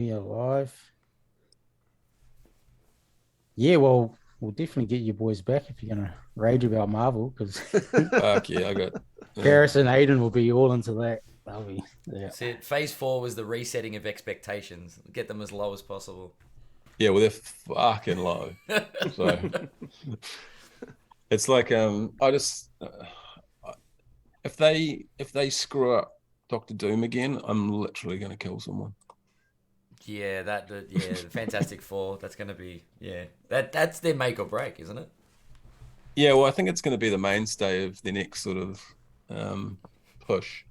Yeah, live. Yeah, well, we'll definitely get you boys back if you're gonna rage about Marvel because Fuck yeah, I got. Yeah, Parris and Ayden will be all into that. They'll be yeah. That's it. Phase 4 was the resetting of expectations. Get them as low as possible. yeah. Well, they're fucking low. So it's like I just if they screw up Doctor Doom again, I'm literally gonna kill someone. Yeah, the Fantastic Four. That's gonna be that's their make or break, isn't it? Yeah, well, I think it's going to be the mainstay of the next sort of um, push.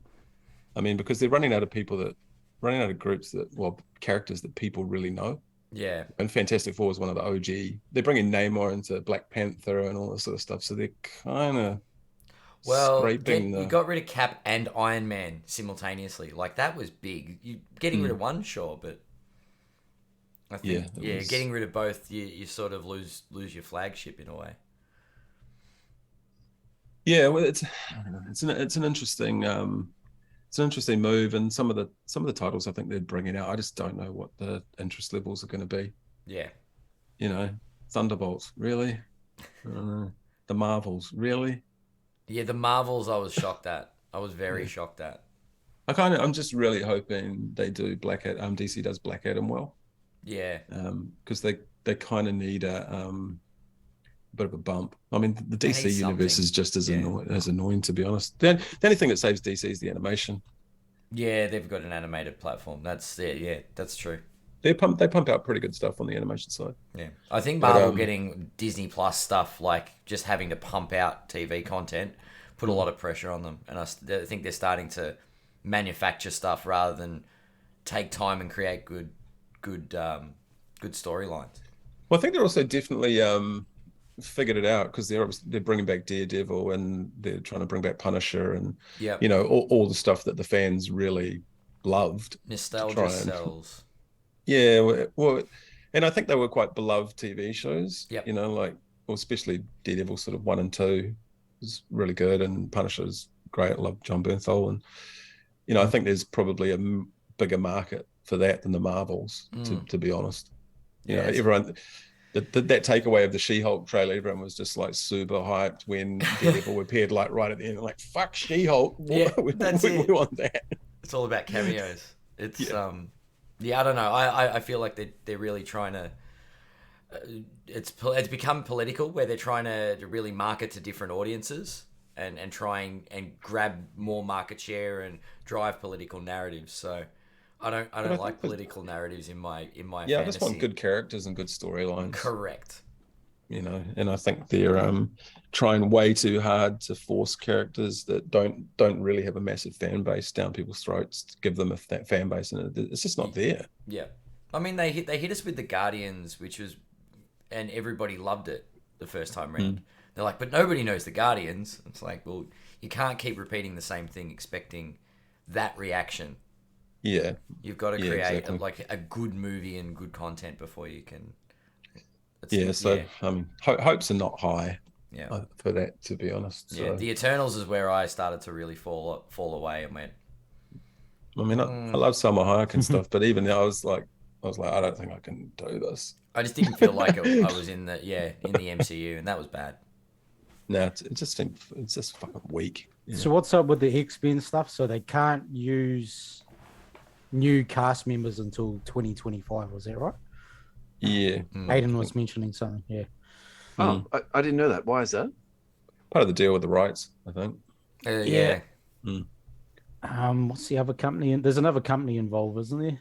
I mean, because they're running out of groups characters that people really know. Yeah. And Fantastic Four is one of the OG. They're bringing Namor into Black Panther and all this sort of stuff. So they're kind of Well, scraping you the. got rid of Cap and Iron Man simultaneously. Like that was big. You getting rid of Mm, one, sure, but I yeah, think it getting was. rid of both, you sort of lose your flagship in a way. Yeah, well, I don't know, it's an interesting move, and some of the titles I think they're bringing out, I just don't know what the interest levels are going to be. Yeah. You know, Thunderbolts, really? I don't know. The Marvels, really? Yeah, the Marvels I was shocked at. I was very Yeah. shocked at. I'm just really hoping they do DC does Black Adam well, Yeah. because they kind of need a bit of a bump. I mean, the They DC need universe something. is just Yeah. as annoying, to be honest. The only thing that saves DC is the animation. Yeah, they've got an animated platform. Yeah, that's true. They pump out pretty good stuff on the animation side. Yeah. I think But Marvel getting Disney Plus stuff, like just having to pump out TV content, put a mm, lot of pressure on them. And I think they're starting to manufacture stuff rather than take time and create good storylines. well, I think they're also definitely figured it out because they're bringing back Daredevil and they're trying to bring back Punisher and Yep. all the stuff that the fans really loved to Nostalgia try and sells. yeah, well, and I think they were quite beloved TV shows, Yep. like well, especially Daredevil sort of 1 and 2 was really good and Punisher's great. I love John Bernthal and I think there's probably a bigger market for that than the Marvels Mm. to be honest. Yeah, it's Everyone that takeaway of the She-Hulk trailer, everyone was just like super hyped when Daredevil appeared, like right at the end, like fuck She-Hulk, yeah, we, that's we it. want that. It's all about cameos. It's Yeah, yeah, I don't know. I feel like they're really trying to. It's become political where they're trying to really market to different audiences and try and grab more market share and drive political narratives. So I but I don't like think that political narratives in my yeah, I just want fantasy. good characters and good storylines, Correct. and I think they're trying way too hard to force characters that don't really have a massive fan base down people's throats to give them that fan base, and it's just not there. Yeah. I mean they hit us with the Guardians, which was and everybody loved it the first time round. Mm. They're like, but nobody knows the Guardians. It's like, well, you can't keep repeating the same thing expecting that reaction. Yeah, You've got to yeah, create exactly. like a good movie and good content before you can. It's Yeah, so yeah, I mean, hopes are not high yeah, for that, to be honest. yeah. So The Eternals is where I started to really fall away and went. I mean, I Mm. love Summer Hayek and stuff, but even there, I was like, I don't think I can do this. I just didn't feel like I was in the MCU, and that was bad. No, it's just fucking weak. So what's up with the X-Men stuff? So they can't use new cast members until 2025, was that right? Yeah, Mm. Aiden I was think mentioning something, yeah. mm, Oh, I didn't know that. Why is that? part of the deal with the rights, I think. Yeah. Yeah, Mm. What's the other company? There's another company involved, isn't there?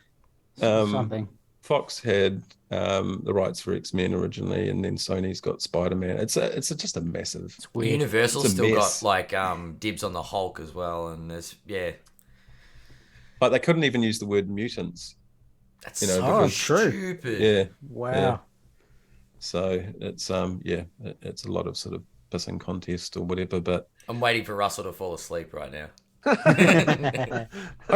Um, Something. Fox had the rights for X-Men originally, and then Sony's got Spider-Man. Just a massive, It's weird. it's Universal's a still got mess. like dibs on the Hulk as well, and there's Like they couldn't even use the word mutants, that's Oh, so because true. stupid. yeah, yeah. Wow. So it's it's a lot of sort of pissing contest or whatever. But I'm waiting for Russell to fall asleep right now. I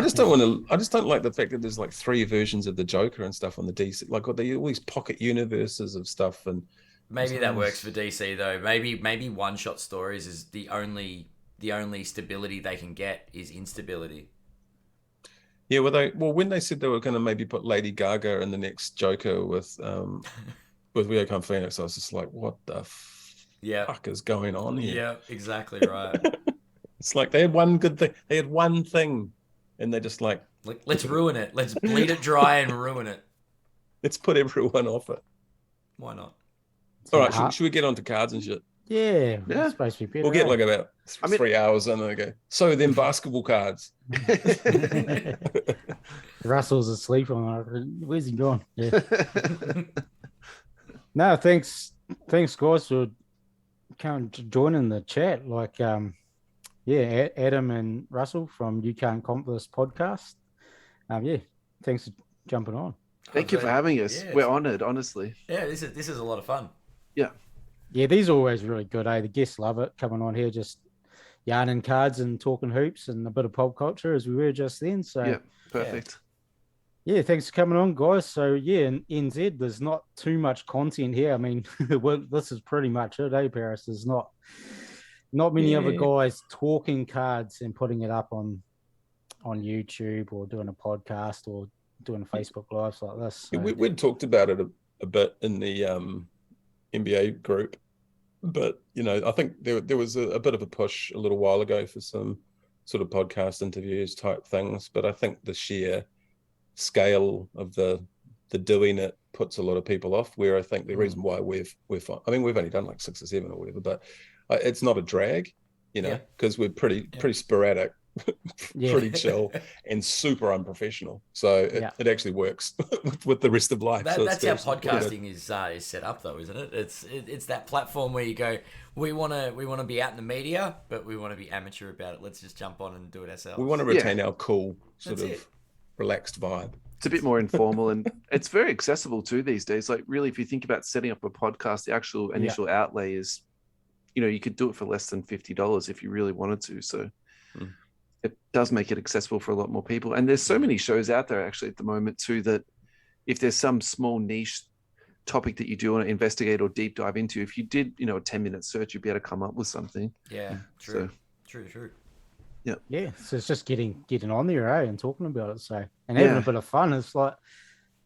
just don't want to. I just don't like the fact that there's like three versions of the Joker and stuff on the DC. Like all these pocket universes of stuff, and Maybe that works for DC though. Maybe one shot stories is the only stability they can get is instability. Yeah, when they said they were going to maybe put Lady Gaga in the next Joker with Joaquin Phoenix, I was just like, what the Yeah. fuck is going on here? Yeah, exactly right. It's like they had one good thing. They had one thing, and they just like, Let's ruin it. Let's bleed it dry and ruin it. let's put everyone off it. Why not? All right, should we get on to cards and shit? Yeah. Yeah. It's supposed to be better. We'll get like eh? about 3 hours in and they go, so then basketball cards. Russell's asleep. I'm like, where's he gone? Yeah. No, thanks, guys, for coming to joining the chat. Like, yeah, Adam and Russell from You Can't Comp This podcast. Yeah, thanks for jumping on. Thank you for having us. Yeah, We're honoured, honestly. Yeah, this is a lot of fun. Yeah, these are always really good. The guests love it coming on here, just yarning cards and talking hoops and a bit of pop culture as we were just then. So Yeah, perfect. yeah, thanks for coming on, guys. So yeah, in NZ, there's not too much content here. I mean, this is pretty much it, Parris? There's not many other guys talking cards and putting it up on YouTube or doing a podcast or doing Facebook lives like this. So. We'd talked about it a bit in the NBA group, but I think there was a bit of a push a little while ago for some sort of podcast interviews type things, but I think the sheer scale of the doing it puts a lot of people off, where I think the reason why we've only done like 6 or 7 or whatever, but it's not a drag, because we're pretty sporadic, pretty chill and super unprofessional, so it actually works with the rest of life. That's how podcasting is set up, though, isn't it? It's that platform where you go, we want to be out in the media, but we want to be amateur about it. Let's just jump on and do it ourselves. We want to retain our cool relaxed vibe. It's a bit more informal and it's very accessible too these days. Like, really, if you think about setting up a podcast, the actual initial outlay is, you could do it for less than $50 if you really wanted to. So it does make it accessible for a lot more people. And there's so many shows out there actually at the moment too, that if there's some small niche topic that you do want to investigate or deep dive into, if you did, a 10-minute search, you'd be able to come up with something. Yeah, true. True. Yeah, so it's just getting on there, and talking about it. So, and having a bit of fun. It's like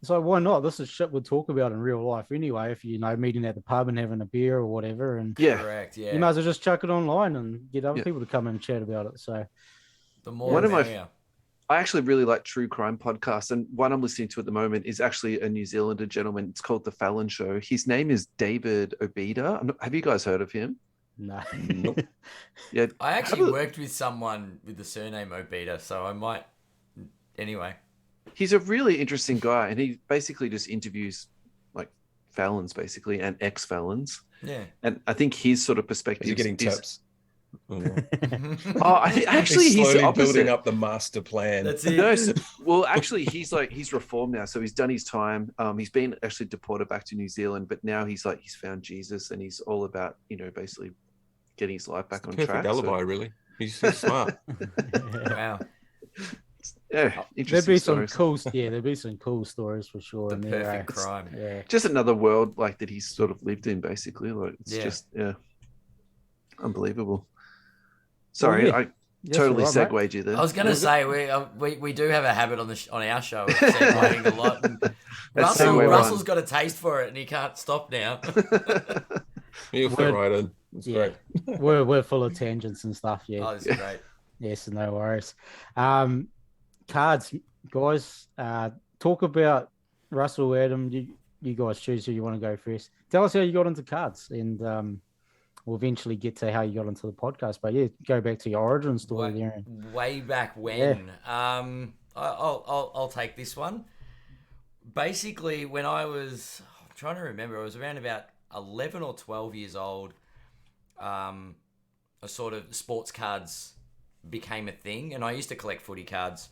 why not? This is shit we'd talk about in real life anyway. If meeting at the pub and having a beer or whatever, and correct. Yeah, you might as well just chuck it online and get other people to come and chat about it. So, the more I actually really like true crime podcasts, and one I'm listening to at the moment is actually a New Zealander gentleman. It's called The Fallon Show. His name is David Obeda. Have you guys heard of him? No. Nope. Yeah, I actually worked with someone with the surname Obeda, so I might. Anyway, he's a really interesting guy, and he basically just interviews like felons, basically, and ex-felons. Yeah. And I think his sort of perspective is getting tips. I think actually he's the opposite. Building up the master plan. That's it. No, well, actually, he's reformed now. So he's done his time. He's been actually deported back to New Zealand, but now he's found Jesus, and he's all about basically getting his life back on track. Perfect alibi, really. He's so smart. Wow. Yeah, there'd be stories. there'd be some cool stories for sure. The perfect crime. Yeah, just another world like that he's sort of lived in, basically. Like it's just unbelievable. Sorry, I totally segued you there. I was going to say we do have a habit on our show of segueing a lot. Russell's got a taste for it, and he can't stop now. You'll fit right in. It's great. We're full of tangents and stuff. Yeah. Oh, this is great. Yes, no worries. Cards, guys. Talk about Russell, Adam. You guys choose who you want to go first. Tell us how you got into cards, and we'll eventually get to how you got into the podcast. But yeah, go back to your origin story there. Way back when. Yeah. I'll take this one. Basically, when I'm trying to remember, I was around about 11 or 12 years old. A sort of sports cards became a thing, and I used to collect footy cards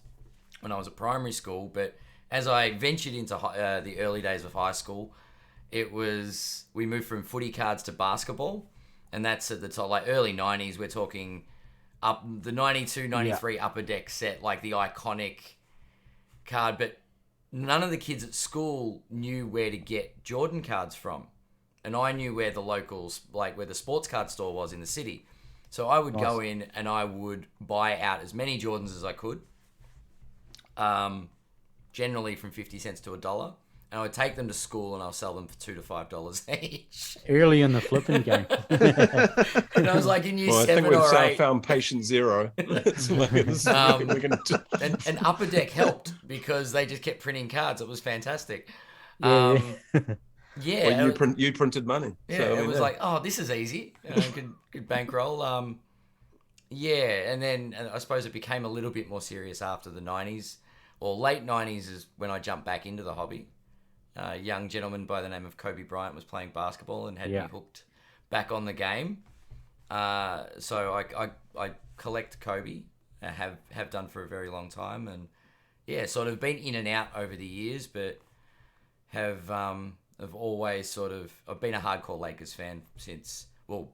when I was at primary school, but as I ventured into the early days of high school, we moved from footy cards to basketball, and that's at the top, like early 90s. We're talking up the 92, 93 Upper Deck set, like the iconic card, but none of the kids at school knew where to get Jordan cards from, and I knew where the locals, like where the sports card store was in the city. So I would go in and I would buy out as many Jordans as I could. generally from 50 cents to $1. And I would take them to school and I'll sell them for $2 to $5 each. Early in the flipping game. And I was like in year Well, I think 7 we've or 8. found patient zero. It's like this, And Upper Deck helped because they just kept printing cards. It was fantastic. Yeah. Yeah. Well, you printed money. Yeah, so, I mean, it was like, oh, this is easy. Good bankroll. Yeah, and then I suppose it became a little bit more serious after the 90s. Or late 90s is when I jumped back into the hobby. A young gentleman by the name of Kobe Bryant was playing basketball and had me hooked back on the game. So I collect Kobe. I have done for a very long time. And yeah, sort of been in and out over the years, but have always I've been a hardcore Lakers fan since,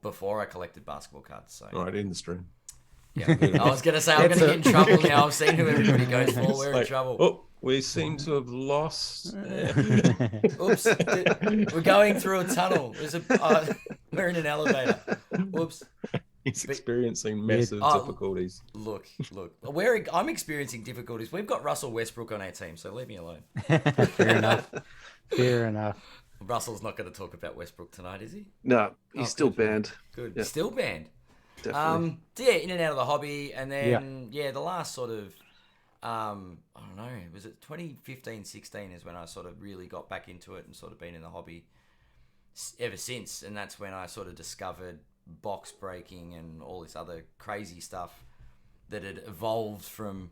before I collected basketball cards. So. Right, in the stream. Yeah, I was going to say I'm going to get in trouble now. I've seen who everybody goes for. We're in trouble. Oh, we seem to have lost. Oops, we're going through a tunnel. We're in an elevator. Whoops. He's experiencing massive difficulties. Look. I'm experiencing difficulties. We've got Russell Westbrook on our team, so leave me alone. Fair enough. Russell's not going to talk about Westbrook tonight, is he? No, he's still banned. Good. Yeah. Still banned. Definitely. Yeah, in and out of the hobby, and then the last I don't know, was it 2015-16 is when I sort of really got back into it and sort of been in the hobby ever since, and that's when I sort of discovered box breaking and all this other crazy stuff that had evolved from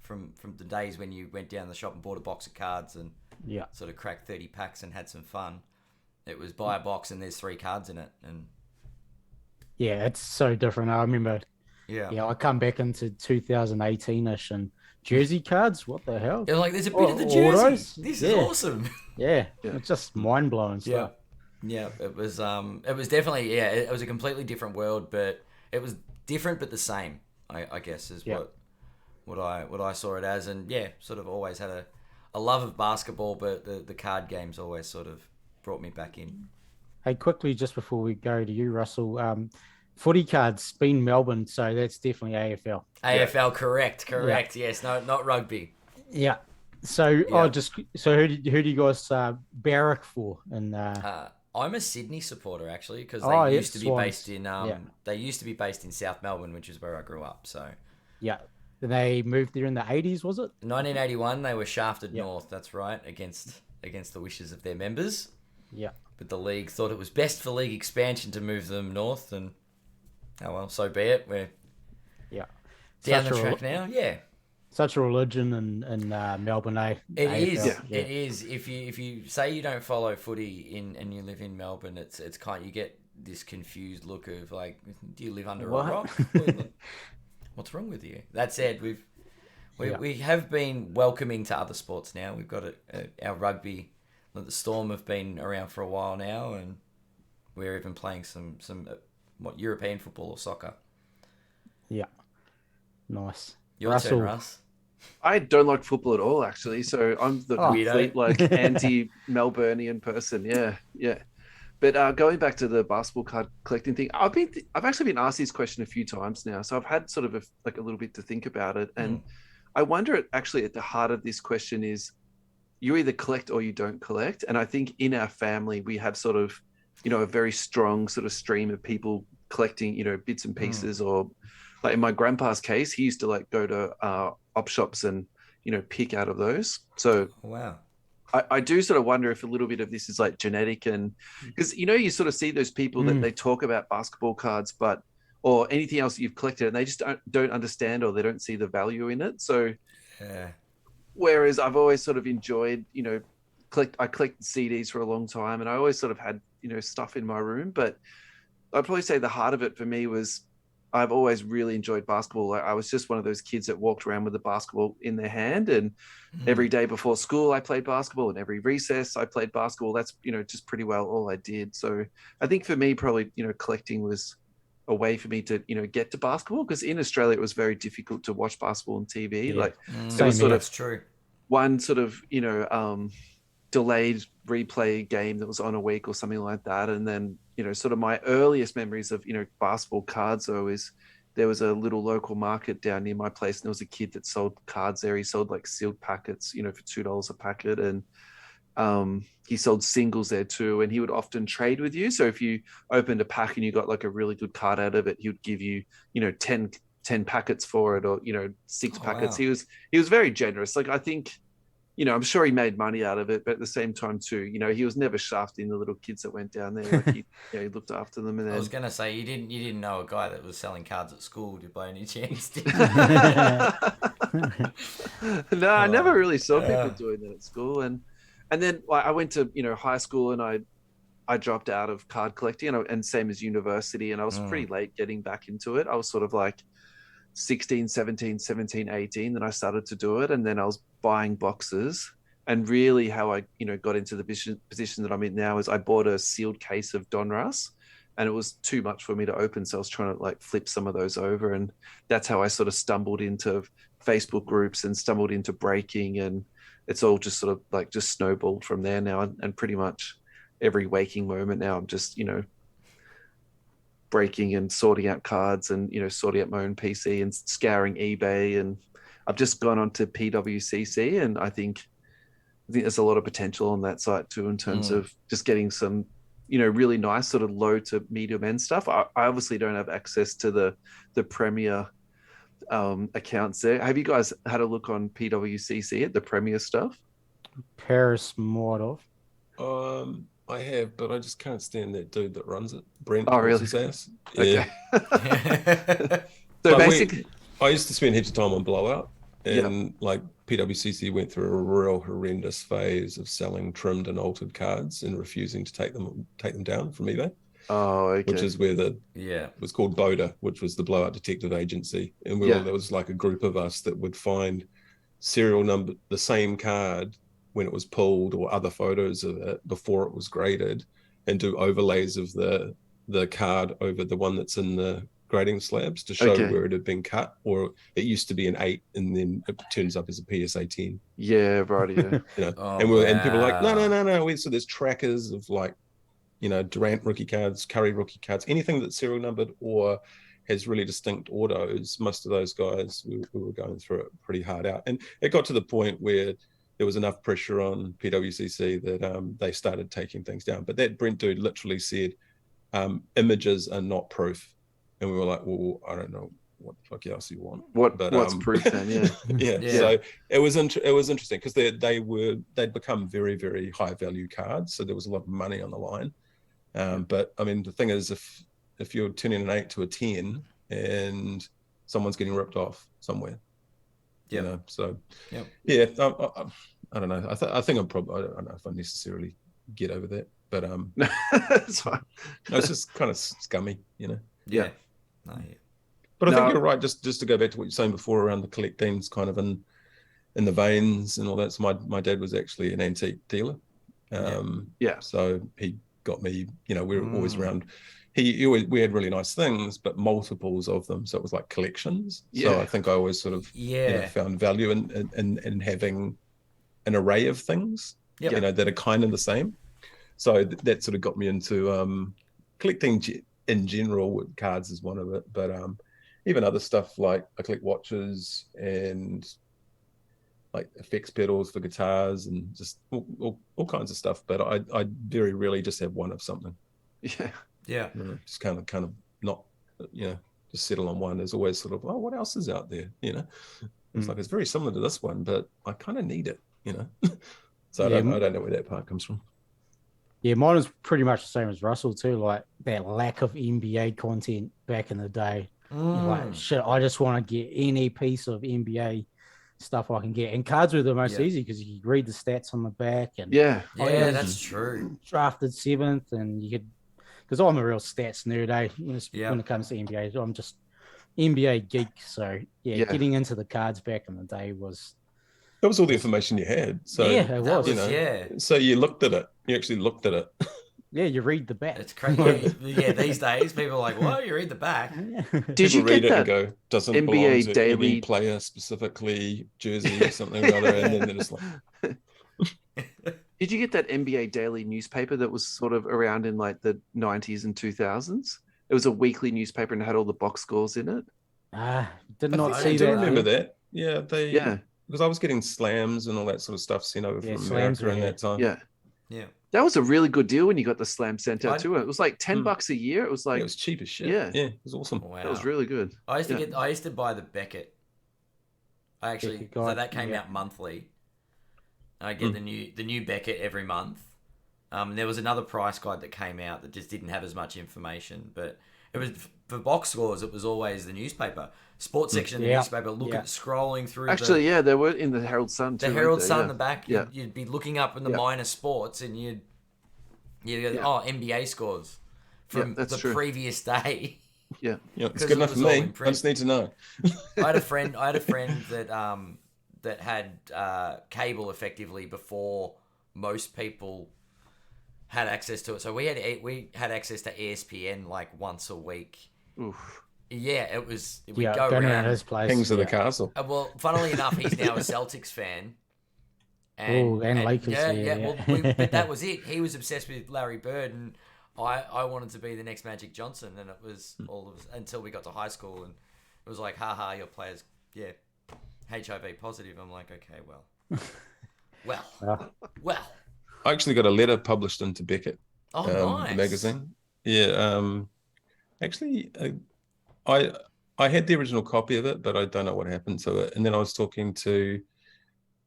the days when you went down the shop and bought a box of cards and sort of cracked 30 packs and had some fun. It was buy a box and there's 3 cards in it, and yeah, it's so different. I remember. Yeah, I come back into 2018ish and jersey cards. What the hell? They're like, there's a bit of the jersey. Autos? This is awesome. Yeah, it's just mind blowing stuff. Yeah, it was definitely it was a completely different world, but it was different but the same. I guess is what I saw it as, and sort of always had a love of basketball, but the card games always sort of brought me back in. Hey, quickly, just before we go to you, Russell, footy cards, been Melbourne, so that's definitely AFL. AFL, correct. Yes, no, not rugby. Yeah. So, who do you guys barrack for? And I'm a Sydney supporter actually, because they used to be based in South Melbourne, which is where I grew up. So, they moved there in the 80s, was it? 1981, they were shafted north. That's right, against the wishes of their members. Yeah. But the league thought it was best for league expansion to move them north, and so be it. We're down the track now. Yeah, such a religion in Melbourne, eh? It is. It is. If you say you don't follow footy and you live in Melbourne, it's kind of, you get this confused look of like, do you live under a rock? What's wrong with you? That said, we have been welcoming to other sports now. We've got our rugby. The Storm have been around for a while now, and we're even playing some European football or soccer. Yeah. Nice. Your turn, Russ. I don't like football at all, actually. So I'm the complete anti-Melburnian person. Yeah. But going back to the basketball card collecting thing, I've actually been asked this question a few times now. So I've had sort of a little bit to think about it, and I wonder actually at the heart of this question is, you either collect or you don't collect. And I think in our family, we have sort of, a very strong sort of stream of people collecting, bits and pieces, or like in my grandpa's case, he used to go to op shops and, pick out of those. So wow. I do sort of wonder if a little bit of this is like genetic, and because, you sort of see those people that they talk about basketball cards, or anything else that you've collected, and they just don't understand, or they don't see the value in it. So whereas I've always sort of enjoyed, I collected CDs for a long time, and I always sort of had, stuff in my room. But I'd probably say the heart of it for me was I've always really enjoyed basketball. I was just one of those kids that walked around with a basketball in their hand, and every day before school I played basketball, and every recess I played basketball. That's, just pretty well all I did. So I think for me, probably, collecting was a way for me to, get to basketball, because in Australia it was very difficult to watch basketball on TV. It was sort of true. One sort of, delayed replay game that was on a week or something like that. And then, sort of my earliest memories of, basketball cards though is, there was a little local market down near my place, and there was a kid that sold cards there. He sold like sealed packets, for $2 a packet, and he sold singles there too. And he would often trade with you. So if you opened a pack and you got like a really good card out of it, he would give you, 10 packets for it, or 6 packets. Wow. He was very generous. Like, I think, I'm sure he made money out of it, but at the same time too, he was never shafting the little kids that went down there. Like, he looked after them. And then... I was gonna say, you didn't know a guy that was selling cards at school, did by any chance? No, I never really saw people doing that at school. And then I went to high school, and I dropped out of card collecting, and same as university, and I was pretty late getting back into it. I was sort of like 16, 17, 18, then I started to do it, and then I was buying boxes. And really how I got into the position that I'm in now is I bought a sealed case of Donruss, and it was too much for me to open, so I was trying to like flip some of those over, and that's how I sort of stumbled into Facebook groups and stumbled into breaking, and it's all just sort of like just snowballed from there now. And pretty much every waking moment now, I'm just breaking and sorting out cards, and sorting out my own PC and scouring eBay. And I've just gone on to PWCC, and I think there's a lot of potential on that site too, in terms of just getting some really nice sort of low to medium end stuff. I obviously don't have access to the Premier accounts there. Have you guys had a look on PWCC at the Premier stuff? Parris might have. I have, but I just can't stand that dude that runs it. Brent. Oh, really? His ass. Okay. Yeah. So basically, I used to spend heaps of time on Blowout, and like PWCC went through a real horrendous phase of selling trimmed and altered cards and refusing to take them down from eBay. Oh, okay. Which is where it was called BODA, which was the Blowout Detective Agency, and there was like a group of us that would find serial number, the same card when it was pulled, or other photos of it before it was graded, and do overlays of the card over the one that's in the grading slabs to show where it had been cut, or it used to be an 8 and then it turns up as a PSA 10. Yeah, right. Yeah. And people are like, no. So there's trackers of like, Durant rookie cards, Curry rookie cards, anything that's serial numbered or has really distinct autos. Most of those guys, we were going through it pretty hard out, and it got to the point where there was enough pressure on PWCC that they started taking things down. But that Brent dude literally said, images are not proof. And we were like, well, I don't know what the fuck else you want. What's proof then? Yeah. Yeah. So it was interesting because they'd become very, very high value cards. So there was a lot of money on the line. But I mean, the thing is, if you're turning an 8 to a 10 and someone's getting ripped off somewhere, so I don't know. I think I'm probably, I don't know if I necessarily get over that, but it's fine. It's just kind of scummy, Yeah. But I think you're right. Just to go back to what you're saying before around the collecting's kind of in the veins and all that. So my dad was actually an antique dealer. So he got me. We were always around. We had really nice things, but multiples of them. So it was like collections. Yeah. So I think I always sort of found value in having an array of things. That are kind of the same. So that sort of got me into collecting in general. Cards is one of it, but even other stuff like I collect watches and like effects pedals for guitars and just all kinds of stuff. But I very rarely just have one of something. Yeah. Just kind of not just settle on one. There's always sort of, oh, what else is out there? It's like it's very similar to this one, but I kind of need it. So I don't know where that part comes from. Yeah, mine was pretty much the same as Russell too. Like that lack of NBA content back in the day. Like shit, I just want to get any piece of NBA stuff I can get. And cards were the most easy because you could read the stats on the back. And that's true. Drafted 7th, and you could, because I'm a real stats nerd. When it comes to NBA, I'm just NBA geek. So getting into the cards back in the day was. That was all the information you had. So it was. So you looked at it. You actually looked at it. Yeah, you read the back. It's crazy. These days people are like, "Well, you read the back." Did you get that? And go, doesn't NBA belong to daily any player specifically, jersey or something or other, and then they're just like. Did you get that NBA Daily newspaper that was sort of around in like the 90s and 2000s? It was a weekly newspaper and it had all the box scores in it. Did I not think see I do that. remember here. that. Yeah, Yeah. because I was getting slams and all that sort of stuff sent over Yeah, from slams America were in here. that time. Yeah. Yeah. That was a really good deal when you got the slam sent out I'd- too. It was like $10 a year. It was Yeah, like it was cheap as shit. Yeah. Yeah, it was awesome. Wow. that was really good. I used to buy the Beckett. Beckett So guide, that came yeah. out monthly. I get the new Beckett every month. There was another price guide that came out that just didn't have as much information, but it was for box scores. It was always the newspaper, sports section of the Yeah. newspaper. Scrolling through. Actually, yeah, they were in the Herald Sun too. The Herald weren't they? Sun, Yeah. the back, Yeah. you'd be looking up in the Yeah. minor sports, and you'd go, Yeah. oh, NBA scores from that's the true. previous day. Yeah. Yeah, it's 'Cause good it enough for was all me. in I print. just need to know. I had a friend that had cable effectively before most people had access to it. So we had access to ESPN like once a week. Oof. Yeah, it was. We'd Yeah, go going around. around his place. Kings of the yeah. castle. Well, funnily enough, he's now a Celtics fan. And Lakers, yeah. But that was it. He was obsessed with Larry Bird, and I wanted to be the next Magic Johnson, and it was all of us until we got to high school, and it was like, haha, your player's HIV positive. I'm like, okay, well. I actually got a letter published into Beckett, Oh, nice. the magazine. Yeah, actually, I had the original copy of it, but I don't know what happened to it. And then I was talking to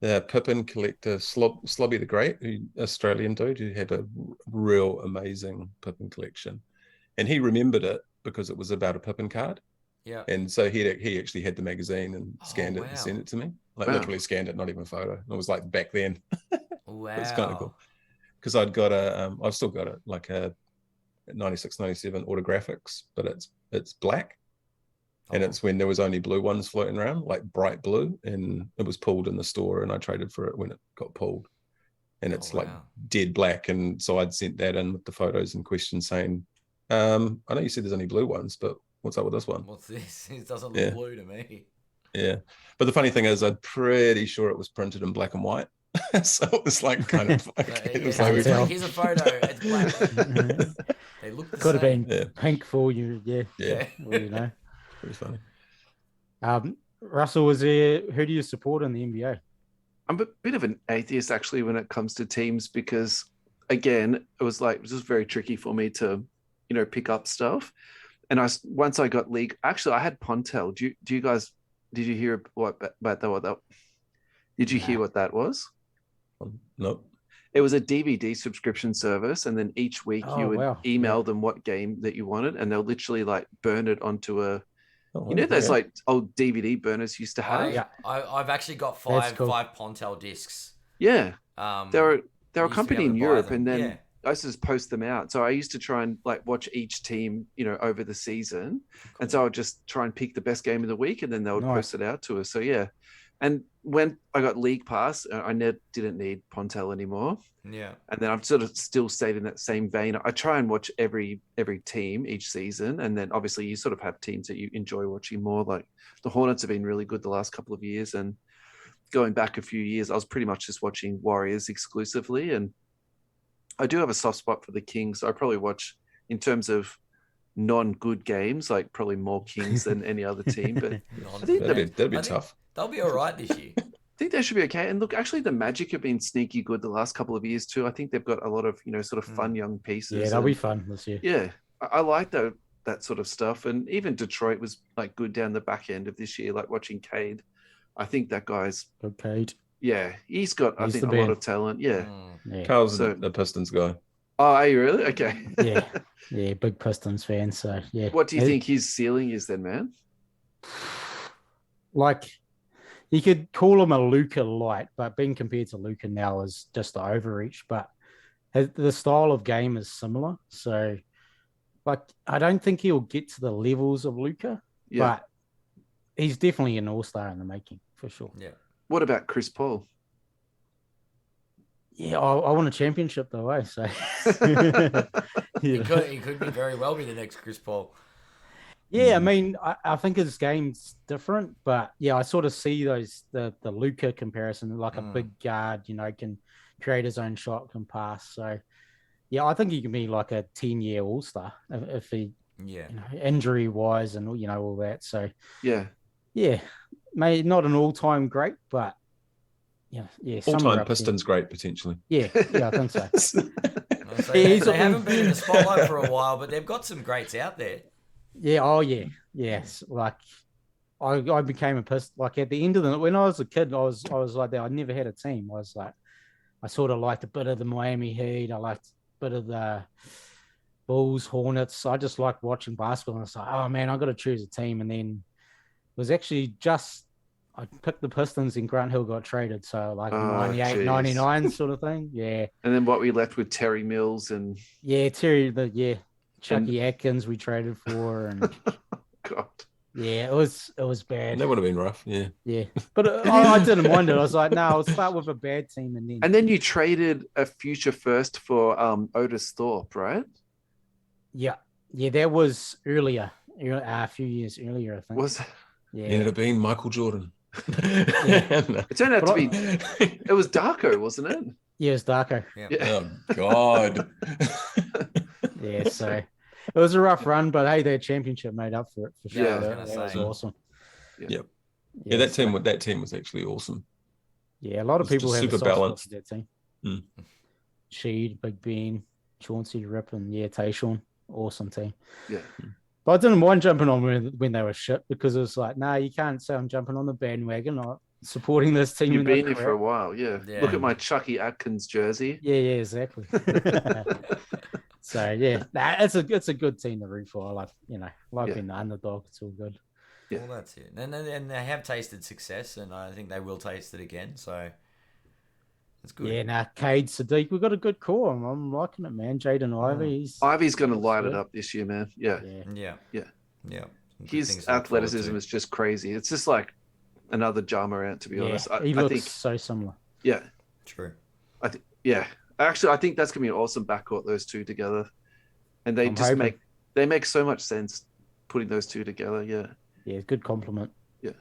the Pippin collector, Slobby the Great, Australian dude who had a real amazing Pippin collection, and he remembered it because it was about a Pippin card. Yeah. And so he actually had the magazine and scanned it wow. and sent it to me. Like Wow. literally scanned it, not even a photo. And it was like back then. Wow. It's kind of cool. Because I'd got I've still got it, like a 96, 97 autographics, but it's black. And it's when there was only blue ones floating around, like bright blue, and it was pulled in the store, and I traded for it when it got pulled. And it's like dead black. And so I'd sent that in with the photos in question saying, I know you said there's only blue ones, but what's up with this one? What's this? It doesn't look blue to me. Yeah. But the funny thing is, I'm pretty sure it was printed in black and white. So it was like kind of It was like here's a photo. It's black. They look the Could have same. been pink for you, Yeah. Well, you know. Pretty funny. Russell, who do you support in the NBA? I'm a bit of an atheist actually when it comes to teams because, again, it was just very tricky for me to, pick up stuff. And once I got league, actually I had Pontel. Do you guys? Did you hear about that? Did you hear what that was? Nope. It was a DVD subscription service, and then each week you would email them what game that you wanted, and they'll literally burn it onto a. Those old DVD burners used to have. I've actually got five Pontel discs. Yeah, they're a company in Europe, them. and then I used to just post them out. So I used to try and watch each team, over the season, and so I would just try and pick the best game of the week, and then they would post it out to us. So yeah, and when I got League Pass, I didn't need Pontel anymore. Yeah, and then I've sort of still stayed in that same vein. I try and watch every team each season, and then obviously you sort of have teams that you enjoy watching more. Like the Hornets have been really good the last couple of years, and going back a few years, I was pretty much just watching Warriors exclusively. And I do have a soft spot for the Kings. So I probably watch, in terms of non-good games, like probably more Kings than any other team. But I think that'd be tough. They'll be all right this year. I think they should be okay. And look, actually, the Magic have been sneaky good the last couple of years too. I think they've got a lot of sort of fun young pieces. Yeah, they'll be fun this year. Yeah, I like that sort of stuff. And even Detroit was good down the back end of this year. Like watching Cade, I think that guy's Cade. Yeah, he's got I think a lot of talent. Yeah, Carl's the Pistons guy. Oh, are you really? Okay. yeah, big Pistons fan. So yeah. What do you think his ceiling is then, man? You could call him a Luka light, but being compared to Luka now is just the overreach. But the style of game is similar. So, I don't think he'll get to the levels of Luka, but he's definitely an all-star in the making, for sure. Yeah. What about Chris Paul? Yeah, I want a championship though, eh? So he could very well be the next Chris Paul. Yeah, I mean, I think his game's different, but yeah, I sort of see the Luka comparison, like a big guard, can create his own shot, can pass. So yeah, I think he can be like a 10-year all-star if he Yeah. Injury wise and all that. So Yeah. Maybe not an all-time great, but yeah. All-time Pistons great potentially. Yeah, I think so. They haven't been in the spotlight for a while, but they've got some greats out there. Yeah. Oh yeah. Yes. Like I became a Piston. Like at the end of when I was a kid, I was like that. I never had a team. I was like, I sort of liked a bit of the Miami Heat. I liked a bit of the Bulls, Hornets. I just liked watching basketball. And I was like, oh man, I got to choose a team. And then it was actually I picked the Pistons and Grant Hill got traded. So like 98, 99 sort of thing. Yeah. And then what we left with Terry Mills and Chucky Atkins we traded for and God. Yeah, it was bad. That would have been rough. Yeah. Yeah. But I didn't mind it. I was like, no, I'll start with a bad team and then you traded a future first for Otis Thorpe, right? Yeah. Yeah, that was earlier, a few years earlier, I think. Was it? Yeah. Ended up being Michael Jordan. It turned out to be. It was Darko, wasn't it? Yeah, it was Darko. Yeah. Oh God. Yeah, so it was a rough run, but hey, their championship made up for it for sure. Yeah, that was awesome. Yep. Yeah, that team was actually awesome. Yeah, a lot of people have super balanced that team. Sheed, Big Ben, Chauncey, Rip, and Tayshaun, awesome team. Yeah. But I didn't mind jumping on when they were shit because it was like, nah, you can't say I'm jumping on the bandwagon or supporting this team. You've been here for a while, yeah. Look at my Chucky Atkins jersey. Yeah, exactly. So yeah, it's a good team to root for. I like being the underdog. It's all good. Yeah. Well, that's it. And they have tasted success, and I think they will taste it again. So it's good. Yeah, Cade, Sadiq, we've got a good core. I'm liking it, man. Jaden Ivey. Ivy's going to light it up this year, man. Yeah. His athleticism is just crazy. It's just like another Ja Morant, to be honest. He looks so similar. Yeah. True. Actually, I think that's going to be an awesome backcourt, those two together. And they make so much sense putting those two together. Yeah. Yeah, good compliment. Yeah.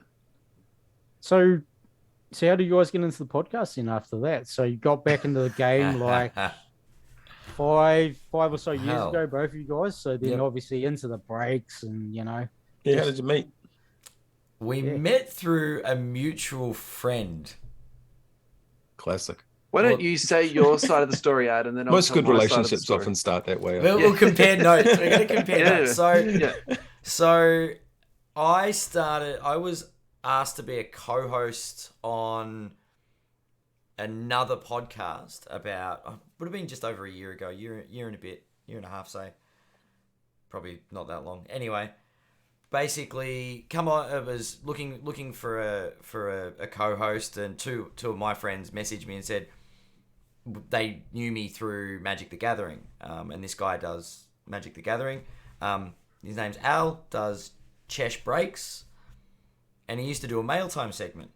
So how do you guys get into the podcasting after that? So you got back into the game like five or so years ago, both of you guys. So then obviously into the breaks and, Yeah, how did you meet? We met through a mutual friend. Classic. Why don't you say your side of the story, Ad, and then most good relationships often start that way. We'll compare notes. We're going to compare notes. So I was asked to be a co-host on another podcast about, would have been just over a year ago, year and a bit, year and a half, say. Probably not that long. Anyway, basically, I was looking for a co-host, and two of my friends messaged me and said they knew me through Magic the Gathering, and this guy does Magic the Gathering. His name's Al, does Chesh Breaks, and he used to do a mail time segment.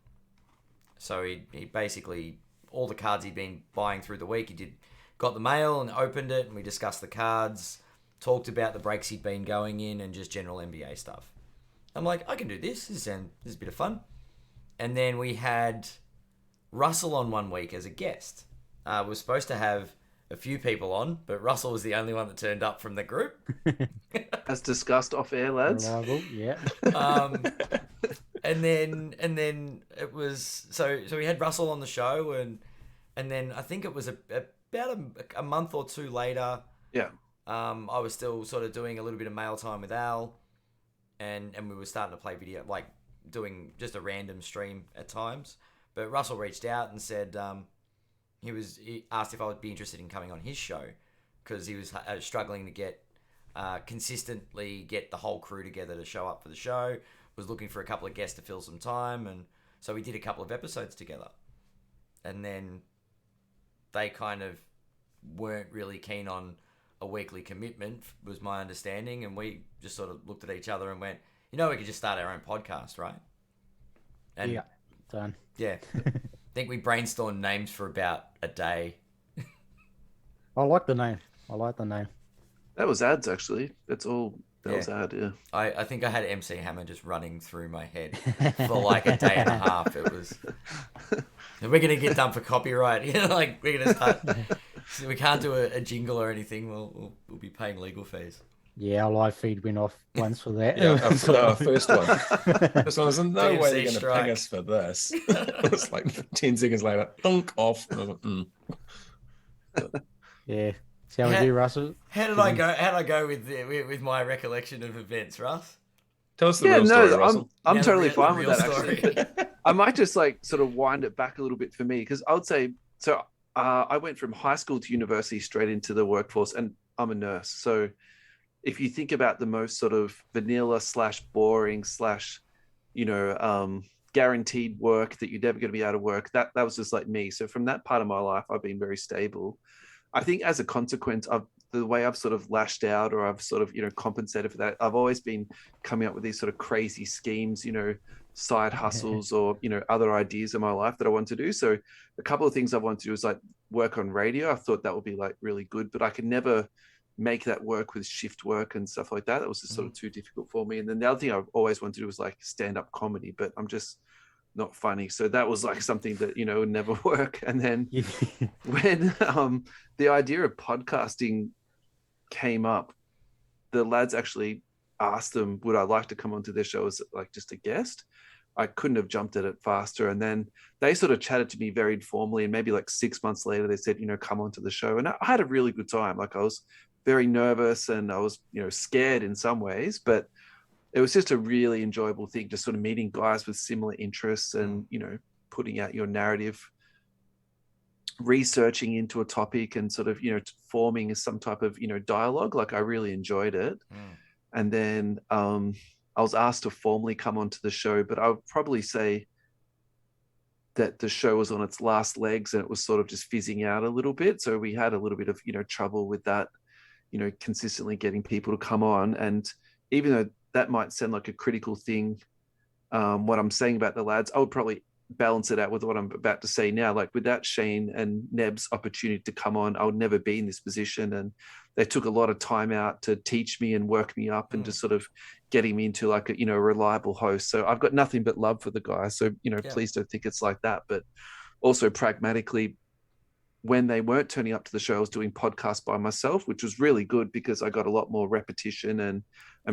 So he basically, all the cards he'd been buying through the week, got the mail and opened it, and we discussed the cards, talked about the breaks he'd been going in, and just general NBA stuff. I'm like, I can do this. This is a bit of fun. And then we had Russell on one week as a guest. We were supposed to have a few people on, but Russell was the only one that turned up from the group. As discussed off air, lads. Reliable, yeah. And then it was so we had Russell on the show, and then I think it was about a month or two later. Yeah. I was still sort of doing a little bit of mail time with Al, and we were starting to play video, like doing just a random stream at times. But Russell reached out and said he asked if I would be interested in coming on his show because he was struggling to consistently get the whole crew together to show up for the show. Was looking for a couple of guests to fill some time, and so we did a couple of episodes together. And then they kind of weren't really keen on a weekly commitment, was my understanding, and we just sort of looked at each other and went, we could just start our own podcast, right? And yeah, done. Yeah. I think we brainstormed names for about a day. I like the name. That was Ads, actually. That was Ad, yeah. I think I had MC Hammer just running through my head for like a day and a half. It was, we're going to get done for copyright. We're going to start, we can't do a jingle or anything. We'll be paying legal fees. Yeah, our live feed went off once for that. Yeah, our first one. This one was no way they're going to ping us for this. It's like 10 seconds later, thunk off. And I was like, Yeah. See how we do, Russell? How did I go? How did I go with my recollection of events, Russ? Tell us the real story, Russell. I'm totally fine with that, actually. I might just like sort of wind it back a little bit for me, because I would say, so I went from high school to university straight into the workforce, and I'm a nurse. So if you think about the most sort of vanilla / boring / guaranteed work that you're never going to be out of work, that was just like me. So from that part of my life, I've been very stable. I think as a consequence of the way I've sort of lashed out, or I've sort of, compensated for that, I've always been coming up with these sort of crazy schemes, side hustles or, other ideas in my life that I want to do. So a couple of things I want to do is like work on radio. I thought that would be like really good, but I could never make that work with shift work and stuff like that. That was just sort of too difficult for me. And then the other thing I always wanted to do was like stand-up comedy, but I'm just not funny. So that was like something that, would never work. And then when the idea of podcasting came up, the lads actually asked them, would I like to come onto their show as like just a guest? I couldn't have jumped at it faster. And then they sort of chatted to me very informally, and maybe like 6 months later, they said, come onto the show. And I had a really good time. Like, I was very nervous and I was, scared in some ways, but it was just a really enjoyable thing, just sort of meeting guys with similar interests and, putting out your narrative, researching into a topic and sort of, forming some type of, dialogue. Like, I really enjoyed it. And then I was asked to formally come onto the show, but I would probably say that the show was on its last legs and it was sort of just fizzing out a little bit. So we had a little bit of, trouble with that, consistently getting people to come on. And even though that might sound like a critical thing, what I'm saying about the lads, I would probably balance it out with what I'm about to say now. Like, without Shane and Neb's opportunity to come on, I would never be in this position. And they took a lot of time out to teach me and work me up and just sort of getting me into like a, reliable host. So I've got nothing but love for the guys. So, please don't think it's like that. But also pragmatically, when they weren't turning up to the show, I was doing podcasts by myself, which was really good because I got a lot more repetition and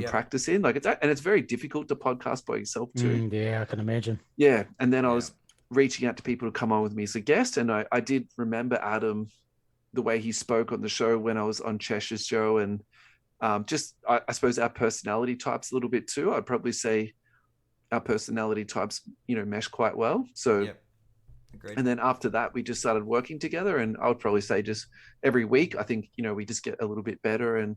practice in. Like, it's very difficult to podcast by yourself too. Yeah, I can imagine. Yeah. And then I was reaching out to people to come on with me as a guest. And I did remember Adam, the way he spoke on the show when I was on Cheshire's show, and I suppose our personality types a little bit too. I'd probably say our personality types, mesh quite well. So, and then after that, we just started working together, and I would probably say just every week, I think, we just get a little bit better. And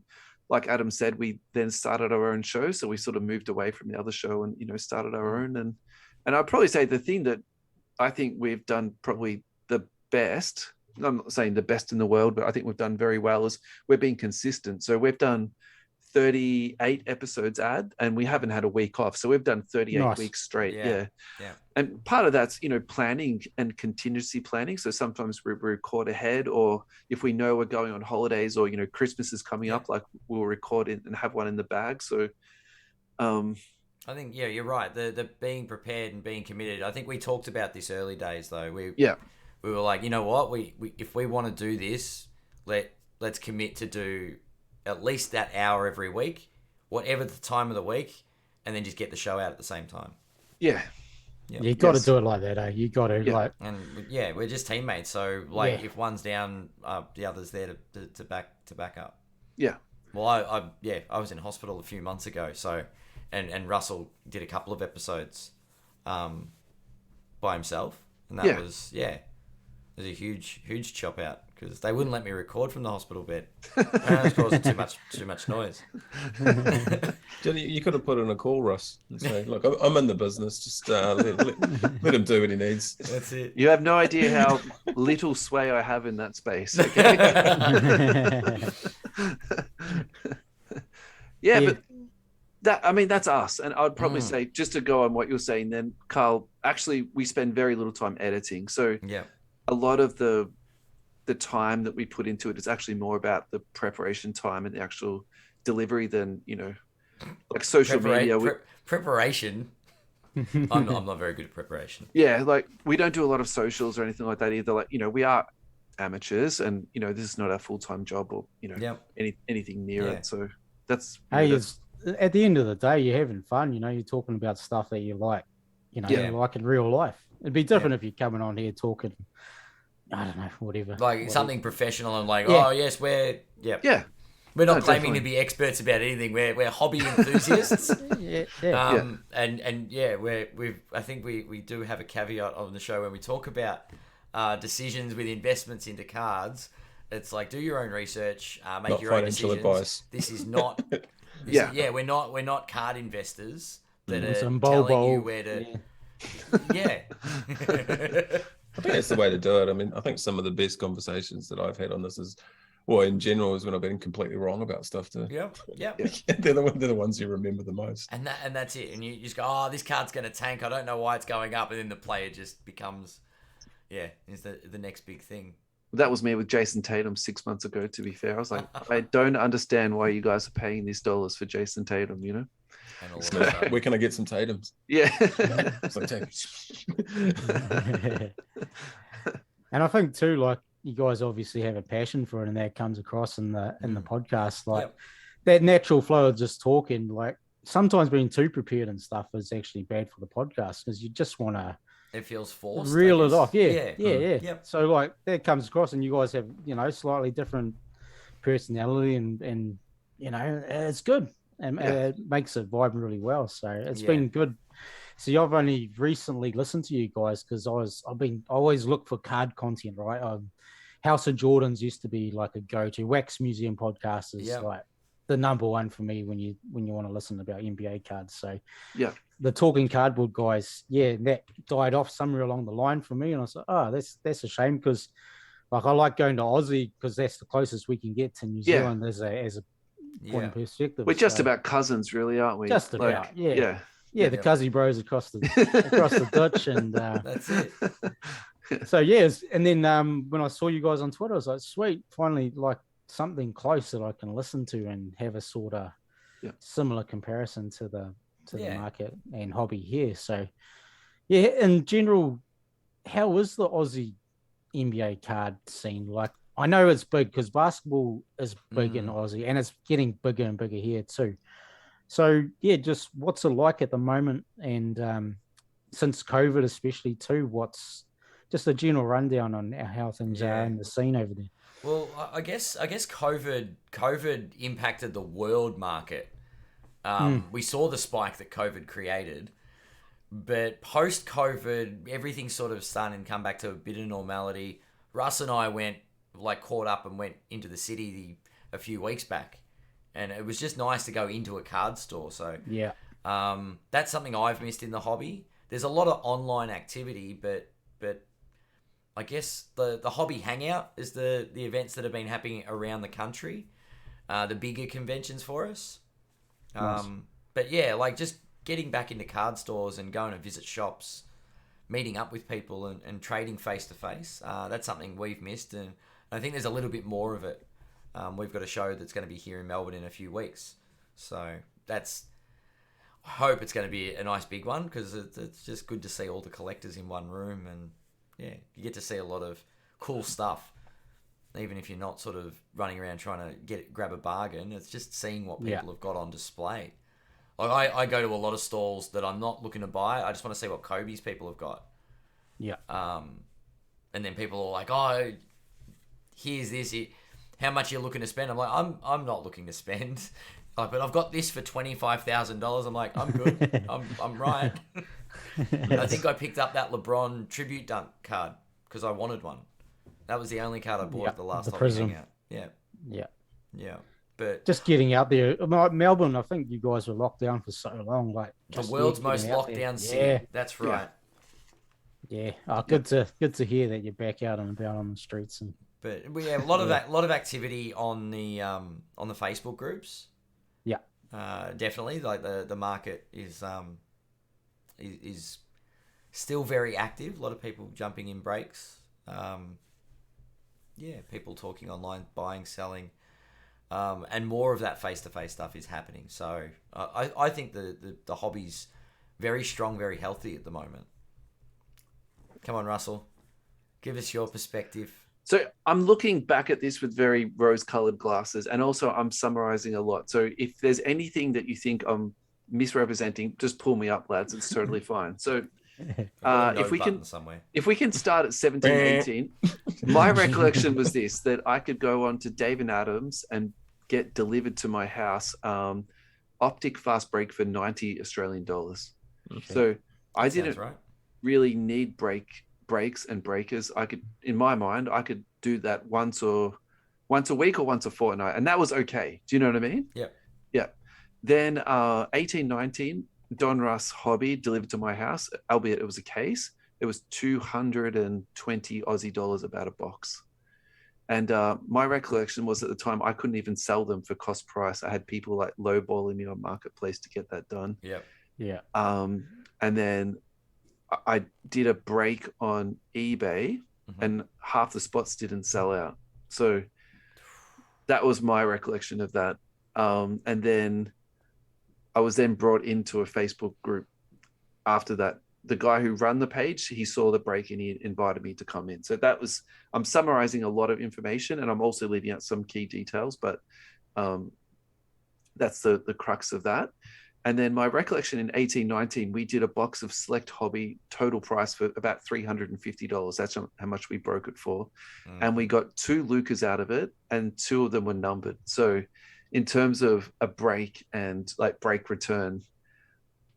like Adam said, we then started our own show. So we sort of moved away from the other show and, started our own. And I'd probably say the thing that I think we've done probably the best, I'm not saying the best in the world, but I think we've done very well, is we're being consistent. So we've done 38 episodes and we haven't had a week off. So we've done 38 weeks straight. Yeah. And part of that's, planning and contingency planning. So sometimes we record ahead, or if we know we're going on holidays or, Christmas is coming up, like we'll record it and have one in the bag. So, I think, you're right. The being prepared and being committed. I think we talked about this early days though. We were like, you know what, we if we want to do this, let's commit to do at least that hour every week, whatever the time of the week, and then just get the show out at the same time. Yeah. You got to do it like that, eh? You got to and we're just teammates. So if one's down, the other's there to back up. Yeah. Well, I was in hospital a few months ago, so and Russell did a couple of episodes, by himself, and that was it was a huge chop out because they wouldn't let me record from the hospital bed. It was causing too much noise. You could have put in a call, Russ, and say, "Look, I'm in the business. Just let him do what he needs." That's it. You have no idea how little sway I have in that space. Okay? But that's us. And I'd probably say, just to go on what you're saying then, Carl, actually we spend very little time editing. So a lot of the time that we put into it is actually more about the preparation time and the actual delivery than, like social media. Preparation. I'm not very good at preparation. Yeah. Like we don't do a lot of socials or anything like that either. Like, we are amateurs and, this is not our full-time job or, anything near it. So that's it's at the end of the day, you're having fun. You're talking about stuff that you like. Like in real life. It'd be different if you're coming on here talking. I don't know, whatever. Something professional and like, Yeah. oh yes, we're Yeah. We're not claiming definitely. to be experts about anything. We're hobby enthusiasts. I think we do have a caveat on the show when we talk about decisions with investments into cards. It's like, do your own research, make Not your own financial decisions. Advice. This is not. We're not card investors that are telling you where to. I think that's the way to do it. I mean, I think some of the best conversations that I've had on this in general, is when I've been completely wrong about stuff. Yeah. They're the ones you remember the most. And that's it. And you just go, oh, this card's going to tank. I don't know why it's going up. And then the player just becomes, is the next big thing. That was me with Jason Tatum 6 months ago, to be fair. I was like, I don't understand why you guys are paying these dollars for Jason Tatum, And all of Where can I get some Tatums? Yeah. And I think too, like, you guys obviously have a passion for it, and that comes across in the podcast. Like that natural flow of just talking, like sometimes being too prepared and stuff is actually bad for the podcast because you just want to. It feels forced. Reel it off. Yeah. Yep. So like that comes across, and you guys have, slightly different personality, and it's good, and it makes it vibe really well. So it's been good. See, I've only recently listened to you guys because I always look for card content, right? House of Jordans used to be like a go-to. Wax Museum podcast is like the number one for me when you want to listen about NBA cards. So the Talking Cardboard guys, that died off somewhere along the line for me, and I was like, oh, that's a shame because like I like going to Aussie because that's the closest we can get to New Zealand as a point of perspective. We're just about cousins, really, aren't we? Just about, the Cuzzy Bros across the ditch, and that's it. So and then when I saw you guys on Twitter, I was like, sweet, finally, like something close that I can listen to and have a sort of similar comparison to the market and hobby here. So in general, how is the Aussie NBA card scene? Like, I know it's big because basketball is big in Aussie, and it's getting bigger and bigger here too. So just what's it like at the moment, and since COVID especially too, what's just a general rundown on how things are in the scene over there? Well, I guess COVID impacted the world market. We saw the spike that COVID created, but post COVID, everything's sort of starting to come back to a bit of normality. Russ and I caught up and went into the city a few weeks back. And it was just nice to go into a card store. So that's something I've missed in the hobby. There's a lot of online activity, but I guess the hobby hangout is the events that have been happening around the country, the bigger conventions for us. Nice. But like just getting back into card stores and going to visit shops, meeting up with people and trading face to face. That's something we've missed, and I think there's a little bit more of it. We've got a show that's going to be here in Melbourne in a few weeks. So I hope it's going to be a nice big one because it's just good to see all the collectors in one room, and you get to see a lot of cool stuff. Even if you're not sort of running around trying to grab a bargain, it's just seeing what people have got on display. Like I go to a lot of stalls that I'm not looking to buy. I just want to see what Kobe's people have got. Yeah. And then people are like, oh, here's this. How much you're looking to spend? I'm like, I'm not looking to spend, but I've got this for $25,000. I'm like, I'm good. I'm right. I think I picked up that LeBron tribute dunk card because I wanted one. That was the only card I bought at the last hobby hangout. Yeah. But just getting out there, Melbourne. I think you guys were locked down for so long. Like the world's most locked down city. That's right. Yeah. Oh, good to hear that you're back out and about on the streets. But we have a lot of activity on the Facebook groups. Yeah. Definitely. Like the market is still very active. A lot of people jumping in breaks. People talking online, buying, selling, and more of that face-to-face stuff is happening. So I think the hobby's very strong, very healthy at the moment. Come on, Russell, give us your perspective. So I'm looking back at this with very rose-colored glasses, and also I'm summarizing a lot. So if there's anything that you think I'm misrepresenting, just pull me up, lads. It's totally fine. So if we can start at 17, 18, my recollection was this, that I could go on to Dave and Adams and get delivered to my house optic fast break for 90 Australian dollars. Okay. So I didn't really need breaks and breakers. I could, in my mind, I could do that once a week or once a fortnight, and that was okay. Do you know what I mean? Yeah. Then 18, 19, Don Russ Hobby delivered to my house, albeit it was a case. It was 220 Aussie dollars about a box. And my recollection was at the time I couldn't even sell them for cost price. I had people like lowballing me on Marketplace to get that done. Yeah. And then I did a break on eBay, and half the spots didn't sell out. So that was my recollection of that. And then I was then brought into a Facebook group after that. The guy who ran the page, he saw the break and he invited me to come in. So that was, I'm summarizing a lot of information, and I'm also leaving out some key details, but that's the crux of that. And then my recollection in 18, 19, we did a box of Select Hobby, total price for about $350. That's how much we broke it for. And we got 2 Lucas out of it, and 2 of them were numbered. So in terms of a break and like break return,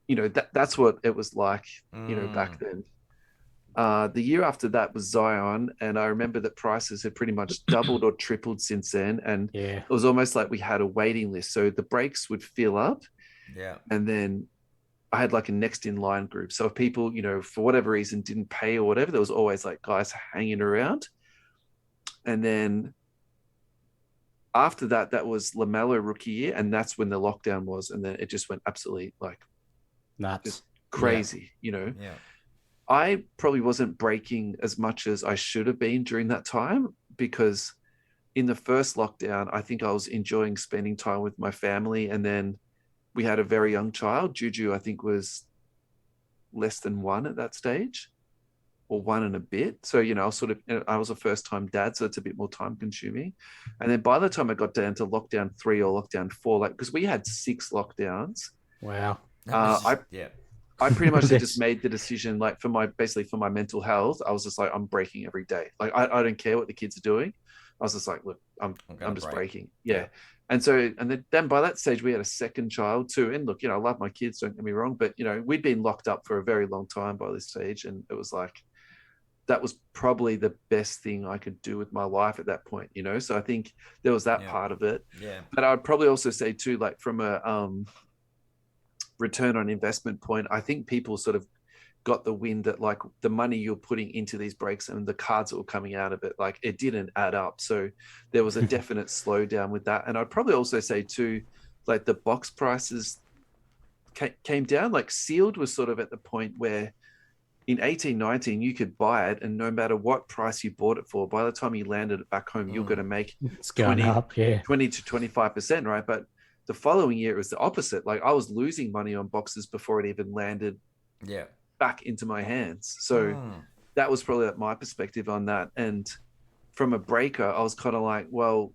you know, that's what it was like, you know, back then. The year after that was Zion, and I remember that prices had pretty much doubled or tripled since then. And it was almost like we had a waiting list. So the breaks would fill up. And then I had like a next in line group. So if people, you know, for whatever reason didn't pay or whatever, there was always like guys hanging around. And then after that, that was LaMelo rookie year. And that's when the lockdown was. And then it just went absolutely like nuts, just crazy, you know. I probably wasn't breaking as much as I should have been during that time, because in the first lockdown, I think I was enjoying spending time with my family. And then we had a very young child. Juju, I think, was less than 1 at that stage, or 1 and a bit. So, you know, I was a first-time dad, so it's a bit more time-consuming. And then by the time I got down to lockdown 3 or lockdown 4, like, because we had 6 lockdowns. Wow. I pretty much just made the decision, like, for my mental health, I was just like, I'm breaking every day. Like, I don't care what the kids are doing. I was just like, look, I'm just breaking. Yeah. And so, and then by that stage, we had a second child too. And look, you know, I love my kids, don't get me wrong, but, you know, we'd been locked up for a very long time by this stage. And it was like, that was probably the best thing I could do with my life at that point, you know? So I think there was that part of it. But I'd probably also say too, like, from a return on investment point, I think people sort of got the wind that, like, the money you're putting into these breaks and the cards that were coming out of it, like, it didn't add up. So there was a definite slowdown with that. And I'd probably also say too, like, the box prices came down. Like, sealed was sort of at the point where in 18, 19, you could buy it, and no matter what price you bought it for, by the time you landed it back home, you're going to make 20 to 25%, right? But the following year, it was the opposite. Like, I was losing money on boxes before it even landed back into my hands. So that was probably my perspective on that. And from a breaker, I was kind of like, well,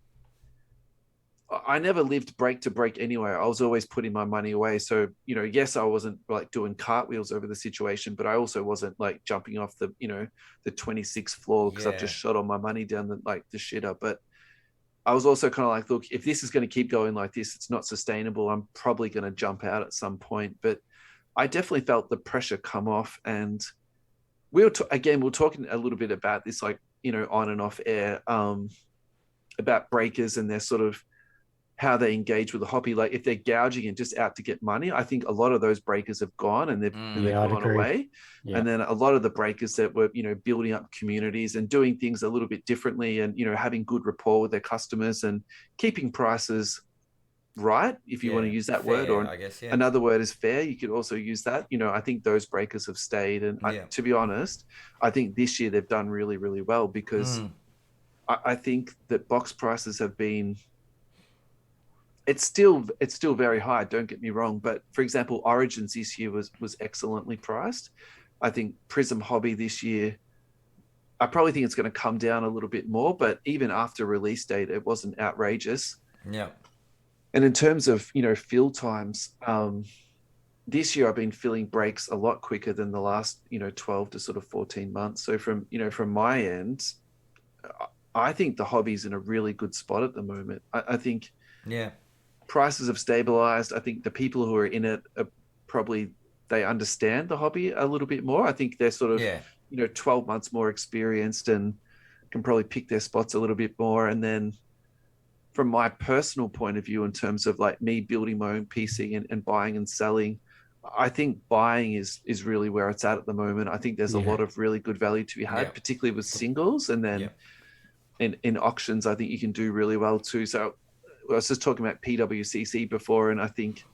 I never lived break to break anyway. I was always putting my money away. So, you know, yes, I wasn't like doing cartwheels over the situation, but I also wasn't like jumping off the, you know, the 26th floor because I've just shot all my money down the shitter. But I was also kind of like, look, if this is going to keep going like this, it's not sustainable. I'm probably going to jump out at some point. But I definitely felt the pressure come off. And we're talking a little bit about this, like, you know, on and off air, about breakers and their sort of how they engage with the hobby. Like, if they're gouging and just out to get money, I think a lot of those breakers have gone and they've gone away. And then a lot of the breakers that were, you know, building up communities and doing things a little bit differently and, you know, having good rapport with their customers and keeping prices right, if you want to use that fair word, or I guess, another word is fair. You could also use that. You know, I think those breakers have stayed. And to be honest, I think this year they've done really, really well, because I think that box prices have been, it's still very high, don't get me wrong. But for example, Origins this year was excellently priced. I think Prism Hobby this year I probably think it's going to come down a little bit more, but even after release date, it wasn't outrageous. Yeah. And in terms of, fill times, this year I've been filling breaks a lot quicker than the last, 12 to sort of 14 months. So from my end, I think the hobby's in a really good spot at the moment. I think prices have stabilized. I think the people who are in it are probably, they understand the hobby a little bit more. I think they're sort of, 12 months more experienced and can probably pick their spots a little bit more. And then from my personal point of view, in terms of like me building my own PC and buying and selling, I think buying is really where it's at the moment. I think there's a lot of really good value to be had, particularly with singles. And then in auctions, I think you can do really well too. So I was just talking about PWCC before, and I think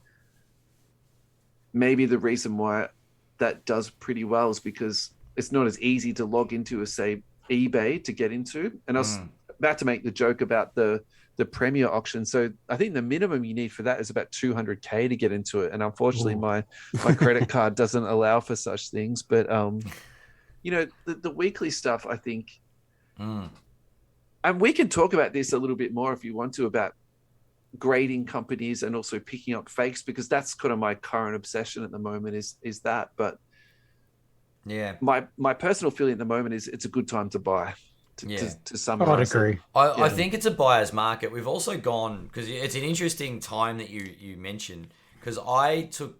maybe the reason why that does pretty well is because it's not as easy to log into as, say, eBay to get into. And I was about to make the joke about the Premier auction. So I think the minimum you need for that is about 200K to get into it. And unfortunately, my credit card doesn't allow for such things. But, the weekly stuff, I think, and we can talk about this a little bit more if you want to, about grading companies and also picking up fakes, because that's kind of my current obsession at the moment is that. But my personal feeling at the moment is it's a good time to buy. To summarize, I'd agree. I think it's a buyer's market. We've also gone, because it's an interesting time that you mentioned, because I took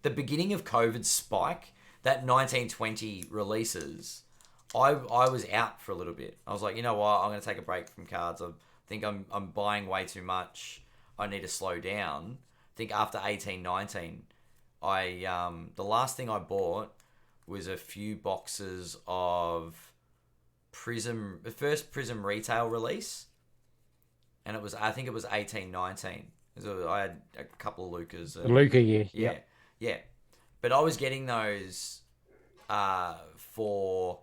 the beginning of COVID's spike, that 1920 releases. I was out for a little bit. I was like, you know what, I'm going to take a break from cards. I think I'm buying way too much. I need to slow down. I think after 1819, the last thing I bought was a few boxes of Prism, the first Prism retail release, and I think it was 1819. So I had a couple of Lucas. Luca, yeah. But I was getting those for.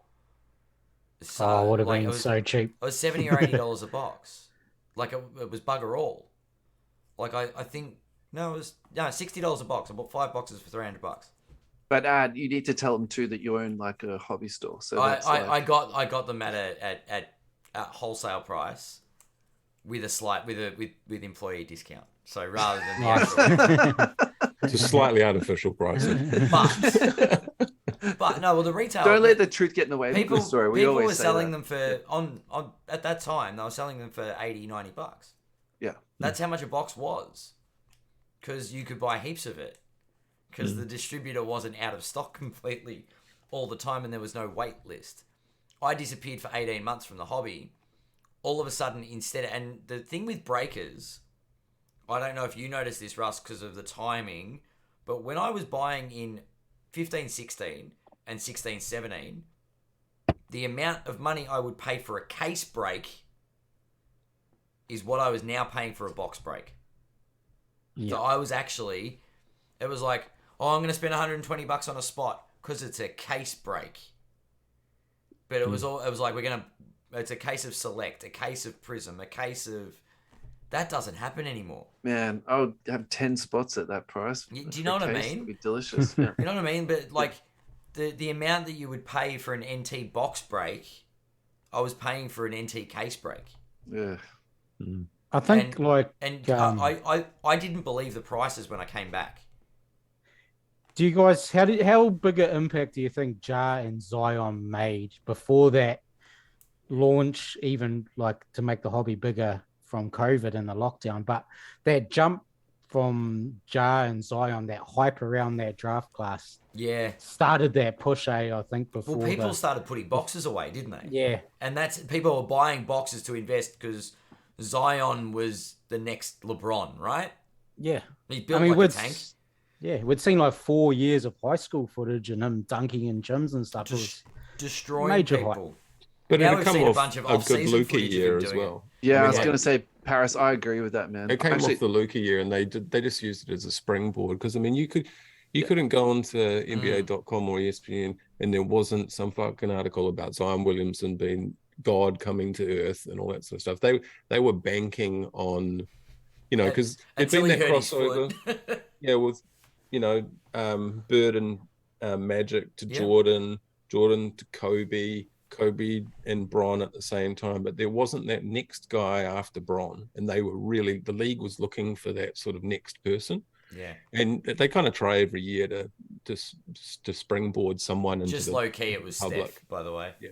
So, would have been so cheap. It was $70 or $80 a box. Like it was bugger all. Like I think it was $60 a box. I bought 5 boxes for $300. But you need to tell them too that you own like a hobby store. So I got them at wholesale price with employee discount. So rather than the actual, it's a slightly artificial pricing. But no, well the retail. Don't let the truth get in the way of the story. People were selling them for on at that time. They were selling them for $80-$90. Yeah, that's how much a box was, because you could buy heaps of it. Because the distributor wasn't out of stock completely all the time and there was no wait list. I disappeared for 18 months from the hobby. All of a sudden, and the thing with breakers, I don't know if you noticed this, Russ, because of the timing, but when I was buying in 15-16 and 16-17, the amount of money I would pay for a case break is what I was now paying for a box break. Yeah. So I was actually, it was like, I'm going to spend $120 on a spot because it's a case break. But it was like, it's a case of Select, a case of Prism, a case of, that doesn't happen anymore. Man, I would have 10 spots at that price. Do you know what I mean? It'd be delicious. Yeah. You know what I mean? But like the amount that you would pay for an NT box break, I was paying for an NT case break. Yeah. I think I didn't believe the prices when I came back. Do you guys, how big an impact do you think Jar and Zion made before that launch, even like to make the hobby bigger from COVID and the lockdown? But that jump from Jar and Zion, that hype around that draft class, started that push, I think, before. Well, people started putting boxes away, didn't they? Yeah. And that's, people were buying boxes to invest because Zion was the next LeBron, right? Yeah. He built like a tank. Yeah, we'd seen like 4 years of high school footage and him dunking in gyms and stuff. Destroying major people. Hype. But now it we've come seen off a bunch of a good Luca year as well. Yeah, I was going to say, Parris, I agree with that, man. It came off the Luca year, and they just used it as a springboard. Because I mean, you couldn't go onto NBA.com or ESPN, and there wasn't some fucking article about Zion Williamson being God coming to Earth and all that sort of stuff. They were banking on, because there'd been that crossover, with Bird and Magic to Jordan to Kobe. Kobe and Bron at the same time, but there wasn't that next guy after Bron, and they were really, the league was looking for that sort of next person. Yeah, and they kind of try every year to springboard someone into just the low key. It was public. Steph, by the way. Yeah,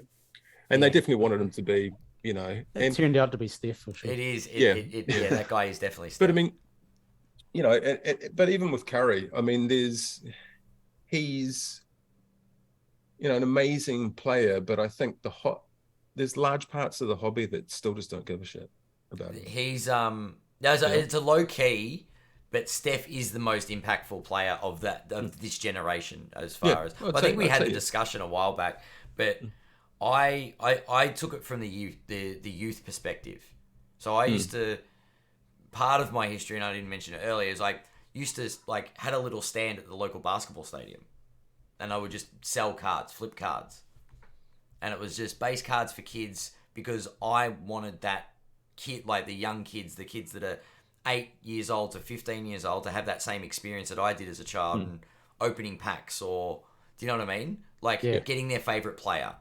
and they definitely wanted him to be, It turned out to be Steph for sure. It is. Yeah. Yeah, that guy is definitely Steph. But I mean, but even with Curry, I mean, he's an amazing player, but I think there's large parts of the hobby that still just don't give a shit about him. He's it's a low key, but Steph is the most impactful player of this generation as far as I think we had the discussion a while back, but I took it from the youth perspective. So I used to, part of my history, and I didn't mention it earlier, is I used to had a little stand at the local basketball stadium, and I would just sell cards, flip cards, and it was just base cards for kids because I wanted that kid, like the young kids, the kids that are 8 years old to 15 years old, to have that same experience that I did as a child, and opening packs, or do you know what I mean? Getting their favorite player.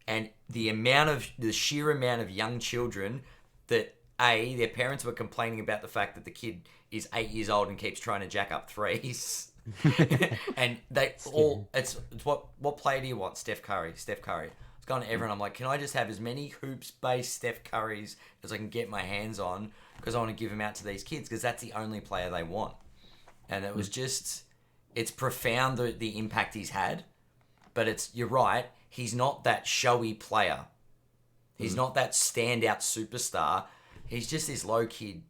And the sheer amount of young children that their parents were complaining about the fact that the kid is 8 years old and keeps trying to jack up threes. And it's what player do you want? Steph Curry. It's gone to everyone. I'm like, can I just have as many hoops-based Steph Currys as I can get my hands on, because I want to give them out to these kids, because that's the only player they want. And it was just, it's profound the impact he's had, but you're right, he's not that showy player. He's not that standout superstar. He's just this low-key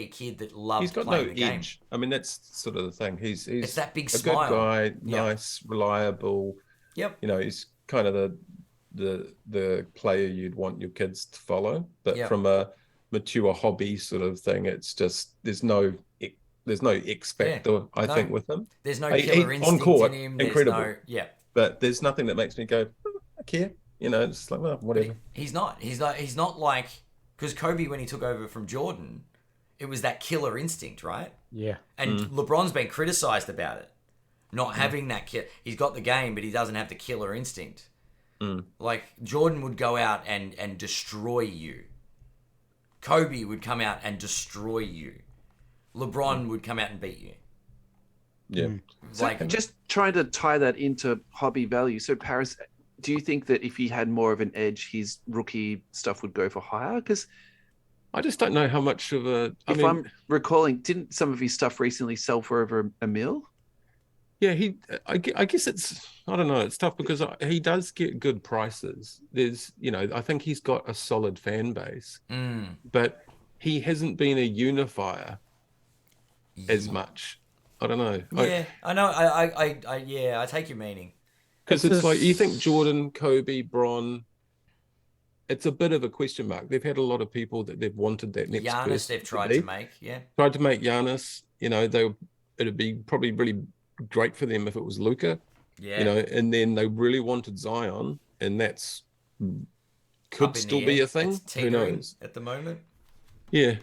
kid that loves playing the game. He's got no edge. I mean, that's sort of the thing. It's that big a smile. Good guy, nice, reliable. Yep. He's kind of the player you'd want your kids to follow. But from a mature hobby sort of thing, it's just there's no X factor. I think with him, there's no killer instinct on court, in him. incredible. But there's nothing that makes me go, I care. It's like, well, whatever. He's not like, because Kobe, when he took over from Jordan, it was that killer instinct, right? Yeah. And LeBron's been criticized about it, not having that he's got the game, but he doesn't have the killer instinct. Like Jordan would go out and destroy you. Kobe would come out and destroy you. LeBron would come out and beat you. Yeah. So just trying to tie that into hobby value. So Parris, do you think that if he had more of an edge, his rookie stuff would go for higher? Because I just don't know how much of a. I'm recalling, didn't some of his stuff recently sell for over $1 million? Yeah, I guess I don't know. It's tough because he does get good prices. There's, I think he's got a solid fan base, but he hasn't been a unifier as much. I don't know. Yeah, I know. I take your meaning. Because it's like, you think Jordan, Kobe, Bron, it's a bit of a question mark. They've had a lot of people that they've wanted that next person. Giannis they've tried to make, Tried to make Giannis, it'd be probably really great for them if it was Luka. Yeah. And then they really wanted Zion, and that's could still be a thing. Who knows? At the moment. Yeah.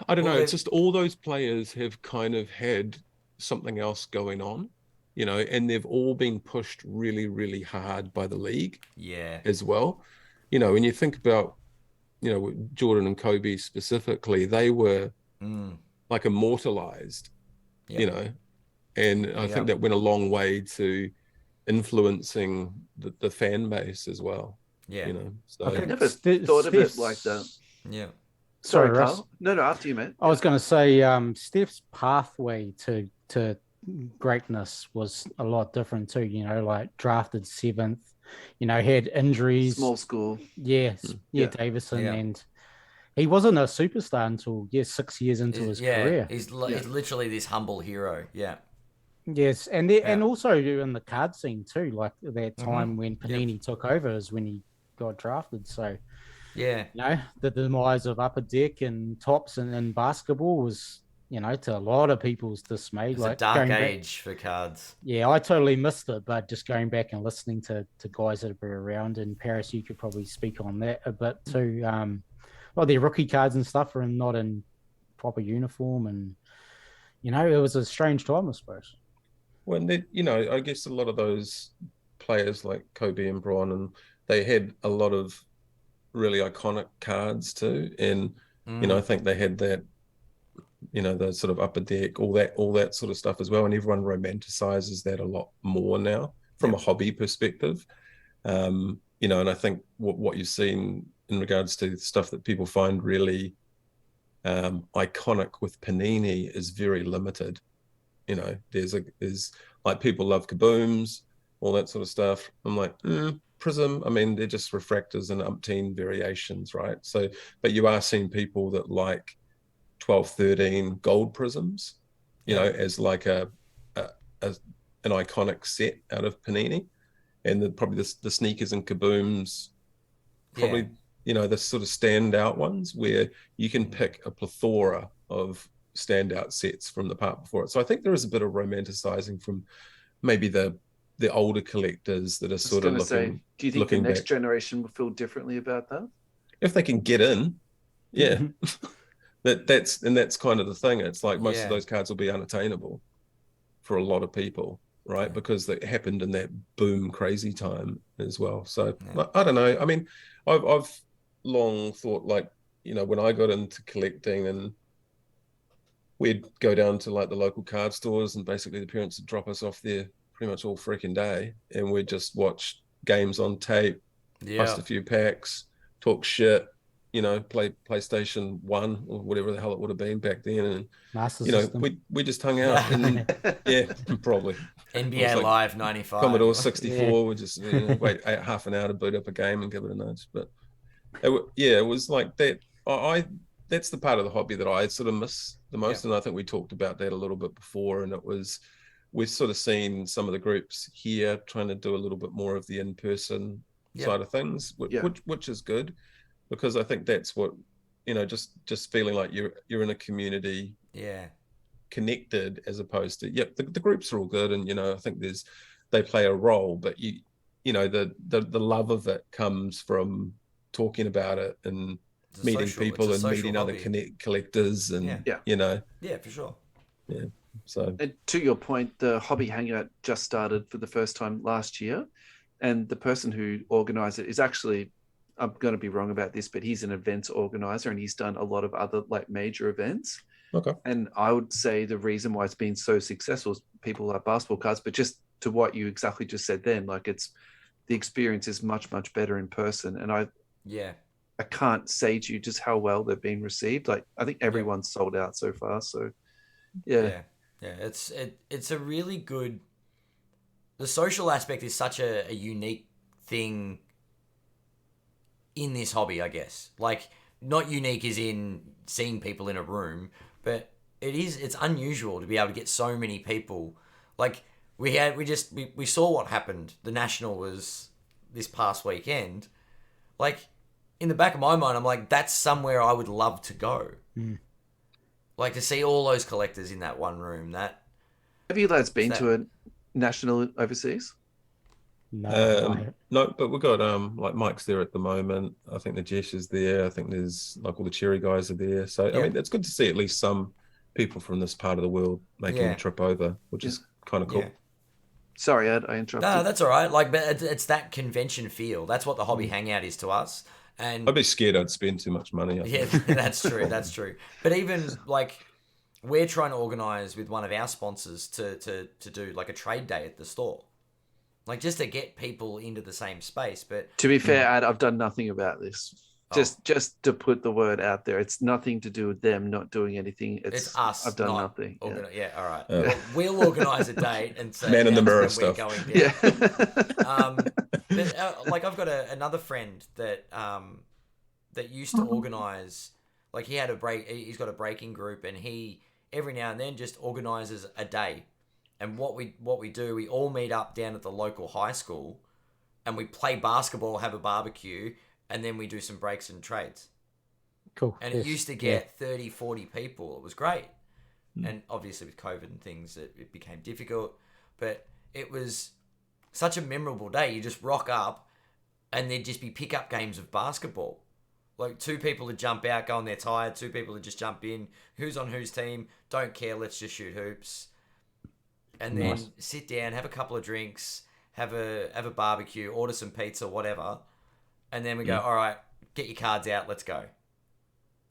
I don't know. It's just all those players have kind of had something else going on. And they've all been pushed really, really hard by the league as well. When you think about, Jordan and Kobe specifically, they were like immortalized, and I think that went a long way to influencing the fan base as well. Yeah. So I never thought of it like that. Yeah. Sorry, Russ. Carl. No, after you, mate. I was going to say Steph's pathway to greatness was a lot different too, like drafted 7th, had injuries, small school. Davison, and he wasn't a superstar until 6 years into his career. He's literally this humble hero. Yes, and also in the card scene too, like that time when Panini took over is when he got drafted. So the demise of Upper Deck and Tops in basketball was, to a lot of people's dismay. It's like a dark age for cards. Yeah, I totally missed it, but just going back and listening to guys that were around, and Parris, you could probably speak on that a bit too. Their rookie cards and stuff are not in proper uniform, and it was a strange time, I suppose. Well, I guess a lot of those players like Kobe and Bron, and they had a lot of really iconic cards too. And I think they had that, the sort of Upper Deck, all that sort of stuff as well. And everyone romanticizes that a lot more now from a hobby perspective. And I think what you've seen in regards to stuff that people find really iconic with Panini is very limited. There's like, people love kabooms, all that sort of stuff. I'm like, Prism, I mean, they're just refractors and umpteen variations, right? So, but you are seeing people that like 12, 13 gold prisms, as like an iconic set out of Panini. And probably the sneakers and kabooms, probably, the sort of standout ones where you can pick a plethora of standout sets from the part before it. So I think there is a bit of romanticizing from maybe the older collectors that are sort of looking. Do you think the next back. generation will feel differently about that? If they can get in, yeah. that's kind of the thing. It's like most of those cards will be unattainable for a lot of people, right? Because that happened in that boom crazy time as well. So I don't know. I mean, I've long thought, like, when I got into collecting, and we'd go down to like the local card stores, and basically the parents would drop us off there pretty much all freaking day, and we'd just watch games on tape, bust a few packs, talk shit, play PlayStation 1 or whatever the hell it would have been back then, and Master System. we just hung out, and probably NBA like Live 95, Commodore 64. We just wait half an hour to boot up a game and give it a nudge. But it was like that. That's the part of the hobby that I sort of miss the most, and I think we talked about that a little bit before. And we've sort of seen some of the groups here trying to do a little bit more of the in-person side of things, which is good, because I think that's what, just feeling like you're in a community, connected, as opposed to the groups are all good, and I think they play a role, but the love of it comes from talking about it and meeting people and meeting other collectors, and for sure. So, and to your point, the hobby hangout just started for the first time last year, and the person who organized it is actually, I'm going to be wrong about this, but he's an events organizer, and he's done a lot of other like major events. Okay. And I would say the reason why it's been so successful is people like basketball cards, but just to what you exactly just said then, like the experience is much, much better in person. And I can't say to you just how well they've been received. Like, I think everyone's sold out so far. So it's a really good, the social aspect is such a unique thing in this hobby, I guess. Like, not unique as in seeing people in a room, but it's unusual to be able to get so many people. Like, we saw what happened. The National was this past weekend. Like, in the back of my mind, I'm like, that's somewhere I would love to go. Like, to see all those collectors in that one room. Have you lads been to a National overseas? No, but we've got like Mike's there at the moment. I think the Jesh is there. I think there's like all the Cherry guys are there. So I mean, it's good to see at least some people from this part of the world making a trip over, which is kind of cool. Sorry, Ed, I interrupted. No, that's all right. Like, but it's that convention feel. That's what the hobby hangout is to us. And I'd be scared I'd spend too much money. That's true. That's true. But even like, we're trying to organize with one of our sponsors to do like a trade day at the store. Like, just to get people into the same space. But to be fair, Ad, I've done nothing about this. Just to put the word out there, it's nothing to do with them not doing anything. It's us. I've done nothing. All right. Well, we'll organize a date and say, man in the mirror stuff. We're going down. But, like, I've got another friend that used to organize. Like, he's got a breaking group, and he every now and then just organizes a day. And what we do, we all meet up down at the local high school, and we play basketball, have a barbecue, and then we do some breaks and trades. Cool. And it used to get 30, 40 people. It was great. And obviously with COVID and things, it became difficult. But it was such a memorable day. You just rock up, and there'd just be pickup games of basketball. Like, 2 people would jump out, go on they're tired. 2 people would just jump in. Who's on whose team? Don't care. Let's just shoot hoops. And then sit down, have a couple of drinks, have a barbecue, order some pizza, whatever, and then we go, all right, get your cards out, let's go.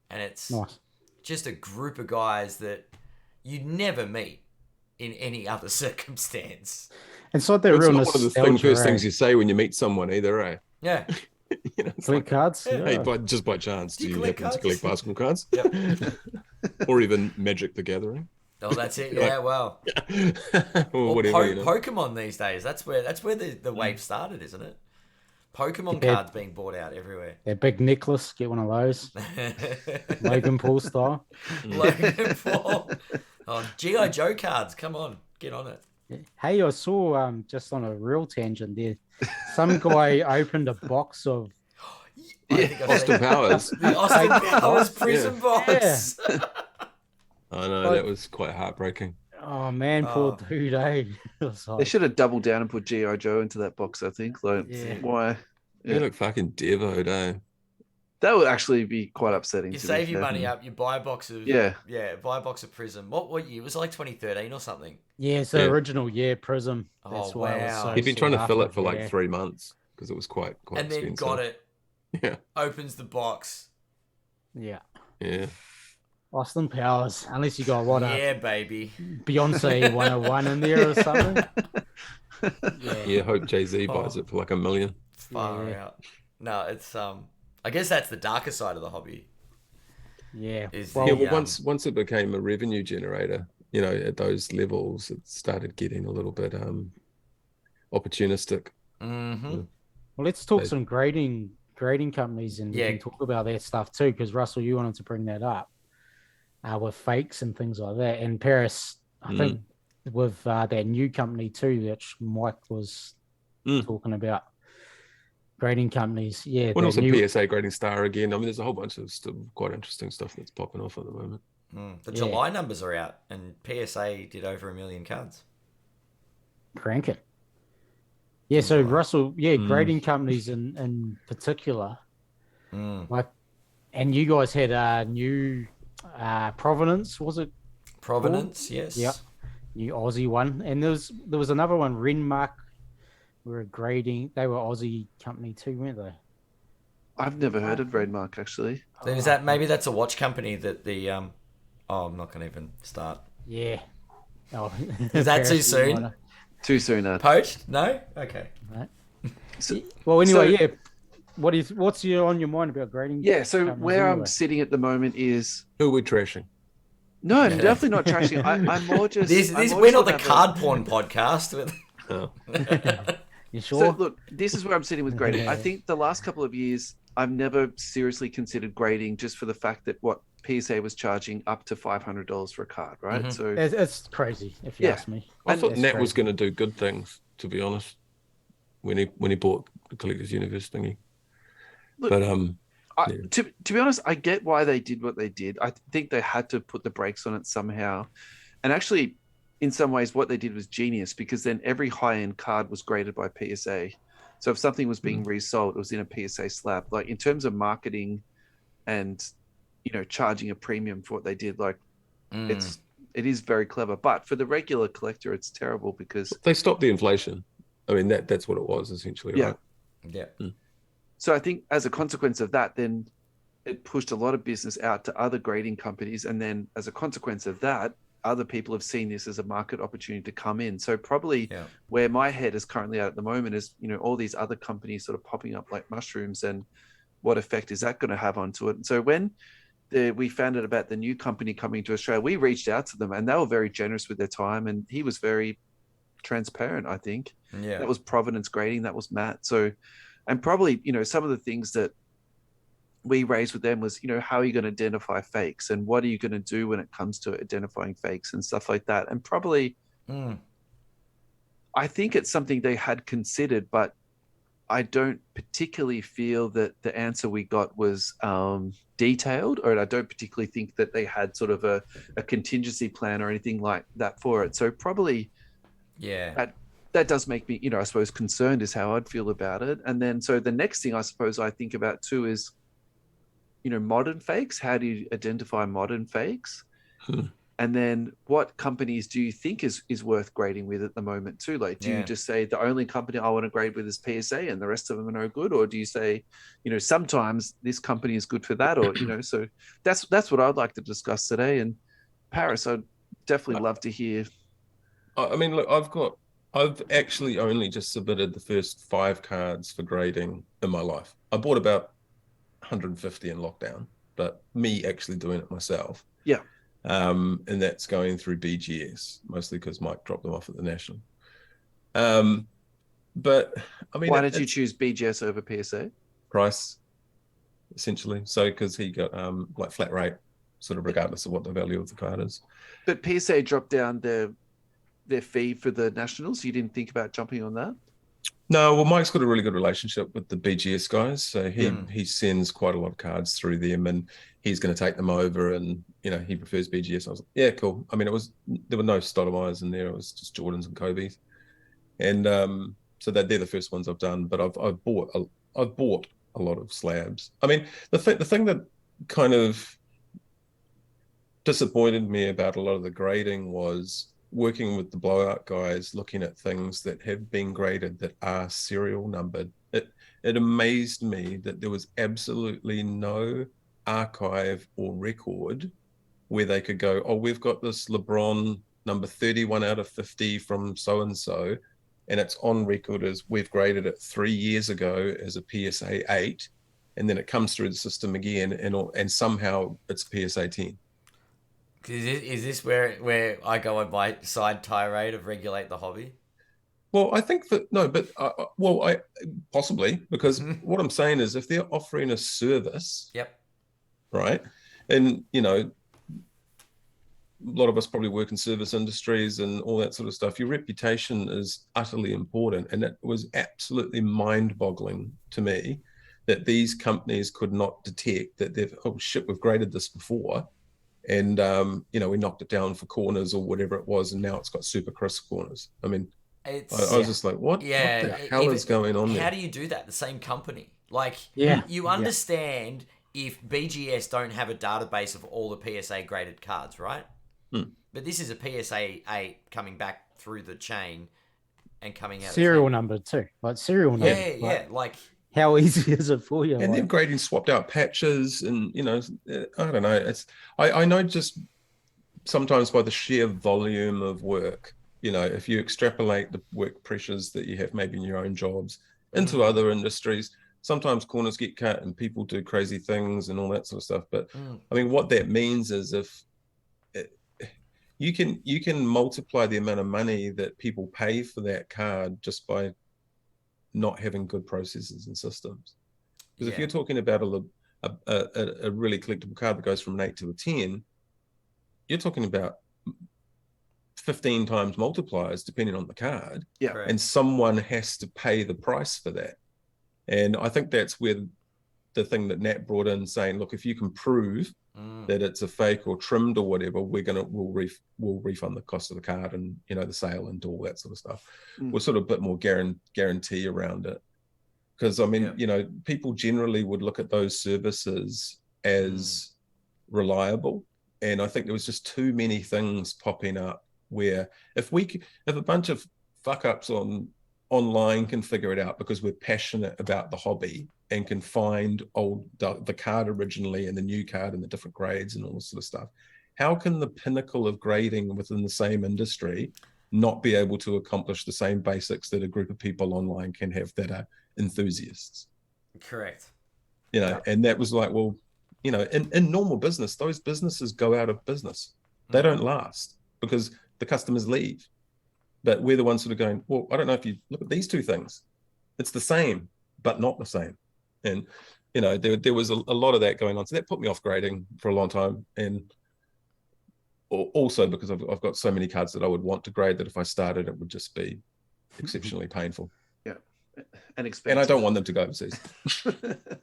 And it's Nice. just a group of guys that you'd never meet in any other circumstance. It's like that It's real not one of the nostalgia, first eh? things you say when you meet someone either, eh? Yeah. You know, it's Collect cards. Yeah. hey, Yeah. just by chance, Do do you you collect happen to cards? collect basketball cards? Yep. Or even Magic the Gathering? Oh, that's it. You're Yeah, well. or Or whatever. You know? Pokemon these days. That's where the wave started, isn't it? Pokemon Yeah. cards being bought out everywhere. Yeah, big necklace. Get one of those. Logan Paul style. Logan Paul. Oh, G.I. Joe cards. Come on, get on it. Hey, I saw just on a real tangent there, some guy opened a box of I think I've Austin seen- Powers. The Austin Powers Yeah. prison box. I know, Like- that was quite heartbreaking. oh man, poor Oh. dude, eh? It was They like, should have doubled down and put G.I. Joe into that box, I think. Like, Yeah. why? You Yeah. look fucking devoed, eh? That would actually be quite upsetting. You to save be your fair. money up. You buy a box of Yeah. buy a box of Prism. What year? It was like 2013 or something. yeah, it's the Yeah. original, Prism. Oh, That's why I was wow. so He'd been trying to sought fill it after, for like yeah. 3 months because it was quite And then expensive. got it. Yeah, Opens the box. Yeah. yeah. Austin Powers, unless you got what Yeah, baby. Beyonce 101 in there or something. Yeah, hope Jay-Z buys Oh. it for like $1 million. Far Yeah. out. No, it's I guess that's the darker side of the hobby. Yeah. Is Well, Yeah, the, well, once it became a revenue generator, you know, at those levels, it started getting a little bit opportunistic. Mm-hmm. Yeah. well, let's talk They- some grading companies and we Yeah. can talk about that stuff too, because Russell, you wanted to bring that up with fakes and things like that. And Parris, I think with that new company too, that Mike was talking about, grading companies. Yeah. Well, that also new- PSA grading star again. I mean, there's a whole bunch of still quite interesting stuff that's popping off at the moment. The Yeah. July numbers are out, and PSA did over 1 million cards. Crank it. Yeah, so July. Russell, grading companies in particular, Mm. like, and you guys had a new Provenance, was it? Provenance, yes. Yep. New Aussie one, and there was another one, Renmark, were grading. They were Aussie company too, weren't they? I've never heard of Raidmark, actually. So is that maybe that's a watch company that the I'm not going to even start. Yeah. Oh, Is that too Parris, soon? you might Too soon, Poached? No? Okay. know. So, Well, anyway, So- yeah. What's on your mind about grading? yeah, so companies where anyway? I'm sitting at the moment is Who are we trashing? no, I'm definitely not trashing. I'm more just. I'm more We're just not the about card porn podcast. With... Oh. You So sure? look, this is where I'm sitting with grading. I think the last couple of years, I've never seriously considered grading just for the fact that what PSA was charging up to $500 for a card, right? Mhm. So It's crazy, if you Yeah. ask me. I thought That's Nat was crazy. going to do good things, to be honest, when he bought the Collectors Universe thingy. Look, But I, to be honest, I get why they did what they did. I think they had to put the brakes on it somehow. And actually, in some ways, what they did was genius because then every high-end card was graded by PSA. So if something was being resold, it was in a PSA slab. Like in terms of marketing and, charging a premium for what they did, like it is very clever. But for the regular collector, it's terrible because they stopped the inflation. I mean, that's what it was essentially, Yeah. right? Yeah. So I think as a consequence of that, then it pushed a lot of business out to other grading companies. And then as a consequence of that, other people have seen this as a market opportunity to come in. So probably where my head is currently at the moment is, all these other companies sort of popping up like mushrooms and what effect is that going to have onto it? And so when we found out about the new company coming to Australia, we reached out to them and they were very generous with their time. And he was very transparent, I think. Yeah. That was Provenance Grading. That was Matt. So, and probably, some of the things that we raised with them was, how are you going to identify fakes and what are you going to do when it comes to identifying fakes and stuff like that? And probably, I think it's something they had considered, but I don't particularly feel that the answer we got was detailed, or I don't particularly think that they had sort of a contingency plan or anything like that for it. So probably, that does make me, I suppose, concerned is how I'd feel about it. And then, so the next thing I suppose I think about too is, modern fakes. How do you identify modern fakes? And then what companies do you think is worth grading with at the moment too? Like, do you just say the only company I want to grade with is PSA and the rest of them are no good? Or do you say, sometimes this company is good for that? Or, so that's what I'd like to discuss today. And Parris, I'd definitely love to hear. I mean, look, I've actually only just submitted the first 5 cards for grading in my life. I bought about 150 in lockdown, but me actually doing it myself. Yeah. And that's going through BGS, mostly because Mike dropped them off at the National. But I mean, why did you choose BGS over PSA? Price, essentially. So because he got like flat rate, sort of regardless of what the value of the card is. But PSA dropped down their fee for the Nationals. You didn't think about jumping on that? No, well, Mike's got a really good relationship with the BGS guys, so he sends quite a lot of cards through them, and he's going to take them over, and he prefers BGS. I was like, yeah, cool. I mean, there were no Stoudemire's in there; it was just Jordans and Kobe's, and so they're the first ones I've done. But I've bought a lot of slabs. I mean, the thing that kind of disappointed me about a lot of the grading was working with the blowout guys, looking at things that have been graded that are serial numbered. It amazed me that there was absolutely no archive or record where they could go, oh, we've got this LeBron number 31 out of 50 from so-and-so, and it's on record as we've graded it 3 years ago as a PSA 8, and then it comes through the system again, and somehow it's PSA 10. Is this where I go on my side tirade of regulate the hobby? Well, I think that no, but I possibly, because what I'm saying is if they're offering a service, right, and a lot of us probably work in service industries and all that sort of stuff, your reputation is utterly important, and it was absolutely mind-boggling to me that these companies could not detect that we've graded this before. And, we knocked it down for corners or whatever it was, and now it's got super crisp corners. I mean, I was just like, what the hell is going on there? How do you do that? The same company. Like, you understand if BGS don't have a database of all the PSA graded cards, right? But this is a PSA 8 coming back through the chain and coming out. Serial number too. Like serial number. Yeah. Like, how easy is it for you? And they're grading swapped out patches, and I don't know. I know just sometimes by the sheer volume of work, if you extrapolate the work pressures that you have maybe in your own jobs into other industries, sometimes corners get cut and people do crazy things and all that sort of stuff. But I mean, what that means is if you can multiply the amount of money that people pay for that card just by not having good processes and systems. Because if you're talking about a really collectible card that goes from an 8 to a 10, you're talking about 15 times multipliers depending on the card. Yeah. Correct. And someone has to pay the price for that. And I think that's where the thing that Nat brought in, saying, look, if you can prove that it's a fake or trimmed or whatever, we'll refund the cost of the card and the sale and all that sort of stuff. We're sort of a bit more guarantee around it, because I mean people generally would look at those services as reliable, and I think there was just too many things popping up where if a bunch of fuck ups online can figure it out because we're passionate about the hobby and can find the card originally and the new card and the different grades and all this sort of stuff, how can the pinnacle of grading within the same industry not be able to accomplish the same basics that a group of people online can have that are enthusiasts? Correct. And that was like, well, in normal business, those businesses go out of business. They don't last because the customers leave. But we're the ones sort of going, well, I don't know if you look at these two things. It's the same, but not the same. And, there was a lot of that going on. So that put me off grading for a long time. And also because I've got so many cards that I would want to grade that if I started, it would just be exceptionally painful. Yeah. And expensive. And I don't want them to go overseas.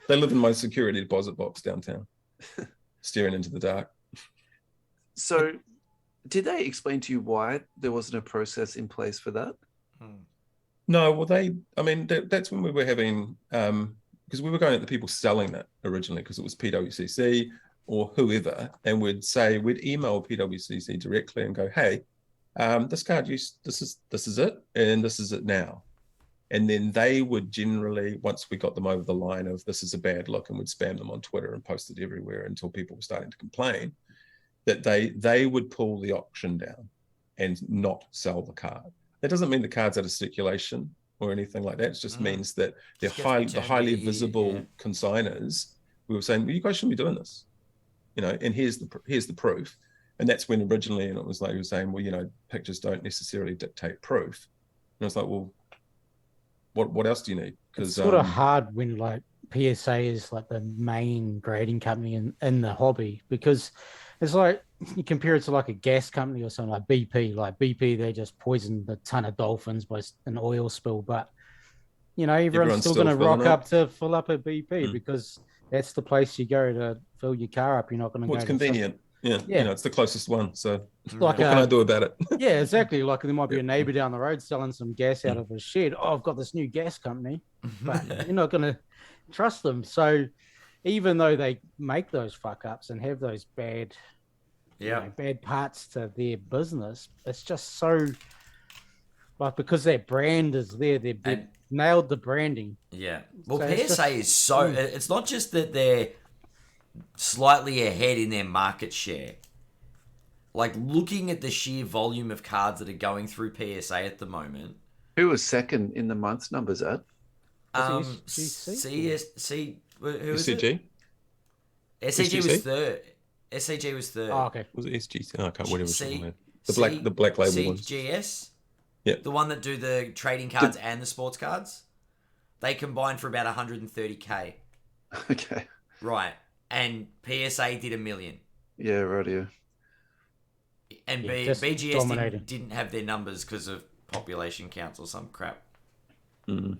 They live in my security deposit box downtown, staring into the dark. So did they explain to you why there wasn't a process in place for that? No, well, that's when we were having, because we were going at the people selling that originally, because it was PWCC. or whoever, and we'd email PWCC directly and go, hey, this card this is it, and this is it now. And then they would generally, once we got them over the line of this is a bad look, and would spam them on Twitter and post it everywhere until people were starting to complain, that they would pull the auction down and not sell the card. That doesn't mean the card's out of circulation or anything like that. It just means that the highly visible consigners, we were saying, well, you guys shouldn't be doing this, and here's the proof. And that's when originally, and it was like you were saying, well, pictures don't necessarily dictate proof. And I was like, well, what else do you need? Because it's sort of hard when like PSA is like the main grading company in the hobby, because it's like you compare it to like a gas company or something like BP. Like BP, they just poisoned a ton of dolphins by an oil spill, but everyone's still going to rock up to fill up a BP because that's the place you go to fill your car up. You're not going to go. It's convenient. Yeah, it's the closest one. So like, what can I do about it? Yeah, exactly. Like there might be a neighbor down the road selling some gas out of his shed. Oh, I've got this new gas company, but you're not going to trust them. So even though they make those fuck ups and have those bad parts to their business, it's just so like because their brand is there, they've nailed the branding. Yeah. Well, so PSA is so it's not just that they're slightly ahead in their market share. Like looking at the sheer volume of cards that are going through PSA at the moment. Who was second in the month's numbers at? SCG was third. SCG was third. Oh, okay. Was it SGC? Oh, I can't remember. The black label ones. CGS. Yeah. The one that do the trading cards and the sports cards. They combined for about 130k. Okay. Right. And PSA did $1 million. Yeah, right here. And BGS didn't have their numbers because of population counts or some crap. Mm.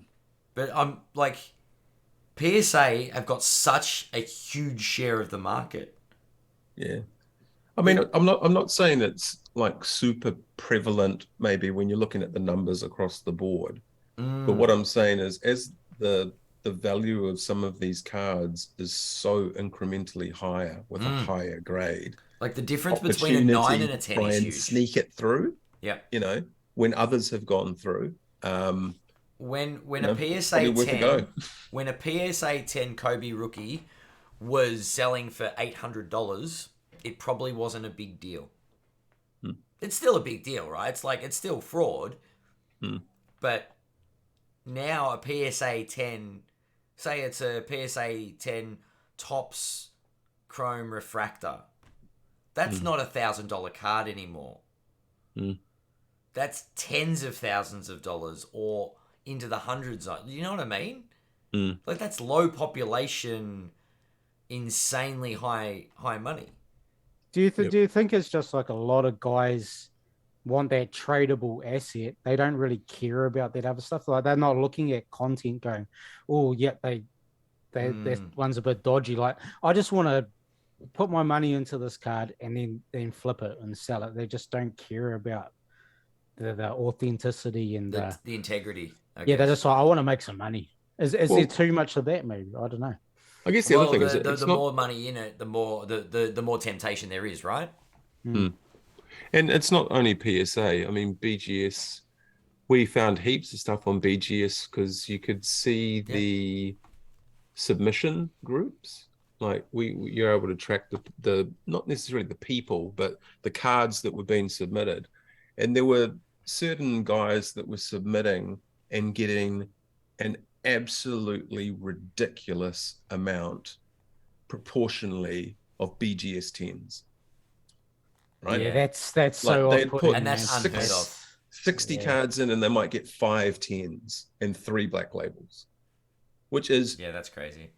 But I'm like, PSA have got such a huge share of the market. Yeah. I mean, I'm not saying it's like super prevalent maybe when you're looking at the numbers across the board. But what I'm saying is as the value of some of these cards is so incrementally higher with a higher grade. Like the difference between a 9 and a 10 is huge. Sneak it through. Yeah. When others have gone through. When a PSA 10 when a PSA 10 Kobe rookie was selling for $800, it probably wasn't a big deal. It's still a big deal, right? It's still fraud. But now a PSA 10, say it's a PSA 10 Topps Chrome Refractor. That's not $1,000 card anymore. That's tens of thousands of dollars or into the hundreds. You know what I mean? Like that's low population, insanely high money. Do you think it's just like a lot of guys want that tradable asset? They don't really care about that other stuff. Like they're not looking at content going, oh yeah, that one's a bit dodgy. Like I just want to put my money into this card and then flip it and sell it. They just don't care about the authenticity and the integrity. Yeah, they're just like, I want to make some money. Is there too much of that? Maybe I don't know. I guess the other thing is the more money in it, the more temptation there is, right? And it's not only PSA. I mean, BGS. We found heaps of stuff on BGS because you could see the submission groups. Like you're able to track the not necessarily the people, but the cards that were being submitted, and there were certain guys that were submitting and getting an absolutely ridiculous amount proportionally of BGS 10s. Right? Yeah, that's like so off-putting, and that's unheard of. 60 cards in, and they might get 5 10s and 3 black labels, which is that's crazy,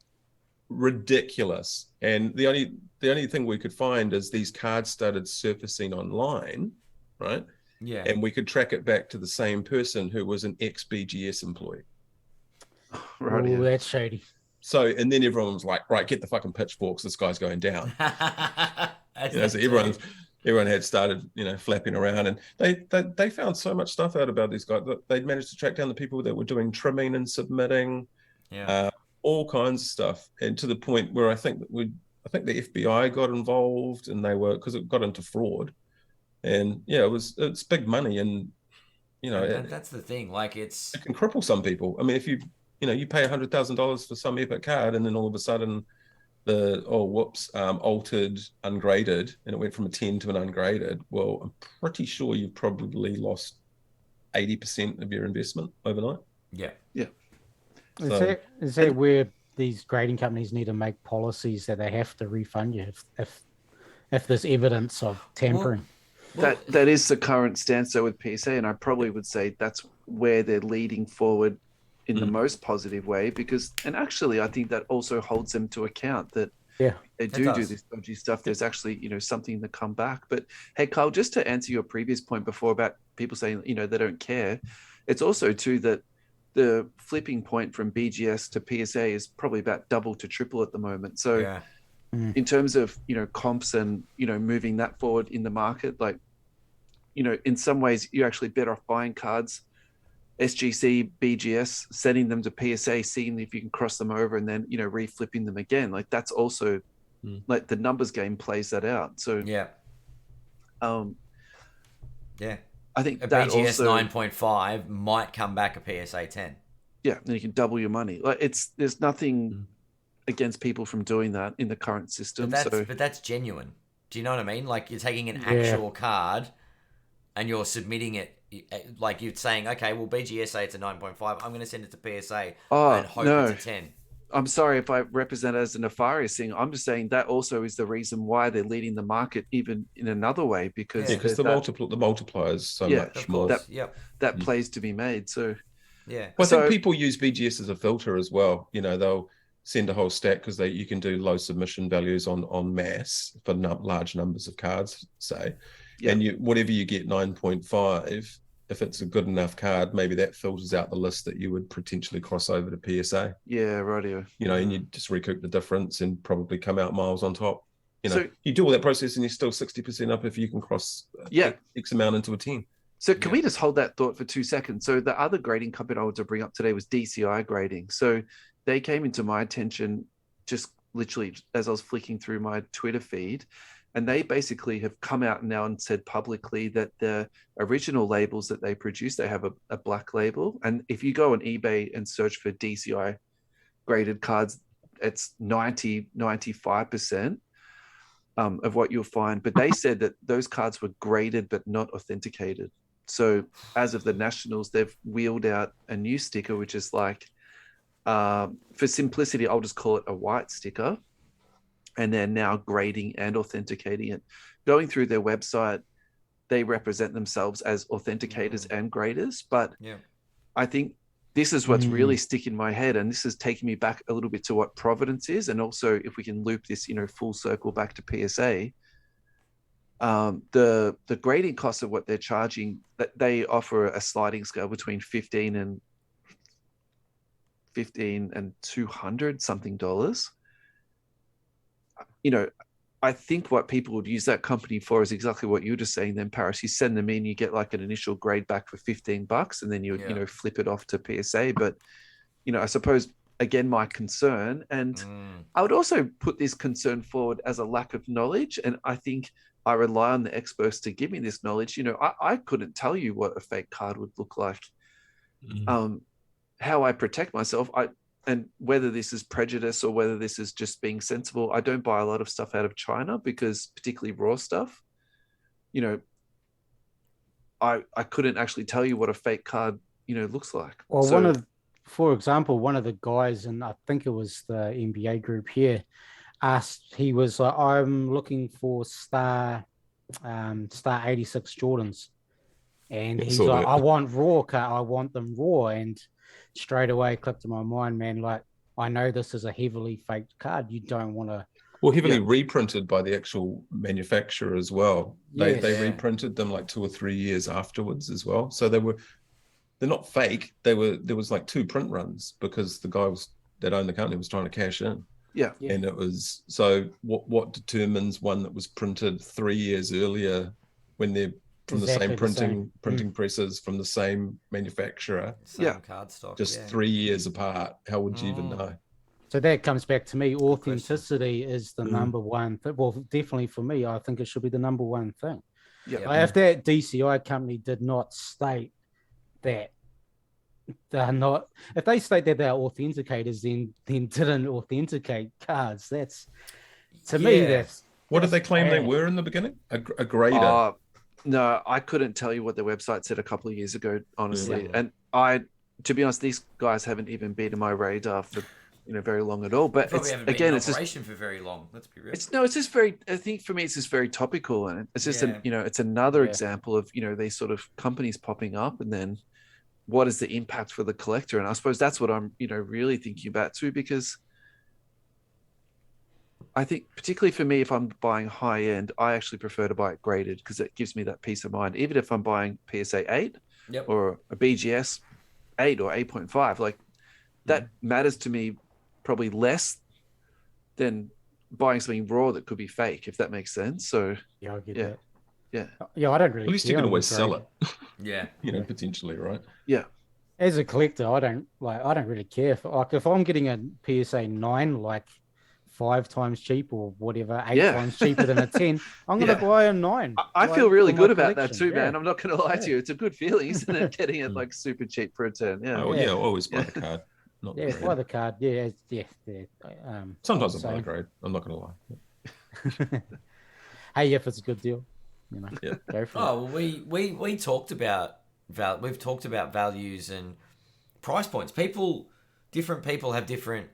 ridiculous. And the only thing we could find is these cards started surfacing online, right? Yeah, and we could track it back to the same person who was an ex-BGS employee. Right, that's shady. So, and then everyone was like, right, get the fucking pitchforks, this guy's going down. So everyone had started, flapping around, and they found so much stuff out about these guys that they'd managed to track down the people that were doing trimming and submitting, all kinds of stuff, and to the point where I think that I think the FBI got involved, and they were, because it got into fraud, and yeah, it's big money, and that's the thing. Like it can cripple some people. I mean, if you pay $100,000 for some epic card, and then all of a sudden altered, ungraded, and it went from a 10 to an ungraded. Well, I'm pretty sure you probably lost 80% of your investment overnight. Yeah. Is that where these grading companies need to make policies that they have to refund you if there's evidence of tampering? That is the current stance though with PSA, and I probably would say that's where they're leading forward in the most positive way, and actually I think that also holds them to account that they do this dodgy stuff. There's actually something to come back. But hey, Carl, just to answer your previous point before about people saying they don't care, it's also too that the flipping point from BGS to PSA is probably about double to triple at the moment. So in terms of comps and moving that forward in the market, like in some ways you're actually better off buying cards SGC, BGS, sending them to PSA, seeing if you can cross them over, and then reflipping them again. Like that's also like the numbers game plays that out. So I think a that BGS also 9.5 might come back a PSA 10. Yeah, then you can double your money. Like there's nothing against people from doing that in the current system. But that's genuine. Do you know what I mean? Like you're taking an actual card and you're submitting it. Like you're saying, okay, well, BGS say it's a 9.5. I'm going to send it to PSA and hope it's a 10. I'm sorry if I represent it as a nefarious thing. I'm just saying that also is the reason why they're leading the market even in another way, because the multiplier is so much more. That plays to be made. So well, I think people use BGS as a filter as well. They'll send a whole stack because you can do low submission values on mass for large numbers of cards, say. And whatever you get 9.5, if it's a good enough card, maybe that filters out the list that you would potentially cross over to PSA. Yeah, rightio. And you just recoup the difference and probably come out miles on top. You do all that process and you're still 60% up if you can cross X amount into a 10. So can we just hold that thought for 2 seconds? So the other grading company I wanted to bring up today was DCI Grading. So they came into my attention just literally as I was flicking through my Twitter feed. And they basically have come out now and said publicly that the original labels that they produce, they have a black label. And if you go on eBay and search for DCI graded cards, it's 95% of what you'll find. But they said that those cards were graded but not authenticated. So as of the Nationals, they've wheeled out a new sticker, which is like, for simplicity, I'll just call it a white sticker. And they're now grading and authenticating it. Going through their website, they represent themselves as authenticators and graders. But I think this is what's really sticking in my head. And this is taking me back a little bit to what Providence is. And also, if we can loop this, full circle back to PSA, the grading costs of what they're charging, that they offer a sliding scale between 15 and $200 something dollars. I think what people would use that company for is exactly what you were just saying then, Parris. You send them in, you get like an initial grade back for $15, and then you would, flip it off to PSA. But, I suppose, again, my concern, and I would also put this concern forward as a lack of knowledge. And I think I rely on the experts to give me this knowledge. I couldn't tell you what a fake card would look like. How I protect myself, and whether this is prejudice or whether this is just being sensible, I don't buy a lot of stuff out of China because particularly raw stuff, I couldn't actually tell you what a fake card, looks like. Well, for example, one of the guys, and I think it was the NBA group here, asked, he was like, I'm looking for star 86 Jordans. And he's like, I want raw car. I want them raw. And straight away clicked to my mind, man, like, I know this is a heavily faked card. You don't want to. Well, heavily reprinted by the actual manufacturer as well. They reprinted them like 2 or 3 years afterwards as well. So they're not fake. There was like 2 print runs because the guy that owned the company was trying to cash in. Yeah. And it was, so what determines one that was printed 3 years earlier when they're from the same printing presses from the same manufacturer, same card stock, just 3 years apart? How would you even know? So that comes back to me. question. Authenticity is the number one thing. Well, definitely for me, I think it should be the number one thing. Yeah. Like if that DCI company did not state that they're not, if they state that they're authenticators, then didn't authenticate cards. That's to me. That's what did they claim they bad. were in the beginning? A grader. No, I couldn't tell you what their website said a couple of years ago, honestly. Yeah. And to be honest, these guys haven't even been in my radar for very long at all. But Probably it's haven't been again, in it's just operation for very long. Let's be real. it's just very. I think for me, it's just very topical, and it's just it's another example of these sort of companies popping up, and then what is the impact for the collector? And I suppose that's what I'm really thinking about too, because I think particularly for me, if I'm buying high end, I actually prefer to buy it graded because it gives me that peace of mind. Even if I'm buying PSA 8 or a BGS 8 or 8.5, like that matters to me probably less than buying something raw that could be fake, if that makes sense. So Yeah, I get that. Yeah, I don't really. At least you can always sell it. Yeah. Potentially, right? Yeah. As a collector, I don't really care if I'm getting a PSA 9 like 5 times cheap or whatever, 8 times cheaper than a 10, I'm going to buy a 9. I feel really good about that too, man. I'm not going to lie to you. It's a good feeling, isn't it? Getting it like super cheap for a 10. Yeah. Always buy the card. Not the buy the card. Yeah. Sometimes I buy the grade. I'm not going to lie. Hey, if it's a good deal, go for it. Well, we talked about we've talked about values and price points. Different people have different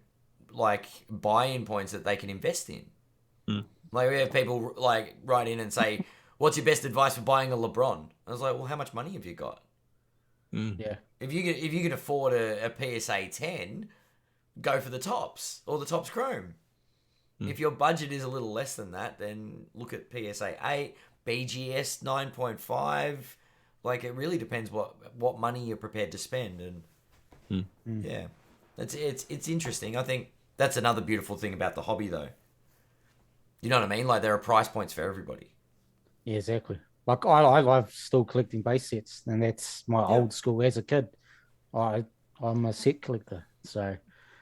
like buy-in points that they can invest in. Like we have people like write in and say, "What's your best advice for buying a LeBron?" I was like, "Well, how much money have you got?" Yeah. If you can afford a PSA 10, go for the tops or the tops chrome. If your budget is a little less than that, then look at PSA 8, BGS 9.5. Like it really depends what money you're prepared to spend, and it's interesting. I think that's another beautiful thing about the hobby, though. You know what I mean? Like there are price points for everybody. Yeah, exactly. Like I love still collecting base sets, and that's my old school as a kid. I'm a set collector, so.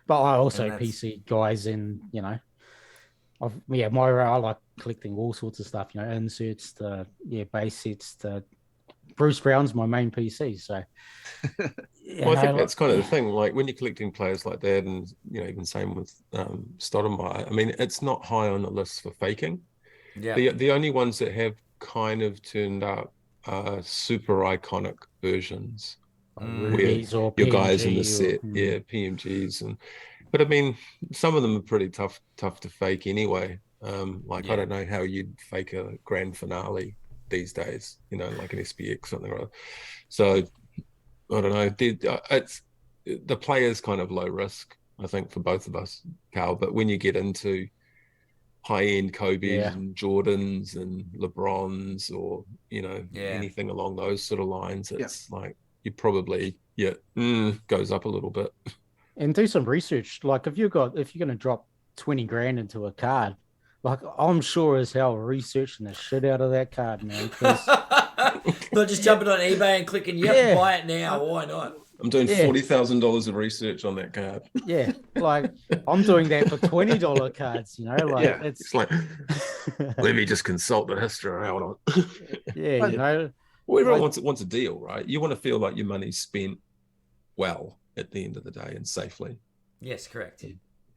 But I also PC guys, and I like collecting all sorts of stuff. Inserts, base sets. Bruce Brown's my main PC, so. Well, I think that's kind of the thing. Like when you're collecting players like that, and even same with Stoudemire. I mean, it's not high on the list for faking. Yeah. The only ones that have kind of turned up are super iconic versions. Rubies or your PMG guys in the set, PMGs, but I mean, some of them are pretty tough to fake anyway. I don't know how you'd fake a grand finale these days, like an SPX something or other. So I don't know. It's the player's kind of low risk, I think, for both of us, Carl. But when you get into high-end Kobe's and Jordans and LeBrons or anything along those sort of lines, it's like you probably goes up a little bit. And do some research. Like if you're going to drop 20 grand into a card, like I'm sure as hell researching the shit out of that card, man. Not just jumping on eBay and clicking, buy it now. Why not? I'm doing $40,000 of research on that card. Yeah, like I'm doing that for $20 cards. It's like let me just consult the history. Hold on. Well, everyone wants a deal, right? You want to feel like your money's spent well at the end of the day and safely. Yes, correct.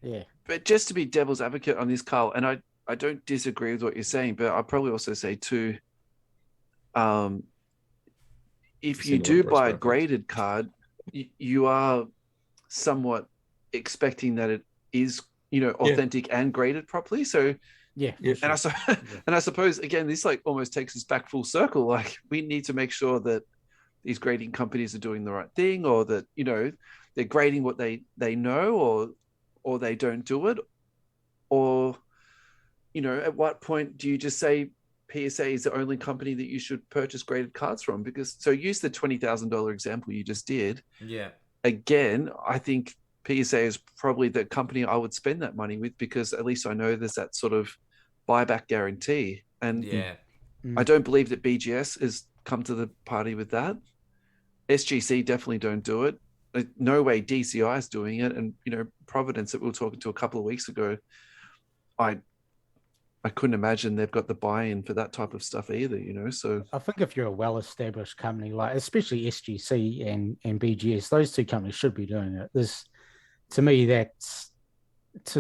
Yeah. But just to be devil's advocate on this, Carl, and I don't disagree with what you're saying, but I'll probably also say too, if you do buy a graded card, you are somewhat expecting that it is, authentic and graded properly. So and I suppose again, this like almost takes us back full circle. Like we need to make sure that these grading companies are doing the right thing, or that they're grading what they know, or they don't do it, or at what point do you just say PSA is the only company that you should purchase graded cards from? Because use the $20,000 example you just did. Yeah. Again, I think PSA is probably the company I would spend that money with, because at least I know there's that sort of buyback guarantee. And I don't believe that BGS has come to the party with that. SGC definitely don't do it. no way DCI is doing it. And, Providence that we were talking to a couple of weeks ago, I couldn't imagine they've got the buy-in for that type of stuff either, so. I think if you're a well-established company, like especially SGC and BGS, those two companies should be doing it. To me, that's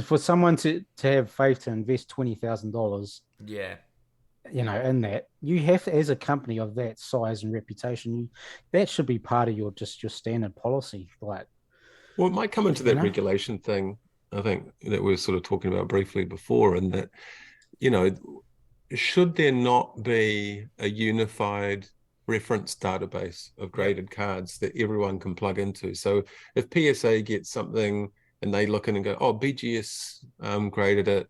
for someone to have faith to invest $20,000. Yeah. In that, you have to, as a company of that size and reputation, that should be part of your standard policy. Like, well, it might come into that regulation thing, I think, that we were sort of talking about briefly before, and that, should there not be a unified reference database of graded cards that everyone can plug into? So if PSA gets something and they look in and go, oh, BGS graded it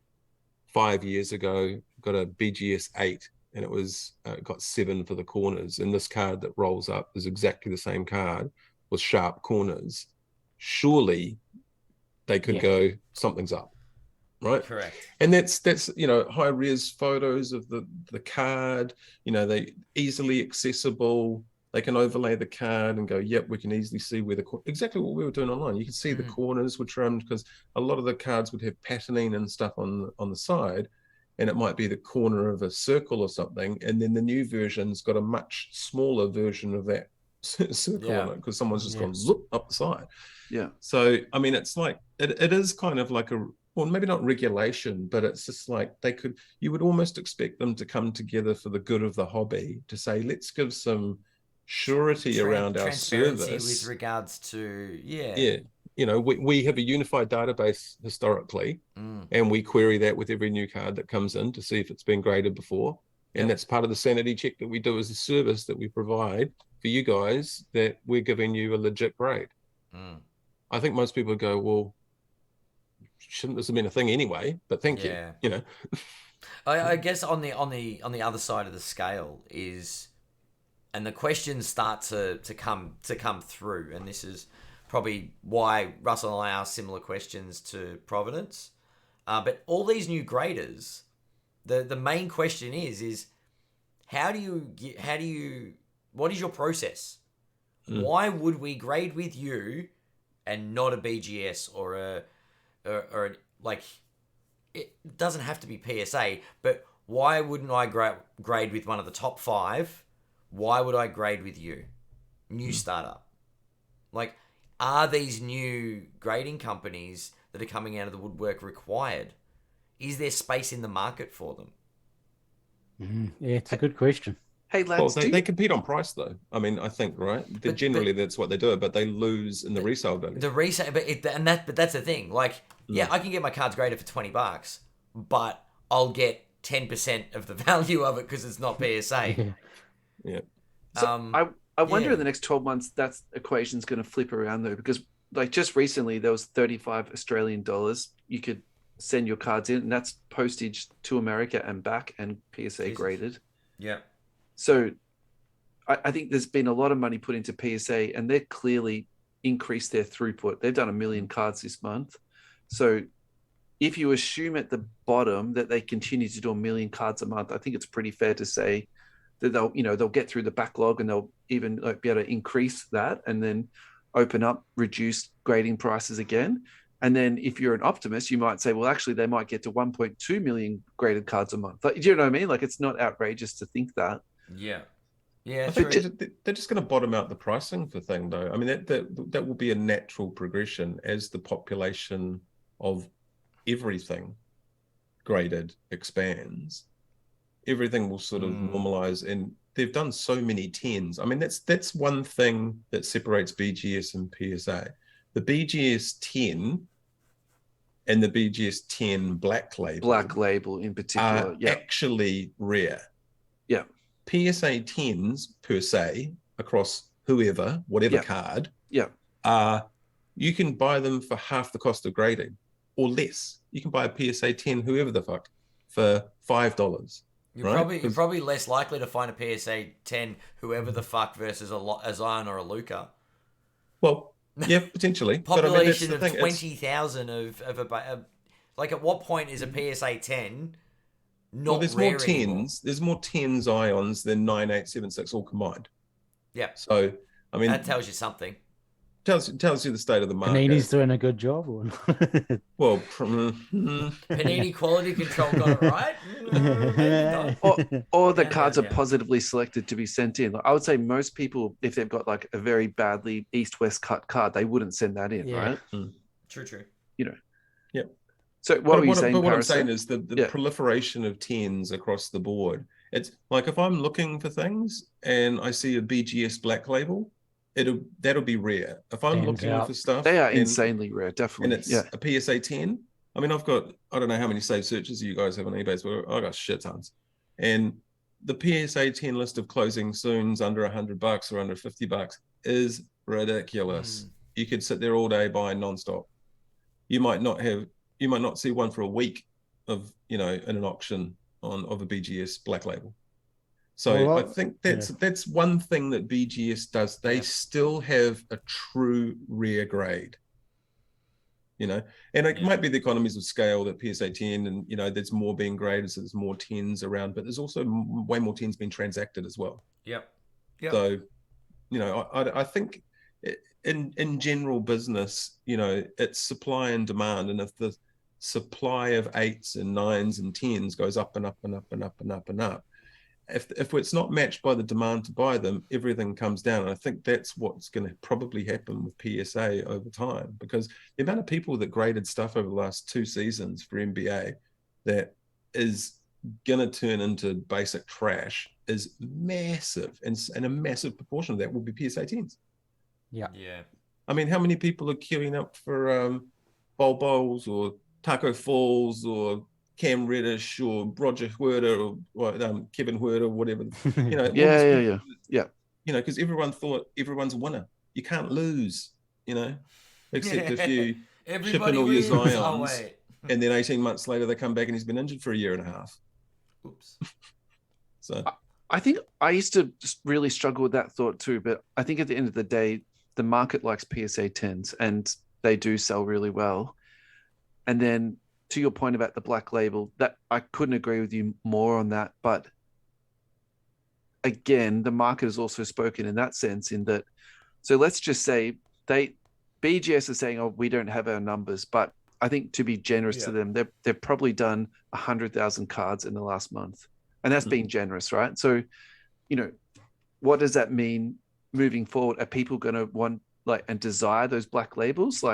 5 years ago, got a BGS 8, and it was got 7 for the corners, and this card that rolls up is exactly the same card with sharp corners, surely they could go, something's up, right? Correct. And that's high res photos of the card, they easily accessible. They can overlay the card and go, yep, we can easily see where exactly what we were doing online. You can see the corners were trimmed, because a lot of the cards would have patterning and stuff on the side, and it might be the corner of a circle or something. And then the new version's got a much smaller version of that circle on it, because someone's just gone zoop up the side. Yeah. So, I mean, it's like, it is kind of like well, maybe not regulation, but it's just like you would almost expect them to come together for the good of the hobby to say, let's give some surety around our service with regards to we have a unified database historically, and we query that with every new card that comes in to see if it's been graded before, and that's part of the sanity check that we do as a service that we provide for you guys, that we're giving you a legit grade. I think most people go, well, shouldn't this have been a thing anyway? But thank you. I guess on the other side of the scale is, and the questions start to come through, and this is probably why Russell and I ask similar questions to Providence. But all these new graders, the main question is what is your process? Why would we grade with you and not a BGS or like, it doesn't have to be PSA, but why wouldn't I grade with one of the top 5? Why would I grade with you? New startup. Like, are these new grading companies that are coming out of the woodwork required? Is there space in the market for them? Yeah, it's a good question. Hey, lads, they compete on price, though. I mean, I think, right? Generally, that's what they do, but they lose in the resale value. The resale, but that's the thing. Like, I can get my cards graded for $20, but I'll get 10% of the value of it because it's not PSA. Yeah. So I wonder in the next 12 months that equation's going to flip around, though, because like just recently there was 35 Australian dollars. You could send your cards in, and that's postage to America and back, and PSA graded. Yeah. So I think there's been a lot of money put into PSA, and they've clearly increased their throughput. They've done 1 million cards this month. So if you assume at the bottom that they continue to do 1 million cards a month, I think it's pretty fair to say that they'll get through the backlog, and they'll even be able to increase that and then open up reduced grading prices again. And then if you're an optimist, you might say, well, actually, they might get to 1.2 million graded cards a month. Like, do you know what I mean? Like, it's not outrageous to think that. Yeah. I think they're just going to bottom out the pricing for thing, though. I mean, that will be a natural progression as the population of everything graded expands. Everything will sort of normalize, and they've done so many 10s. I mean, that's one thing that separates BGS and PSA. The BGS 10 and the BGS 10 black label in particular, are actually rare. Yeah. PSA 10s per se, across whatever card, you can buy them for half the cost of grading or less. You can buy a PSA 10 whoever the fuck for $5. You're probably less likely to find a PSA 10 whoever the fuck versus a Zion or a Luca. Well, yeah, potentially. Population of 20,000 of like, at what point is a PSA 10 not well, there's rare more 10s. anymore? There's more 10 Zions than 9876 all combined. Yeah. So, I mean, that tells you something. tells you the state of the market. Panini's doing a good job, or Well, Panini quality control got it right. Maybe not. Or the Down, cards down, are down. positively selected to be sent in. Like, I would say most people, if they've got like a very badly east-west cut card, they wouldn't send that in, right? True. Yep. So what were you saying, But what I'm Parris? saying is the proliferation of 10s across the board. It's like if I'm looking for things and I see a BGS black label, that'll be rare. If I'm looking for stuff, they are insanely rare, definitely. And it's a PSA 10. I mean, I don't know how many saved searches you guys have on eBay, but I got shit tons. And the PSA 10 list of closing soon's under $100 or under $50 is ridiculous. You could sit there all day buying nonstop. You might not see one for a week of, in an auction of a BGS black label. So I think that's one thing that BGS does. They still have a true rare grade, and it might be the economies of scale that PSA 10 and, there's more being graded, so there's more 10s around, but there's also way more 10s being transacted as well. Yep. So, I think in general business, it's supply and demand. And if the supply of 8s and 9s and 10s goes up and up and up and up and up and up, if it's not matched by the demand to buy them, everything comes down. And I think that's what's going to probably happen with PSA over time, because the amount of people that graded stuff over the last 2 seasons for NBA that is going to turn into basic trash is massive, and a massive proportion of that will be PSA 10s. Yeah. I mean, how many people are queuing up for Bol Bols or Taco Falls or Cam Reddish or Roger Huerta or Kevin Huerta, whatever. Yeah. Because everyone thought everyone's a winner. You can't lose, except if you ship in all your Zions, and then 18 months later they come back and he's been injured for a year and a half. Oops. So I think I used to just really struggle with that thought too, but I think at the end of the day, the market likes PSA 10s and they do sell really well. And then to your point about the black label, that I couldn't agree with you more on that. But again, the market has also spoken in that sense, in that, so let's just say BGS is saying, oh, we don't have our numbers, but I think to be generous to them, they've probably done 100,000 cards in the last month. And that's being generous, right? So, what does that mean moving forward? Are people going to want and desire those black labels?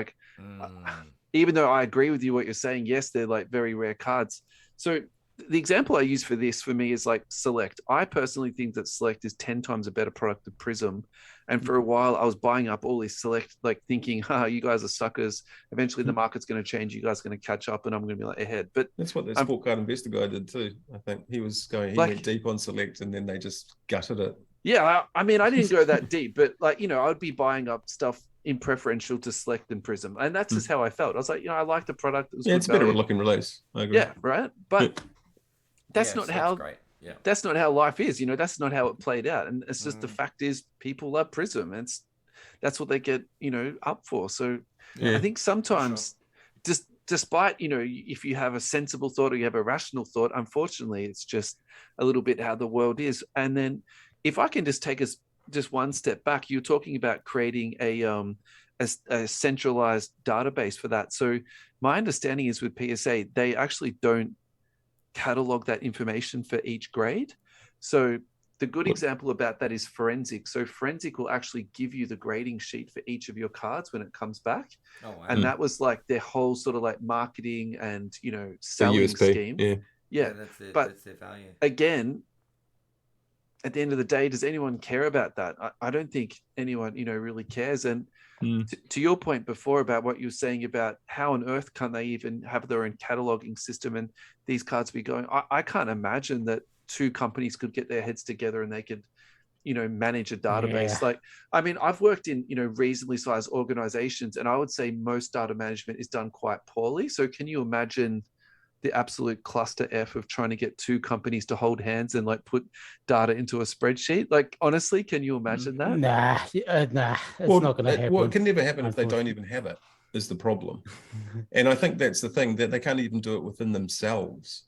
Even though I agree with you what you're saying, yes, they're very rare cards. So the example I use for this, for me, is Select. I personally think that Select is 10 times a better product than Prism. And for a while, I was buying up all these Select, thinking, you guys are suckers. Eventually, the market's going to change. You guys are going to catch up, and I'm going to be ahead. But that's what the Sport Card Investor guy did too. I think he went deep on Select, and then they just gutted it. Yeah, I mean, I didn't go that deep, but I would be buying up stuff in preferential to Select and Prism, and that's just how I felt. I was like, I like the product. It was it's a better looking release. I agree. Yeah, right. But that's not how. Great. Yeah. That's not how life is. That's not how it played out. And it's just the fact is, people love Prism, and that's what they get up for. So I think sometimes, just despite if you have a sensible thought or you have a rational thought, unfortunately, it's just a little bit how the world is. And then, if I can just take us just one step back, you're talking about creating a centralized database for that. So my understanding is with PSA, they actually don't catalog that information for each grade. So the good example about that is Forensic. So Forensic will actually give you the grading sheet for each of your cards when it comes back. Oh, wow. And that was their whole sort of marketing and selling scheme. Yeah. That's their value. Again, at the end of the day, does anyone care about that? I don't think anyone, really cares. And to your point before about what you were saying about how on earth can they even have their own cataloging system and these cards be going, I can't imagine that 2 companies could get their heads together and they could, manage a database. Yeah. I've worked in, reasonably sized organizations, and I would say most data management is done quite poorly. So can you imagine the absolute cluster F of trying to get 2 companies to hold hands and put data into a spreadsheet? Honestly, can you imagine that? Nah, it's not going to happen. Well, it can never happen if they don't even have it, is the problem. And I think that's the thing, that they can't even do it within themselves.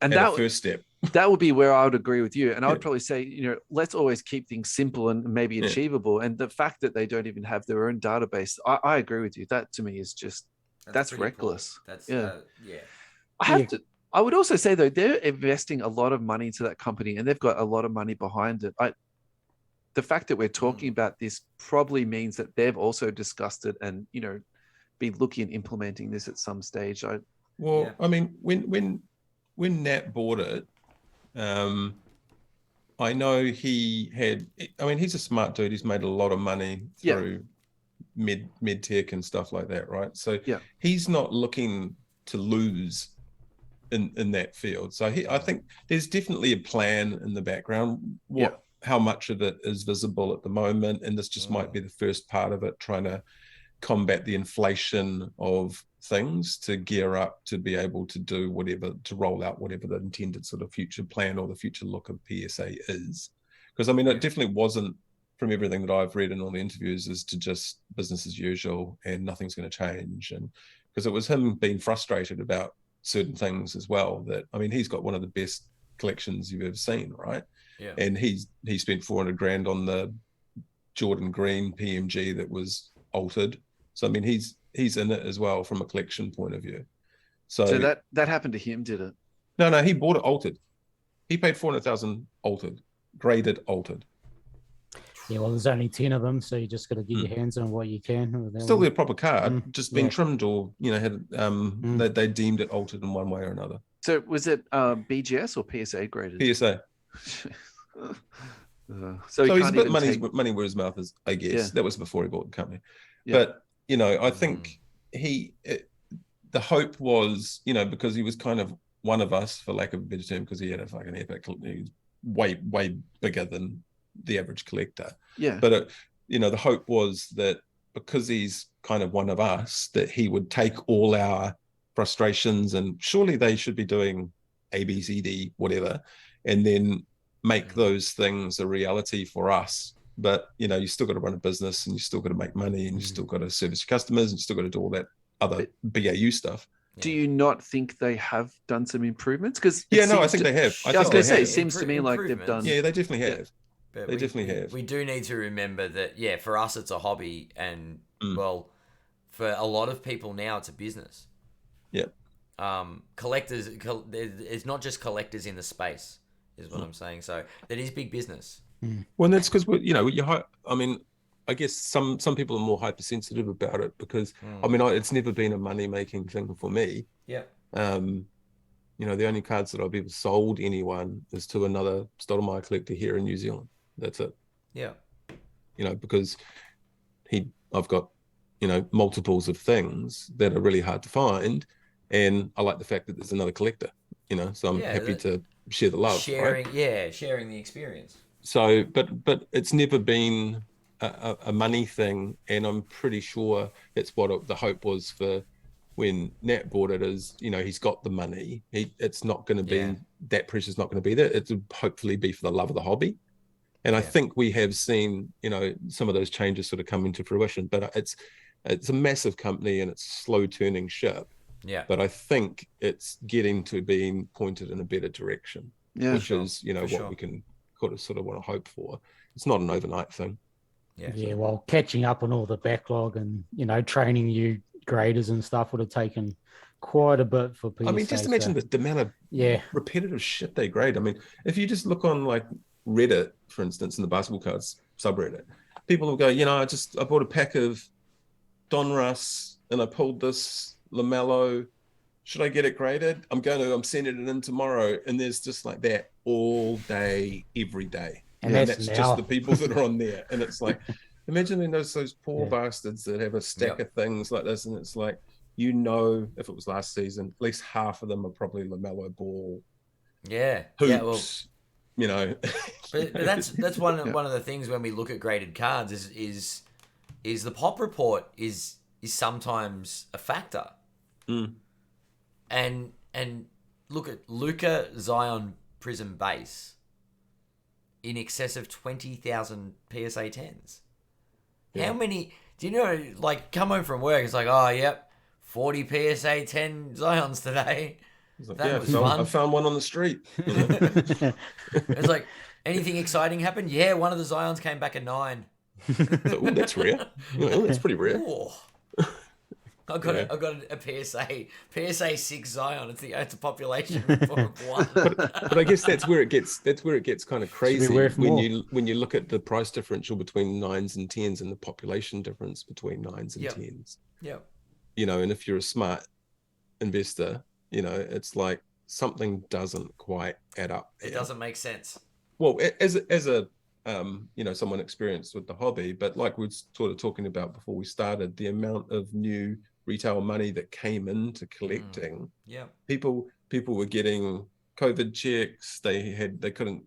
And that first step. That would be where I would agree with you. And I would probably say, let's always keep things simple and maybe achievable. And the fact that they don't even have their own database, I agree with you. That to me is just, that's reckless. Poor. That's, I would also say though, they're investing a lot of money into that company and they've got a lot of money behind it. The fact that we're talking about this probably means that they've also discussed it and, be looking at implementing this at some stage. I mean, when Nat bought it, I know he's a smart dude. He's made a lot of money through med tech and stuff like that, right? So he's not looking to lose in that field. So I think there's definitely a plan in the background. How much of it is visible at the moment, and this just might be the first part of it, trying to combat the inflation of things to gear up to be able to do whatever, to roll out whatever the intended sort of future plan or the future look of PSA is. Because I mean, it definitely wasn't, from everything that I've read in all the interviews, is to just business as usual and nothing's going to change. And because it was him being frustrated about certain things as well, that, I mean, he's got one of the best collections you've ever seen, right? Yeah. And he spent $400,000 on the Jordan Green PMG that was altered. So I mean, he's in it as well from a collection point of view. So that happened to him, did it? No, he bought it altered. He paid $400,000 altered, graded altered. Yeah, well, there's only 10 of them, so you just got to get your hands on what you can. Still a proper card, just been trimmed or had they deemed it altered in one way or another. So was it BGS or PSA graded? PSA. So he's a bit money where his mouth is, I guess. Yeah. That was before he bought the company. Yeah. But I think the hope was, because he was kind of one of us, for lack of a better term, because he had a fucking epic, he was way bigger than the average collector. Yeah. But the hope was that because he's kind of one of us, that he would take all our frustrations, and surely they should be doing A, B, C, D, whatever, and then make those things a reality for us. But you still got to run a business, and you still got to make money, and you still got to service your customers, and you still got to do all that other BAU stuff. Do you not think they have done some improvements? Because I think they have. I was going to say, it seems to me like they've done. Yeah, they definitely have. But they definitely have. We do need to remember that, for us it's a hobby, and well, for a lot of people now it's a business. Yeah. Collectors, it's not just collectors in the space, is what I'm saying. So that is big business. Well, that's because I guess some people are more hypersensitive about it because it's never been a money making thing for me. Yeah. The only cards that I've ever sold anyone is to another Stottlemyre collector here in New Zealand. That's it. Yeah. Because I've got multiples of things that are really hard to find, and I like the fact that there's another collector. So I'm happy to share the love. Sharing, right? Sharing the experience. So, but it's never been a money thing, and I'm pretty sure it's what the hope was for when Nat bought it. Is he's got the money. It's not going to be that pressure's not going to be there. It'll hopefully be for the love of the hobby, and I think we have seen some of those changes sort of come into fruition. But it's a massive company and it's a slow turning ship. Yeah. But I think it's getting to being pointed in a better direction. Yeah. Which is what we can sort of want to hope for. It's not an overnight thing. Yeah, well, catching up on all the backlog and, training you graders and stuff would have taken quite a bit for people. I mean, just imagine the amount of repetitive shit they grade. I mean, if you just look on like Reddit, for instance, in the basketball cards subreddit, people will go, I bought a pack of Donruss and I pulled this LaMelo. Should I get it graded? I'm sending it in tomorrow. And there's just like that all day, every day. And that's just the people that are on there. And it's like, imagine those poor bastards that have a stack of things like this. And it's like, if it was last season, at least half of them are probably LaMelo Ball. Yeah. Hoops, But that's one of the things when we look at graded cards is the pop report is sometimes a factor. And look at Luka Zion Prism base in excess of 20,000 PSA 10s. How many, do you know, like come home from work, it's like, 40 PSA 10 Zions today. It's like, That was fun. I found one on the street. You know? It's like, anything exciting happened? Yeah, one of the Zions came back a 9. So, oh, that's rare. You know, that's pretty rare. Ooh. I got a PSA 6 Zion. It's a population of 1. But I guess that's where it gets kind of crazy when you look at the price differential between 9s and 10s and the population difference between 9s and 10s. Yeah. You know, and if you're a smart investor, you know, it's like something doesn't quite add up. It doesn't make sense. Well, as a you know, someone experienced with the hobby, but like we were sort of talking about before we started, the amount of new retail money that came into collecting. People were getting COVID checks. They couldn't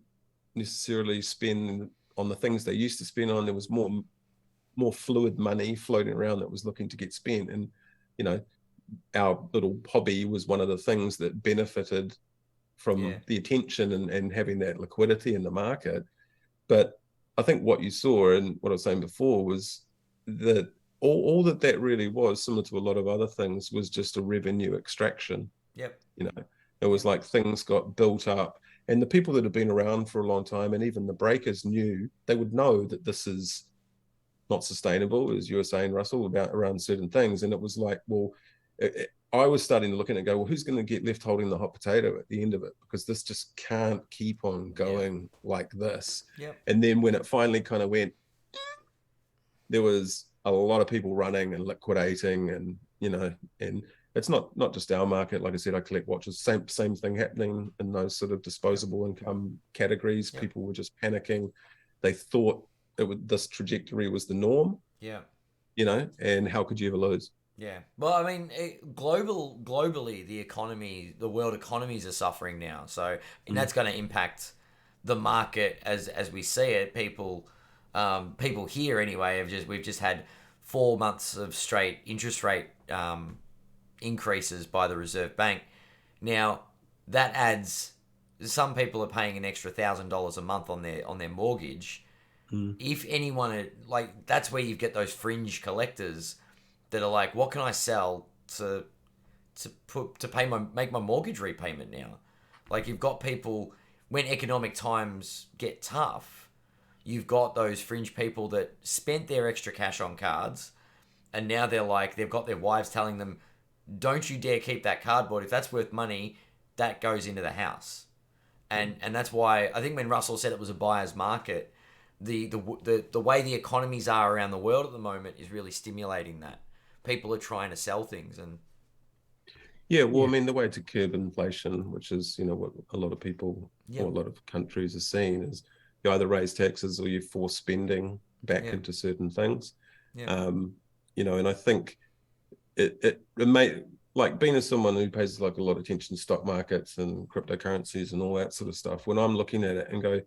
necessarily spend on the things they used to spend on. There was more fluid money floating around that was looking to get spent. And, you know, our little hobby was one of the things that benefited from the attention and having that liquidity in the market. But I think what you saw and what I was saying before was that all that really was, similar to a lot of other things, was just a revenue extraction. You know, it was like things got built up, and the people that have been around for a long time, and even the breakers they would know that this is not sustainable, as you were saying, Russell, around certain things. And it was like, well, I was starting to look at it and go, well, who's going to get left holding the hot potato at the end of it? Because this just can't keep on going like this. And then when it finally kind of went, there was a lot of people running and liquidating, and, you know, and it's not just our market. Like I said, I collect watches. Same thing happening in those sort of disposable income categories. People were just panicking. They thought this trajectory was the norm. You know, and how could you ever lose? Well, I mean, globally, the world economies are suffering now. So, and that's going to impact the market as we see it. People here anyway we've just had 4 months of straight interest rate increases by the Reserve Bank. Now that adds, some people are paying an extra $1,000 a month on their mortgage. If anyone, like, that's where you get those fringe collectors that are like, what can I sell to make my mortgage repayment now? Like, you've got people, when economic times get tough, you've got those fringe people that spent their extra cash on cards, and now they're like, they've got their wives telling them, don't you dare keep that cardboard. If that's worth money, that goes into the house. And that's why I think when Russell said it was a buyer's market, the way the economies are around the world at the moment is really stimulating that. People are trying to sell things. And I mean, the way to curb inflation, which is, you know, what a lot of people or a lot of countries are seeing, is you either raise taxes or you force spending back into certain things. You know, and I think it may, like, being as someone who pays like a lot of attention to stock markets and cryptocurrencies and all that sort of stuff, when I'm looking at it and go,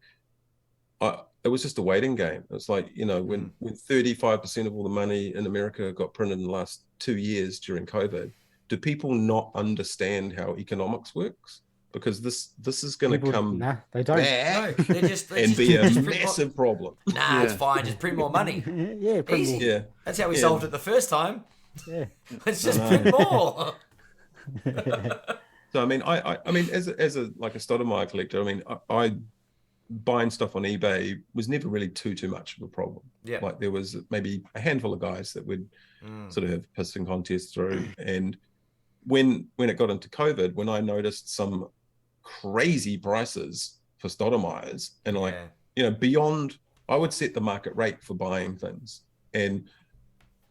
it was just a waiting game. It's like, you know, when 35% of all the money in America got printed in the last 2 years during COVID, do people not understand how economics works? Because this is going to come they don't. back no, and be a massive problem. It's fine. Just print more money. Print Easy. more. Yeah, that's how we solved it the first time. Let's just I print more. So I mean, I mean, as a like a Stoudemire collector, I mean, I buying stuff on eBay was never really too much of a problem. Like, there was maybe a handful of guys that would sort of have pissing contests through. And when it got into COVID, when I noticed some crazy prices for Stoudemires, and like, you know, beyond, I would set the market rate for buying things, and,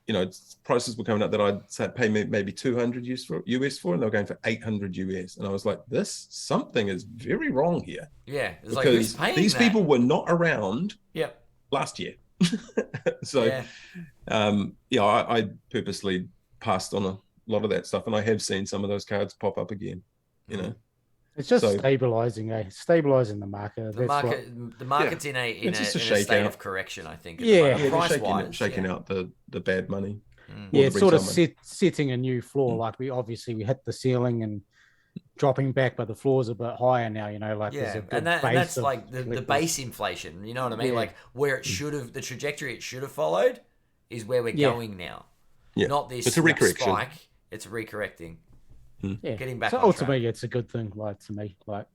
you know, prices were coming up that I'd say pay maybe $200 US for, and they were going for $800 US, and I was like, something is very wrong here. It's because like, these people were not around last year. So I purposely passed on a lot of that stuff, and I have seen some of those cards pop up again. You know, it's just stabilizing, stabilizing the market. The market's in a state of correction, I think. Shaking out the bad money. It's sort of setting a new floor. Like, we hit the ceiling and dropping back, but the floor's a bit higher now. You know, like and that's like the base inflation. You know what I mean? Like, where it should have, the trajectory it should have followed is where we're going now. Not this it's a recorrection. spike. It's recorrecting. Yeah. Getting back So on track. ultimately, it's a good thing. Like to me, like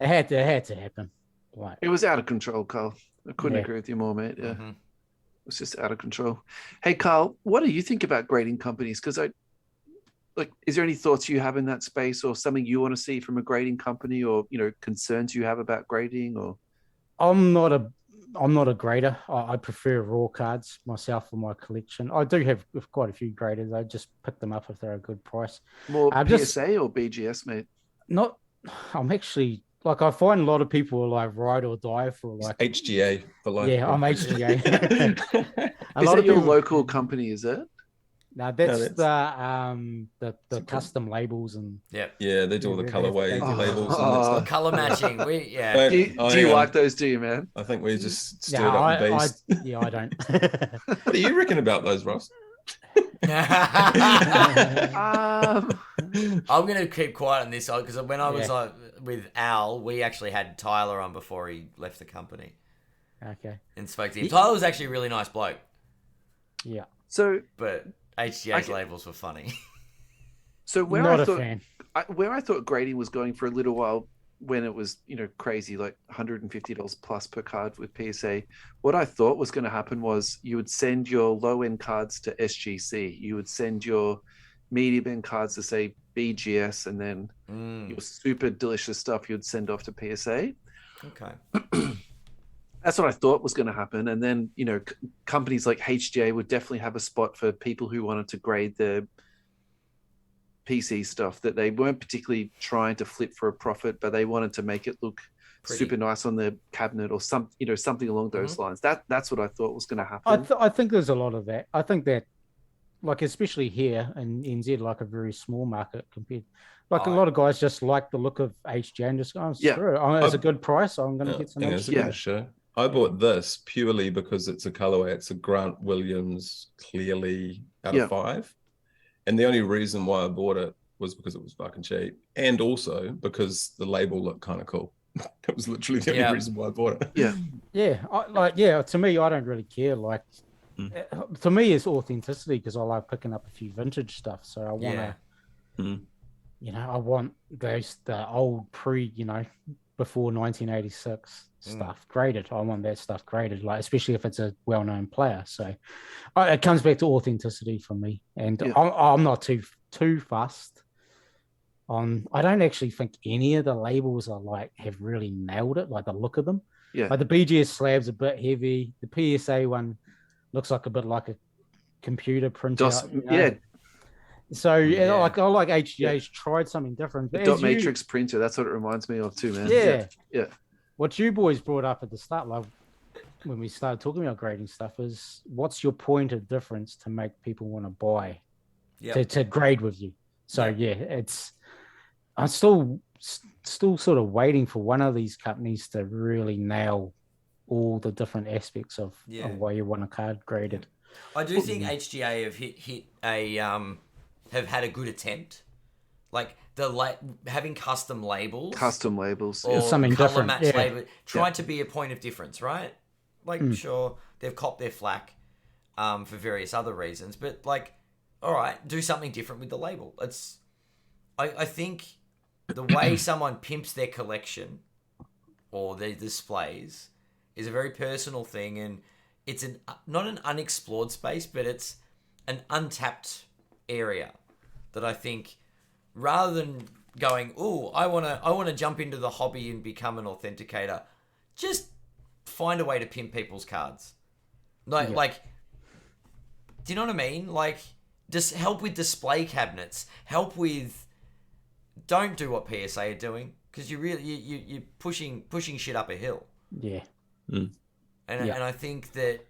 it had to happen. Like It was out of control, Carl. I couldn't Yeah. agree with you more, mate. Yeah, Mhm. it was just out of control. Hey, Carl, what do you think about grading companies? Because is there any thoughts you have in that space, or something you want to see from a grading company, or concerns you have about grading, or? I'm not a grader. I prefer raw cards myself for my collection. I do have quite a few graders. I just pick them up if they're a good price. More Just PSA or BGS, mate? not. I'm actually like I find a lot of people are like ride or die for like HGA for life. Yeah, I'm HGA. A Is lot that of your people. local company? Is it? No, that's that's- the custom labels and Yep. Yeah, they do all the They- colorway they do- labels and that stuff. Color matching. But Do you like those? Do you, man? I think we just stirred yeah, up the beast. I don't. What do you reckon about those, Ross? I'm gonna keep quiet on this because when I was with Al, we actually had Tyler on before he left the company Okay. and spoke to him. Tyler was actually a really nice bloke, Yeah. So, but HGA's labels were funny. so where Not I a thought fan. where I thought grading was going for a little while, when it was crazy, like $150 plus per card with PSA, what I thought was going to happen was you would send your low end cards to SGC, you would send your medium end cards to say BGS, and then your super delicious stuff you'd send off to PSA. Okay. That's what I thought was going to happen. And then, companies like HGA would definitely have a spot for people who wanted to grade their PC stuff, that they weren't particularly trying to flip for a profit, but they wanted to make it look super nice on their cabinet or something along those lines. That's what I thought was going to happen. I think there's a lot of that. I think that, like, especially here in NZ, like a very small market compared, like a lot of guys just like the look of HGA and just go, screw it. It's a good price. I'm going to get some HGA. I bought this purely because it's a colorway. It's a Grant Williams, clearly out of 5. And the only reason why I bought it was because it was fucking cheap. And also because the label looked kind of cool. That was literally the only reason why I bought it. To me, I don't really care. Like, to me, it's authenticity because I like picking up a few vintage stuff. So I want to, I want the old before 1986 stuff graded. I want that stuff graded, like especially if it's a well-known player. So it comes back to authenticity for me, and I'm not too fussed on. I don't actually think any of the labels have really nailed it, like the look of them. Yeah, like the BGS slab's a bit heavy. The PSA one looks like a bit like a computer printout. So I like HGA's tried something different. The dot matrix printer, that's what it reminds me of too, man. Yeah. What you boys brought up at the start, like when we started talking about grading stuff, is what's your point of difference to make people want to buy to grade with you? So I'm still sort of waiting for one of these companies to really nail all the different aspects of why you want a card graded. I do think HGA have hit a have had a good attempt, like having custom labels, or something color different. Match label, tried to be a point of difference, right? Like, sure, they've copped their flack for various other reasons, but like, all right, do something different with the label. I think the way someone pimps their collection or their displays is a very personal thing, and it's not an unexplored space, but it's an untapped area that I think, rather than going, I want to jump into the hobby and become an authenticator, just find a way to pimp people's cards. Like, do you know what I mean? Like, just help with display cabinets. Don't do what PSA are doing, because you're pushing shit up a hill. Yeah. And I think that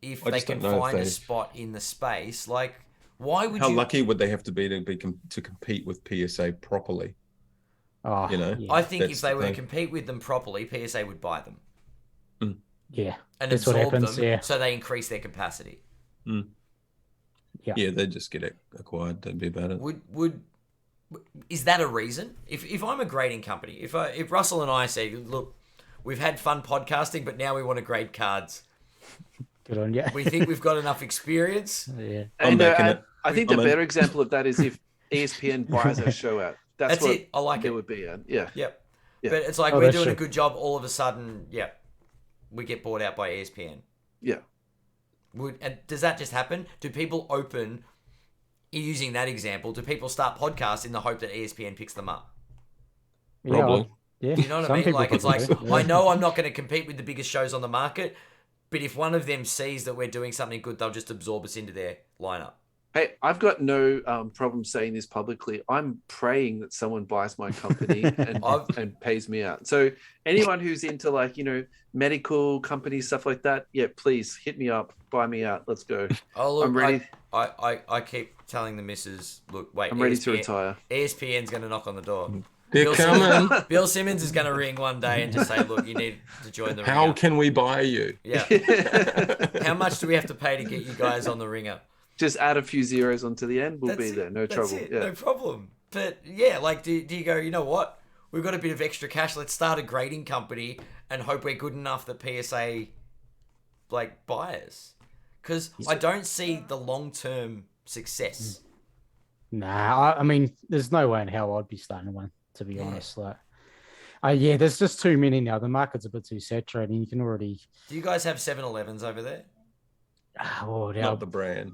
if they can find a spot in the space, like, why would How lucky would they have to be to compete with PSA properly? I think if they were to compete with them properly, PSA would buy them. Yeah, and that's absorb what happens, them, so they increase their capacity. Yeah, they just get acquired. Don't be about it. Is that a reason? If I'm a grading company, if Russell and I say, look, we've had fun podcasting, but now we want to grade cards. Good on you. We think we've got enough experience. Yeah, and I think the better example of that is ESPN buys our show out. That's what it. I like it. Would be. Yeah. Yep. Yeah. But it's like we're doing a good job. All of a sudden, we get bought out by ESPN. Yeah. Does that just happen? Do people open, using that example, do people start podcasts in the hope that ESPN picks them up? Probably. Yeah. Do you know what I mean? Like, it's like, I know I'm not going to compete with the biggest shows on the market, but if one of them sees that we're doing something good, they'll just absorb us into their lineup. Hey, I've got no problem saying this publicly. I'm praying that someone buys my company and pays me out. So anyone who's into, like, medical companies, stuff like that, please hit me up, buy me out. Let's go. Oh, look, I'm ready. I keep telling the missus, look, wait. I'm ready to retire. ESPN's going to knock on the door. They're coming. Bill Simmons is going to ring one day and just say, look, you need to join the Ringer. How can we buy you? Yeah. How much do we have to pay to get you guys on the Ringer? Just add a few zeros onto the end. We'll be there. No trouble. Yeah. No problem. But like, do you go, you know what? We've got a bit of extra cash. Let's start a grading company and hope we're good enough that PSA buy us. Because I don't see the long-term success. Nah, I mean, there's no way in hell I'd be starting one, to be honest. There's just too many now. The market's a bit too saturated. You can already. Do you guys have 7-Elevens over there? Not the brand.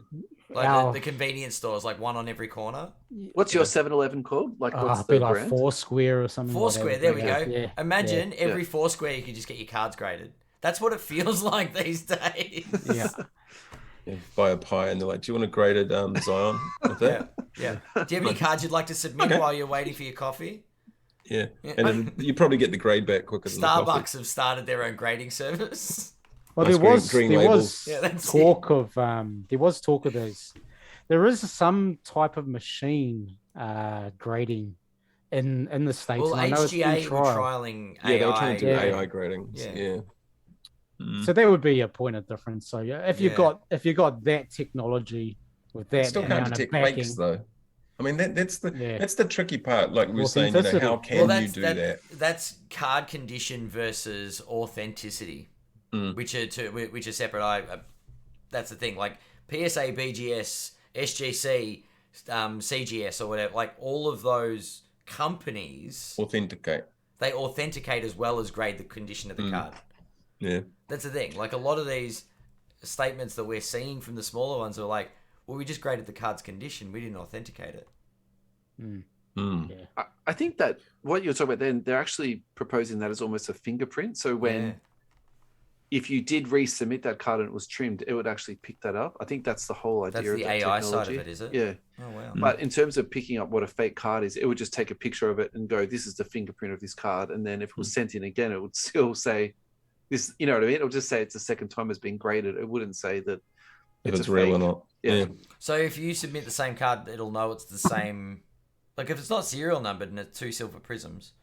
The convenience stores, like one on every corner. What's your 7-Eleven called? Like, what's the brand? Like Foursquare or something. Foursquare, there we go. Yeah. Imagine every Foursquare you could just get your cards graded. That's what it feels like these days. Yeah. Buy a pie and they're like, do you want a graded Zion with that? Yeah. Do you have any cards you'd like to submit while you're waiting for your coffee? Yeah. And then you probably get the grade back quicker than Starbucks have started their own grading service. Well, there was talk of those. There is some type of machine grading in the States. Well, and I know HGA were trialing AI. Yeah, they were trying to do AI grading. Yeah. So there would be a point of difference. So if you got that technology with that, still can't detect fakes though. I mean that's the tricky part. Like we were saying, how can you do that? That's card condition versus authenticity, which are separate. That's the thing. Like PSA, BGS, SGC, CGS, or whatever. Like all of those companies authenticate. They authenticate as well as grade the condition of the card. Yeah. That's the thing. Like a lot of these statements that we're seeing from the smaller ones are like, well, we just graded the card's condition. We didn't authenticate it. Yeah. I think that what you're talking about then, they're actually proposing that as almost a fingerprint. So if you did resubmit that card and it was trimmed, it would actually pick that up. I think that's the whole idea of that AI technology. side of it, is it? Yeah. Oh, wow. But in terms of picking up what a fake card is, it would just take a picture of it and go, this is the fingerprint of this card. And then if it was sent in again, it would still say, this, you know what I mean? It'll just say it's the second time it's been graded. It wouldn't say that if it's real or not. Yeah. So if you submit the same card, it'll know it's the same. Like if it's not serial numbered and it's 2 silver prisms,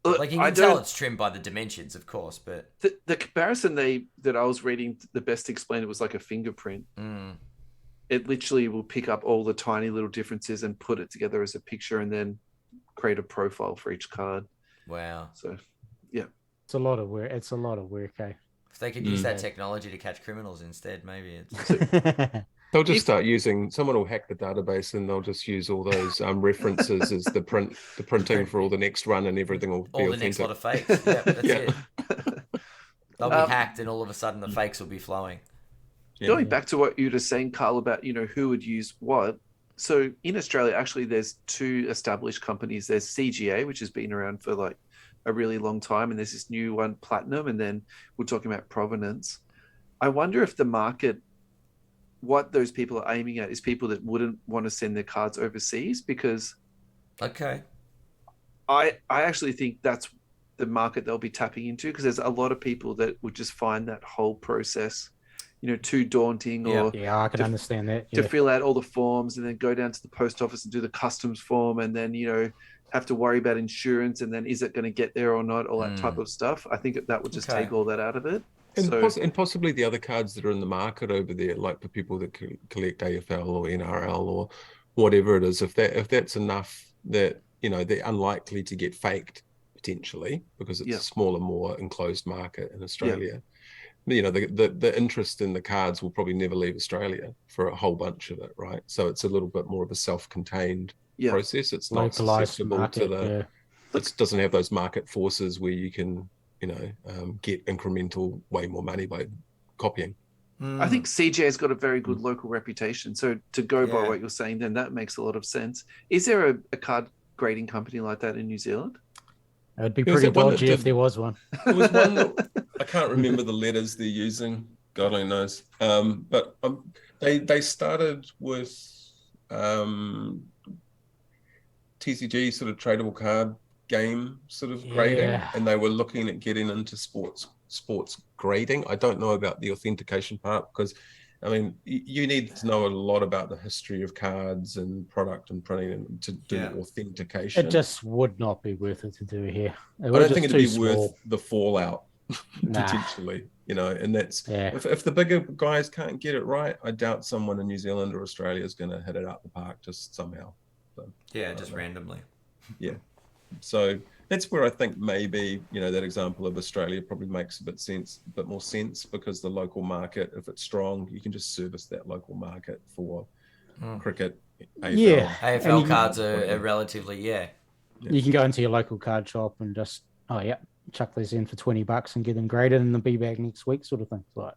like you can tell it's trimmed by the dimensions, of course. But the comparison that I was reading, the best explained it was like a fingerprint. It literally will pick up all the tiny little differences and put it together as a picture, and then create a profile for each card. Wow. So, yeah. It's a lot of work. Eh? If they could use that technology to catch criminals instead, maybe it's... They'll just start using. Someone will hack the database and they'll just use all those references as the printing for all the next run, and everything will be all the authentic. next lot of fakes. Yeah, that's it. They'll be hacked, and all of a sudden the fakes will be flowing. Going back to what you were just saying, Carl, about who would use what. So in Australia, actually, there's 2 established companies. There's CGA, which has been around for like a really long time, and there's this new one, Platinum, and then we're talking about Provenance. I wonder if the market, what those people are aiming at is people that wouldn't want to send their cards overseas, because I actually think that's the market they'll be tapping into, because there's a lot of people that would just find that whole process too daunting, or I can understand that, to fill out all the forms and then go down to the post office and do the customs form, and then have to worry about insurance, and then is it going to get there or not, all that type of stuff. I think that would just take all that out of it. And possibly the other cards that are in the market over there, like for people that collect AFL or NRL or whatever it is, if that's enough that they're unlikely to get faked potentially, because it's a smaller, more enclosed market in Australia, the interest in the cards will probably never leave Australia for a whole bunch of it, right? So it's a little bit more of a self-contained process. It's not localized susceptible market, to it doesn't have those market forces where you can, get incremental way more money by copying. I think CJ has got a very good local reputation. So to go by what you're saying, then that makes a lot of sense. Is there a card grading company like that in New Zealand? It would be pretty dodgy if there was one. There was one that, I can't remember the letters they're using. God only knows. But they started with TCG, sort of tradable card game sort of grading, and they were looking at getting into sports grading. I don't know about the authentication part, because I mean, you need to know a lot about the history of cards and product and printing and to do authentication. It just would not be worth it to do here. I don't think it'd be worth the fallout potentially, and that's if the bigger guys can't get it right, I doubt someone in New Zealand or Australia is going to hit it out the park just somehow. So, just randomly. Yeah. So that's where I think maybe, that example of Australia probably makes a bit more sense, because the local market, if it's strong, you can just service that local market for cricket, AFL. AFL cards are relatively, You can go into your local card shop and just, chuck these in for $20 and get them graded and they'll be back next week, sort of thing. Like,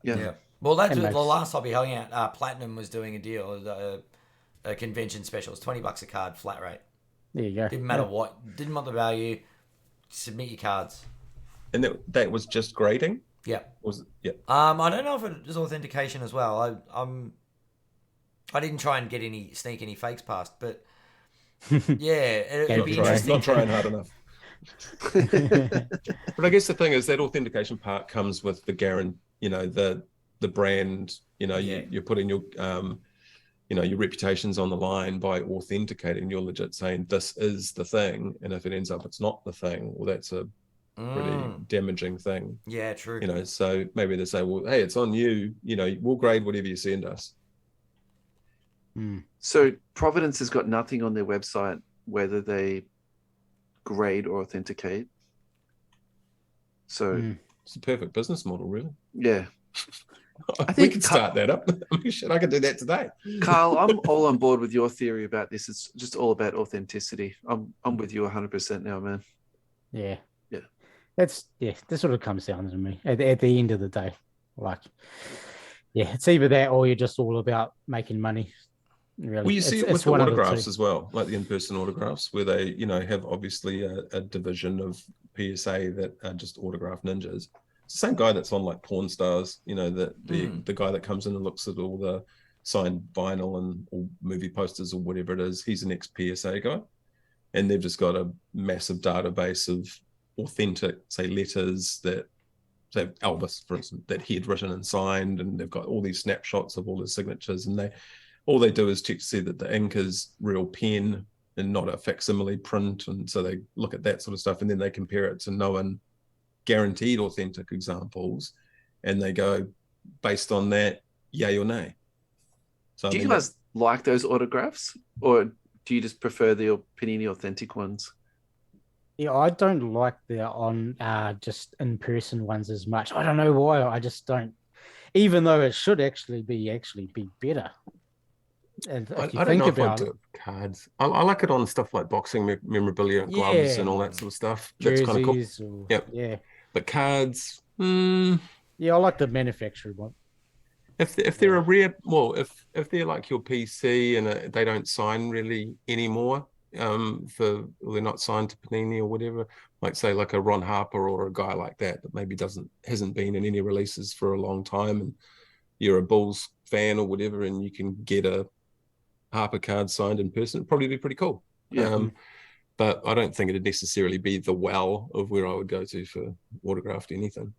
Well, that's the last hobby hung out. Platinum was doing a deal, a convention special. It's $20 a card, flat rate. There you go. Didn't matter what. Didn't matter the value. Submit your cards. And that was just grading? Yeah. Was it? Yeah. I don't know if it was authentication as well. I didn't try and sneak any fakes past, but it'd be interesting. Not trying hard enough. But I guess the thing is that authentication part comes with the guarantee, the brand, you're putting your your reputation's on the line by authenticating. You're legit saying this is the thing, and if it ends up it's not the thing, well, that's a pretty damaging thing. Yeah, true. So maybe they say, well, hey, it's on you. We'll grade whatever you send us. So Providence has got nothing on their website whether they grade or authenticate. So it's a perfect business model, really. Yeah. I think we can start that up. I could do that today. Carl, I'm all on board with your theory about this. It's just all about authenticity. I'm with you 100% now, man. Yeah. That's what it comes down to me at the end of the day. Like, it's either that or you're just all about making money. Really. Well, you see it with the autographs as well, like the in-person autographs, where they, have obviously a division of PSA that are just autograph ninjas. It's the same guy that's on like Porn Stars, the guy that comes in and looks at all the signed vinyl and all movie posters or whatever it is. He's an ex-PSA guy, and they've just got a massive database of authentic, say, letters that, say, Elvis, for instance, that he had written and signed, and they've got all these snapshots of all his signatures, and all they do is check to see that the ink is real pen and not a facsimile print, and so they look at that sort of stuff, and then they compare it to known guaranteed authentic examples, and they go based on that, yay or nay. So do you guys like those autographs, or do you just prefer the Panini authentic ones? Yeah, I don't like the on just in-person ones as much. I don't know why. I just don't, even though it should actually be better. And I don't know if I do cards. I like it on stuff like boxing memorabilia and gloves and all that sort of stuff. That's kind of cool. Yeah. But cards, I like the manufactured one. If they're a rare, if they're like your PC and they don't sign really anymore, they're not signed to Panini or whatever, like say like a Ron Harper or a guy like that maybe hasn't been in any releases for a long time, and you're a Bulls fan or whatever, and you can get a Harper card signed in person, it'd probably be pretty cool. But I don't think it'd necessarily be the well of where I would go to for autographed anything.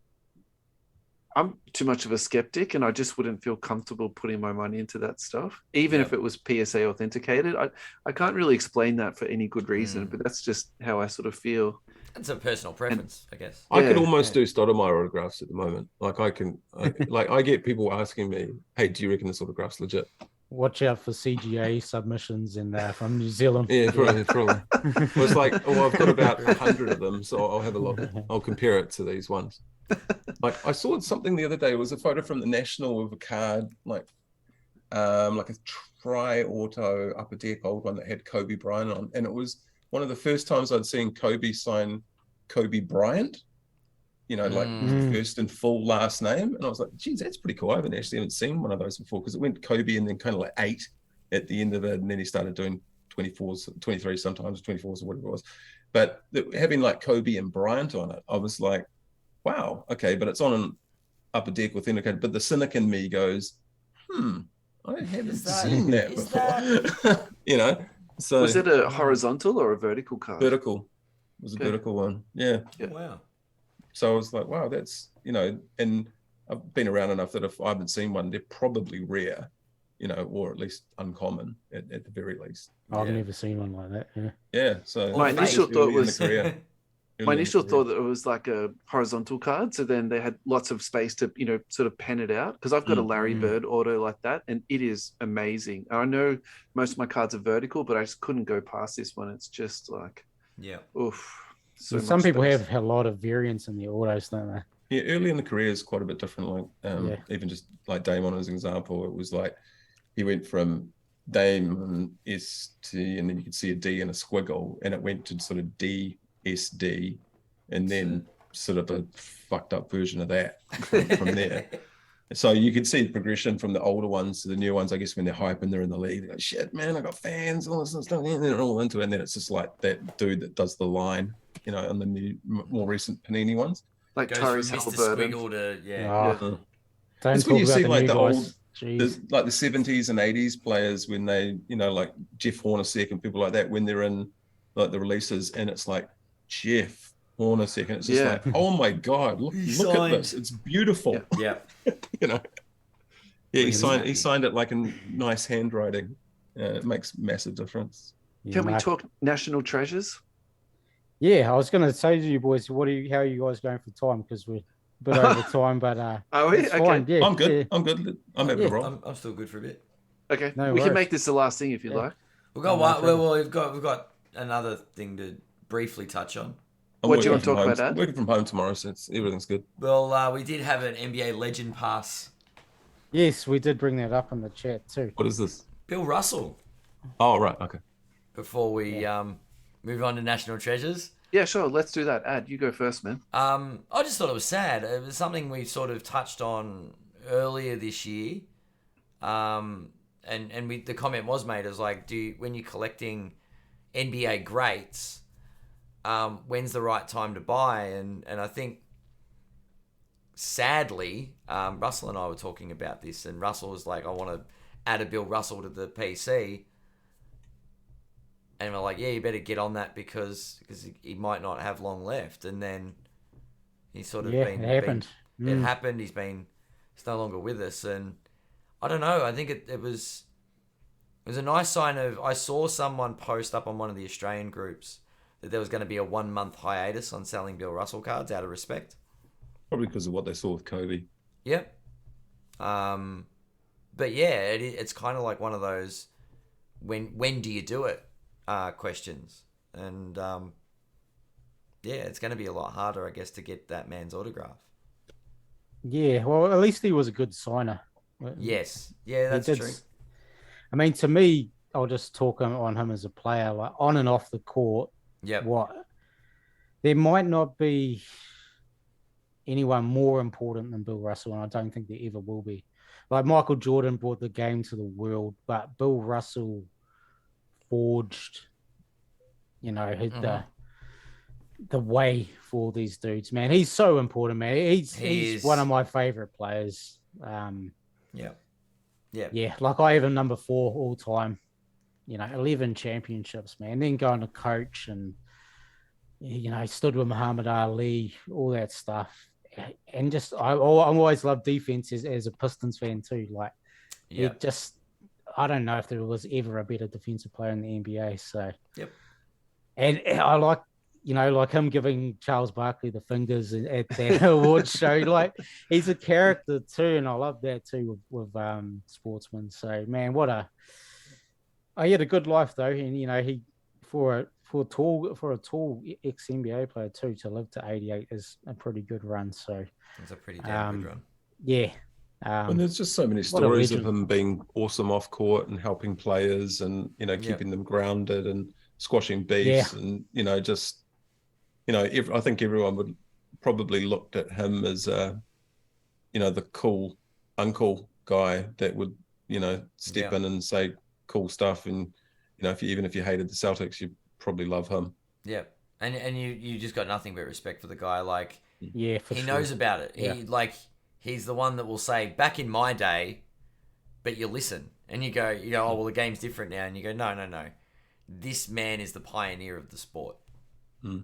I'm too much of a skeptic, and I just wouldn't feel comfortable putting my money into that stuff, even if it was PSA authenticated. I can't really explain that for any good reason, but that's just how I sort of feel. It's a personal preference, I guess. I could almost do Stoudemire autographs at the moment. Like I get people asking me, "Hey, do you reckon this autograph's legit?" Watch out for CGA submissions from New Zealand. Yeah, probably. Well, it's like, I've got about 100 of them, so I'll have a look. I'll compare it to these ones. Like, I saw something the other day. It was a photo from the National of a card, like a tri-auto upper deck old one that had Kobe Bryant on, and it was one of the first times I'd seen Kobe sign Kobe Bryant. Like first and full last name. And I was like, geez, that's pretty cool. I haven't seen one of those before, because it went Kobe and then kind of like 8 at the end of it. And then he started doing 24s, 23 sometimes, 24s or whatever it was. But having like Kobe and Bryant on it, I was like, wow, okay, but it's on an upper deck with indicator. But the cynic in me goes, I haven't seen that before. So was it a horizontal or a vertical card? Vertical. It was a vertical one. Yeah. Wow. So I was like, wow, that's, and I've been around enough that if I haven't seen one, they're probably rare, or at least uncommon at the very least. I've never seen one like that. Yeah. Yeah. So my initial thought was, my initial thought that it was like a horizontal card. So then they had lots of space to, sort of pen it out. Because I've got a Larry Bird auto like that, and it is amazing. I know most of my cards are vertical, but I just couldn't go past this one. It's just like, oof. So some people have a lot of variance in the autos, don't they? Yeah, early in the career is quite a bit different. Like even just like Damon as an example, it was like he went from Damon S to, and then you could see a D and a squiggle, and it went to sort of D S D, and then sort of a fucked up version of that from there. So you could see the progression from the older ones to the new ones. I guess when they're hype and they're in the league, they're like, shit, man, I got fans, all this stuff, and they're all into it. And then it's just like that dude that does the line, on the new, more recent Panini ones. Like Tyrese Halliburton. That's when you see like the old, like the 70s and 80s players when they, like Jeff Hornacek and people like that, when they're in like the releases, and it's like Jeff Hornacek, and it's just like, oh my God, look at this. It's beautiful. Yeah. He signed it like in nice handwriting. It makes massive difference. Can we talk national treasures? Yeah, I was going to say to you boys, how are you guys going for time? Because we're a bit over time, but are we? it's fine. Yeah, I'm good. Yeah. I'm good. I'm happy to roll. I'm still good for a bit. Okay, we can make this the last thing if you like. We've got one. Well, we've got another thing to briefly touch on. What do you want to talk about, Dad? Working from home tomorrow, so everything's good. Well, we did have an NBA Legend Pass. Yes, we did bring that up in the chat too. What is this? Bill Russell. Oh, right. Okay. Before we move on to National Treasures. Yeah, sure. Let's do that. Ad, you go first, man. I just thought it was sad. It was something we sort of touched on earlier this year. And the comment was made as like, when you're collecting NBA greats, when's the right time to buy? And I think, sadly, Russell and I were talking about this, and Russell was like, I want to add a Bill Russell to the PC. And we're like, yeah, you better get on that because he might not have long left. And then he's sort of it happened. It happened. He's no longer with us. And I don't know. I think it was a nice sign of, I saw someone post up on one of the Australian groups that there was going to be a 1-month hiatus on selling Bill Russell cards out of respect. Probably because of what they saw with Kobe. Yep. But yeah, it's kind of like one of those, when do you do it? Questions, and it's going to be a lot harder, I guess, to get that man's autograph. Yeah, well, at least he was a good signer. Yes, yeah, that's true. I mean, to me, I'll just talk on him as a player, like on and off the court. Yep. There might not be anyone more important than Bill Russell, and I don't think there ever will be. Like Michael Jordan brought the game to the world, but Bill Russell forged, the way for these dudes, man. He's so important, man. He's one of my favorite players. Yeah. Like I have him number 4 all time. 11 championships, man. Then going to coach and stood with Muhammad Ali, all that stuff. And just I always loved defense as a Pistons fan too. Like it just. I don't know if there was ever a better defensive player in the NBA. So, yep. And I like like him giving Charles Barkley the fingers at that award show. Like, he's a character too, and I love that too with Sportsman. So, man, he had a good life though, and he for a tall ex NBA player too to live to 88 is a pretty good run. So it's a pretty damn good run. Yeah. And there's just so many stories of him being awesome off court and helping players and, keeping them grounded and squashing beefs and, just, I think everyone would probably looked at him as, the cool uncle guy that would, step in and say cool stuff. And, even if you hated the Celtics, you probably love him. Yeah. And you just got nothing but respect for the guy. Like, he knows about it. Yeah. He's the one that will say, back in my day, but you listen. And you go, oh, well, the game's different now. And you go, no. This man is the pioneer of the sport. Mm.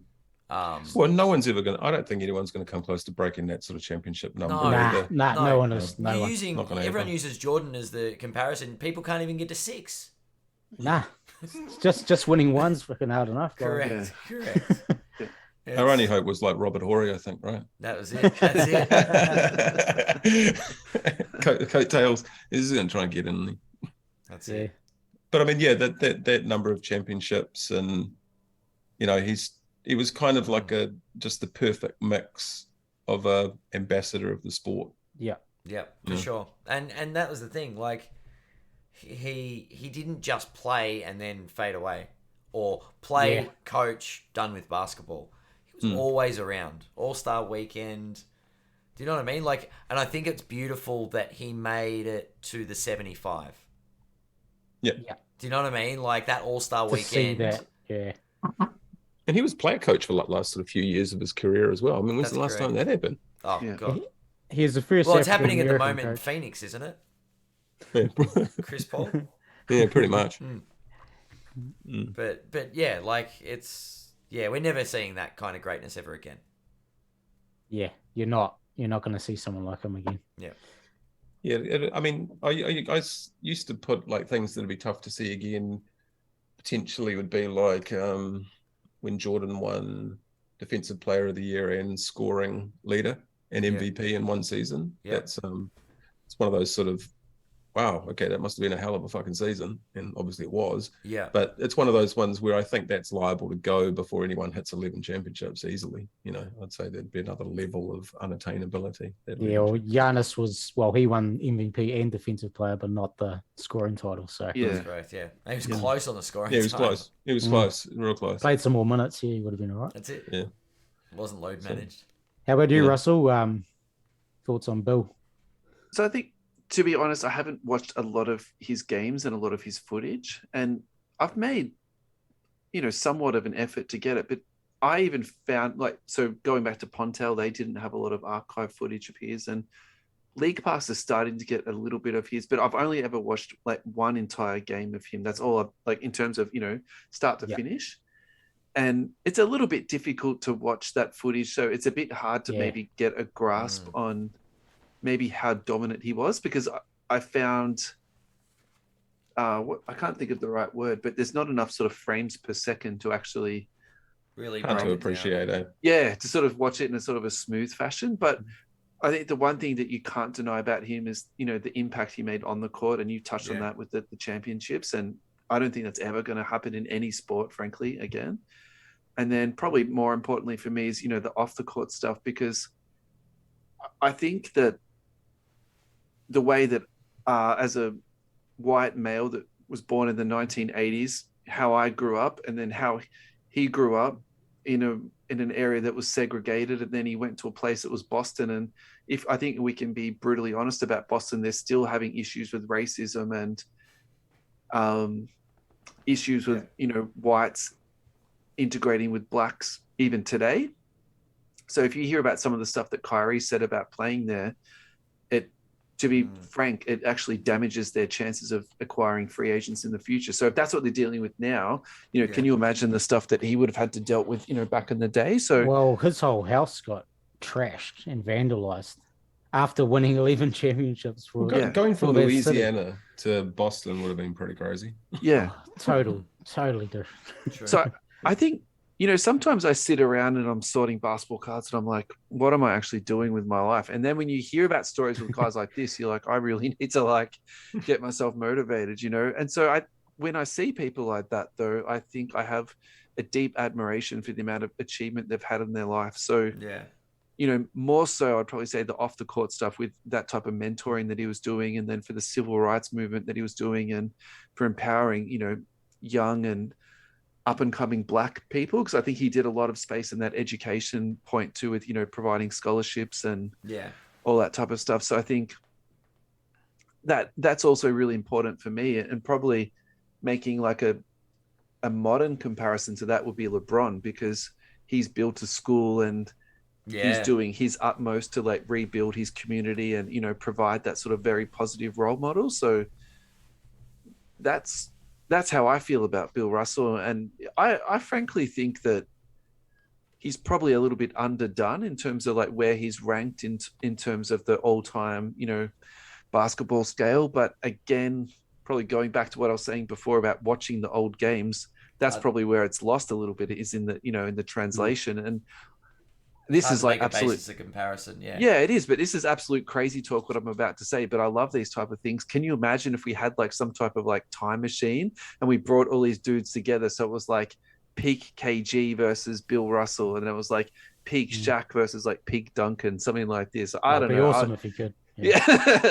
Well, no one's ever I don't think anyone's going to come close to breaking that sort of championship number. No one is. Everyone uses Jordan as the comparison. People can't even get to 6. Nah. just winning one's freaking hard enough. Correct. Our only hope was like Robert Horry, I think, right? That was it. That's it. Coattails. He's going to try and get in. That's it. But I mean, that number of championships, and he was kind of like just the perfect mix of a ambassador of the sport. Yeah, for sure. And that was the thing. Like, he didn't just play and then fade away, or play, coach, done with basketball. He was always around. All-Star Weekend. Do you know what I mean? Like, and I think it's beautiful that he made it to the 75. Yeah. Do you know what I mean? Like, that All-Star Weekend. See that, yeah. And he was player coach for like last sort of few years of his career as well. I mean, when's the last time that happened? Oh, God. He's the first. Well, it's happening at the moment coach in Phoenix, isn't it? Yeah. Chris Paul. Yeah, pretty much. But yeah, like, we're never seeing that kind of greatness ever again. Yeah, you're not going to see someone like him again. Yeah. Yeah, I mean, I guys used to put like things that'd be tough to see again. Potentially would be like when Jordan won Defensive Player of the Year and scoring leader and MVP in one season. Yeah. That's it's one of those sort of, wow, okay, that must have been a hell of a fucking season, and obviously it was. Yeah. But it's one of those ones where I think that's liable to go before anyone hits 11 championships easily. I'd say there'd be another level of unattainability. Yeah, well, Giannis he won MVP and Defensive Player, but not the scoring title. So that's correct. Yeah, he was close on the scoring. Yeah, he was close. He was close, real close. Played some more minutes. Yeah, he would have been all right. That's it. Yeah, it wasn't load managed. How about you, Russell? Thoughts on Bill? So I think, to be honest, I haven't watched a lot of his games and a lot of his footage, and I've made, somewhat of an effort to get it. But I even found, going back to Pontel, they didn't have a lot of archive footage of his, and League Pass is starting to get a little bit of his, but I've only ever watched like one entire game of him. That's all in terms of, start to finish. And it's a little bit difficult to watch that footage. So it's a bit hard to maybe get a grasp on maybe how dominant he was, because I found I can't think of the right word, but there's not enough sort of frames per second to actually really to appreciate it. Yeah, to sort of watch it in a sort of a smooth fashion. But I think the one thing that you can't deny about him is, the impact he made on the court, and you touched on that with the championships. And I don't think that's ever going to happen in any sport, frankly, again. And then probably more importantly for me is, the off the court stuff, because I think that the way that as a white male that was born in the 1980s, how I grew up, and then how he grew up in an area that was segregated, and then he went to a place that was Boston. And if I think we can be brutally honest about Boston, they're still having issues with racism and issues with whites integrating with blacks even today. So if you hear about some of the stuff that Kyrie said about playing there, to be frank, it actually damages their chances of acquiring free agents in the future. So if that's what they're dealing with now, can you imagine the stuff that he would have had to dealt with, back in the day? So, well, his whole house got trashed and vandalized after winning 11 championships. Going from Louisiana to Boston would have been pretty crazy. Yeah, totally different. So I think you know, sometimes I sit around and I'm sorting basketball cards and I'm like, what am I actually doing with my life? And then when you hear about stories with guys like this, you're like, I really need to like get myself motivated, you know? And so when I see people like that, though, I think I have a deep admiration for the amount of achievement they've had in their life. So, Yeah. you know, more so I'd probably say the off the court stuff with that type of mentoring that he was doing, and then for the civil rights movement that he was doing, and for empowering, you know, young and up and coming Black people, because I think he did a lot of space in that education point too, with, you know, providing scholarships and all that type of stuff. So I think that's also really important for me, and probably making like a modern comparison to that would be LeBron, because he's built a school and he's doing his utmost to like rebuild his community and, you know, provide that sort of very positive role model. So that's how I feel about Bill Russell. And I frankly think that he's probably a little bit underdone in terms of like where he's ranked in terms of the all-time, you know, basketball scale. But again, probably going back to what I was saying before about watching the old games, that's probably where it's lost a little bit, is in the, you know, in the translation. And this is like absolute comparison. Yeah, it is. But this is absolute crazy talk, what I'm about to say. But I love these type of things. Can you imagine if we had like some type of like time machine and we brought all these dudes together? So it was like peak KG versus Bill Russell, and it was like peak Shaq versus like peak Duncan, something like this. I don't know. It'd be awesome if you could. Yeah,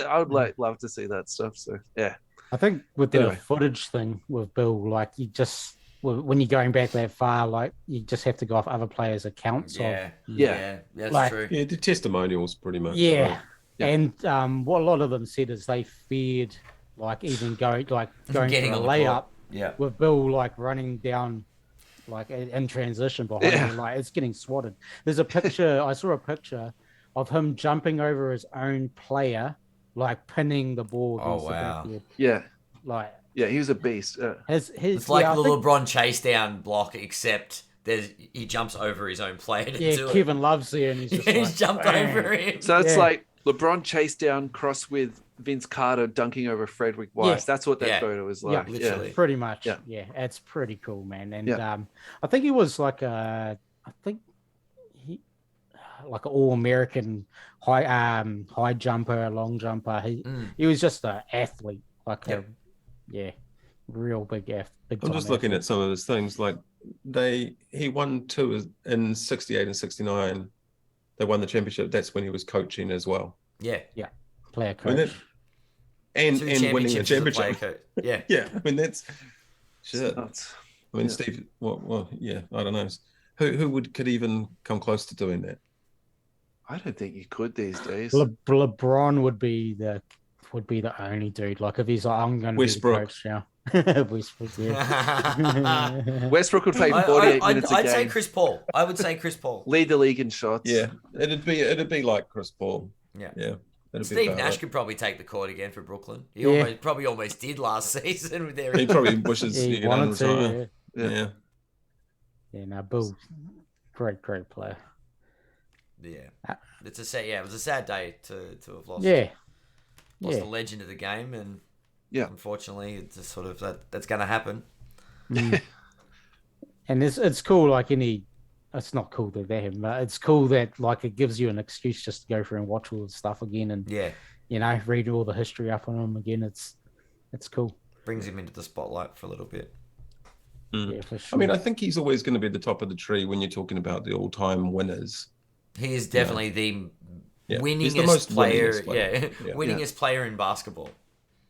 I would love to see that stuff. So yeah, I think with the footage thing with Bill, like you just, when you're going back that far, like you just have to go off other players' accounts. That's like, true. Yeah, the testimonials pretty much. Yeah, and what a lot of them said is they feared like even going for a layup. With Bill like running down like in transition behind him, like it's getting swatted. There's a picture. I saw a picture of him jumping over his own player, like pinning the ball against the backboard. Yeah, like. Yeah, he was a beast. It's like the LeBron chase down block, except he jumps over his own player to do Kevin Love's there, and he's just he's jumped over him. So it's like LeBron chase down cross with Vince Carter dunking over Frederick Weiss. That's what that photo was like. Yeah, literally. Pretty much. Yeah, it's pretty cool, man. And I think he was like like an all-American high jumper, long jumper. He was just an athlete, like real big I'm just looking at some of his things. Like he won 2 in 68 and 69. They won the championship. That's when he was coaching as well. Yeah. Player coach. And winning the championship. Yeah. I mean, that's shit. I mean, Steve, well, I don't know. Who could even come close to doing that? I don't think you could these days. LeBron would be the only dude. Like if he's like, I'm going to be the coach now. Westbrook, Westbrook would play 48 minutes a game. I'd say Chris Paul. I would say Chris Paul. Lead the league in shots. Yeah, it'd be like Chris Paul. Yeah. Steve Nash could probably take the court again for Brooklyn. He probably almost did last season with their. He probably wishes he could retire. Yeah. No, Bill, great player. Yeah, it was a sad day to have lost. Lost the legend of the game, and unfortunately, it's just sort of that's going to happen. And it's cool, like it's not cool to them, but it's cool that like it gives you an excuse just to go through and watch all the stuff again, and you know, read all the history up on him again. It's cool. Brings him into the spotlight for a little bit. Yeah, for sure. I mean, I think he's always going to be at the top of the tree when you're talking about the all-time winners. He is definitely the winningest player. Winningest player in basketball.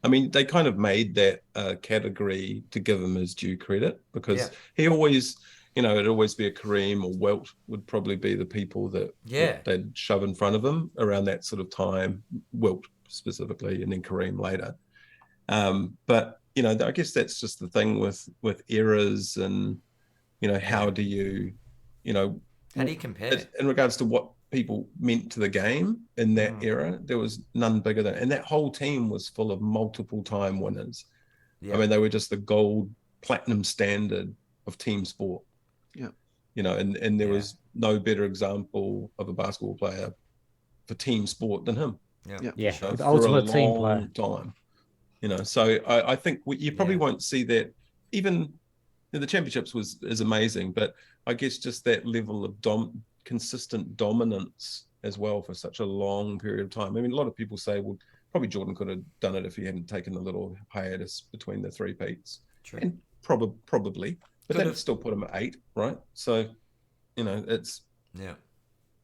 I mean, they kind of made that category to give him his due credit, because he always, you know, it'd always be a Kareem or Wilt would probably be the people that they'd shove in front of him around that sort of time. Wilt specifically, and then Kareem later. But you know, I guess that's just the thing with eras, and you know, how do you compare in regards to what people meant to the game in that era? There was none bigger than, and that whole team was full of multiple time winners. I mean, they were just the gold platinum standard of team sport. You know, and there was no better example of a basketball player for team sport than him. The ultimate team player. Time. You know, so I think you probably won't see that. Even the championships is amazing, but I guess just that level of consistent dominance as well for such a long period of time. I mean, a lot of people say, well, probably Jordan could have done it if he hadn't taken a little hiatus between the three peats. True. And probably, but that would still put him at 8, right? So, it's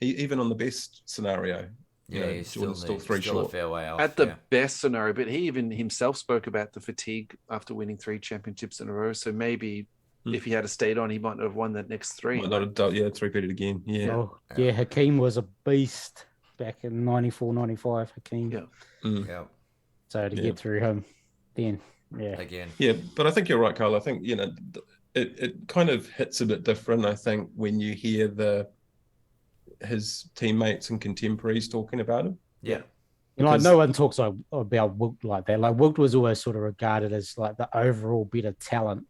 even on the best scenario. He's Jordan's still 3 short. A fair way off. At the best scenario, but he even himself spoke about the fatigue after winning 3 championships in a row. So maybe if he had stayed on, he might not have won that next 3. Might not have done, 3-peated again. Yeah. Oh, yeah, Hakeem was a beast back in 94, 95, Hakeem. Yeah. Yeah. So to get through him, then, Again. Yeah, but I think you're right, Carl. I think, it kind of hits a bit different, I think, when you hear his teammates and contemporaries talking about him. Yeah. Like no one talks about Wilt like that. Like Wilt was always sort of regarded as like the overall better talent.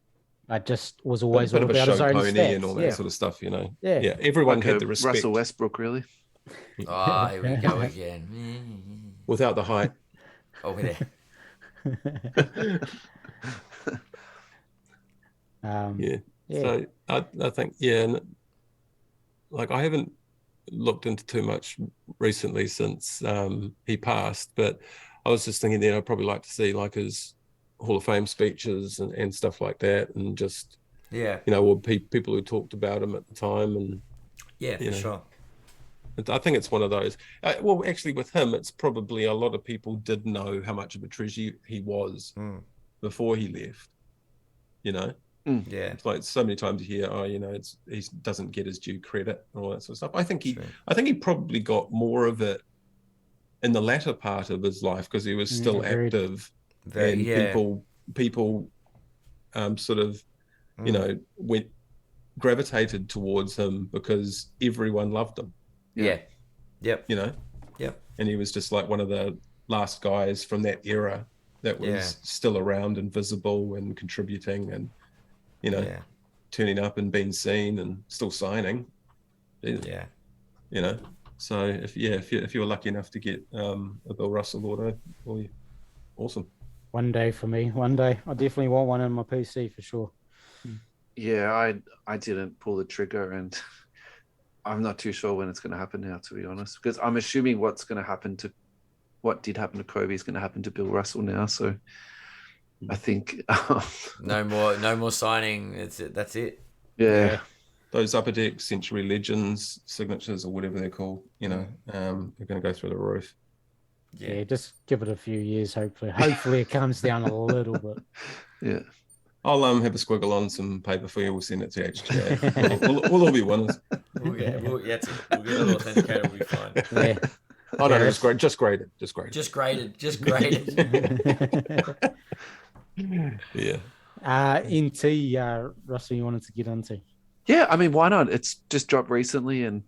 I just was always all about his own stats and all that sort of stuff, Yeah. Everyone like had the respect. Russell Westbrook, really. Oh, here we go again. Without the height. Over there. So I think, like I haven't looked into too much recently since he passed, but I was just thinking I'd probably like to see like his Hall of Fame speeches and stuff like that, and just or people who talked about him at the time, and for sure. I think it's one of those. Well, actually, with him, it's probably a lot of people did know how much of a treasure he was before he left. It's like so many times you hear, he doesn't get his due credit and all that sort of stuff. I think he probably got more of it in the latter part of his life because he was still active, and people sort of gravitated towards him because everyone loved him. And he was just like one of the last guys from that era that was still around and visible and contributing and turning up and being seen and still signing. So if you were lucky enough to get a Bill Russell auto, well, awesome. One day for me. One day, I definitely want one in my PC for sure. Yeah, I didn't pull the trigger, and I'm not too sure when it's going to happen now, to be honest, because I'm assuming what did happen to Kobe is going to happen to Bill Russell now. So I think no more signing. That's it. Yeah. Those Upper Deck Century Legends signatures or whatever they're called, they're going to go through the roof. Yeah, just give it a few years. Hopefully it comes down a little bit. Yeah. I'll have a squiggle on some paper for you. We'll send it to HTA. we'll all be winners. We'll get it authenticated. We'll be fine. Yeah. Oh no, it's great. Just graded. Yeah. NT, Russell, you wanted to get into? Yeah, I mean, why not? It's just dropped recently, and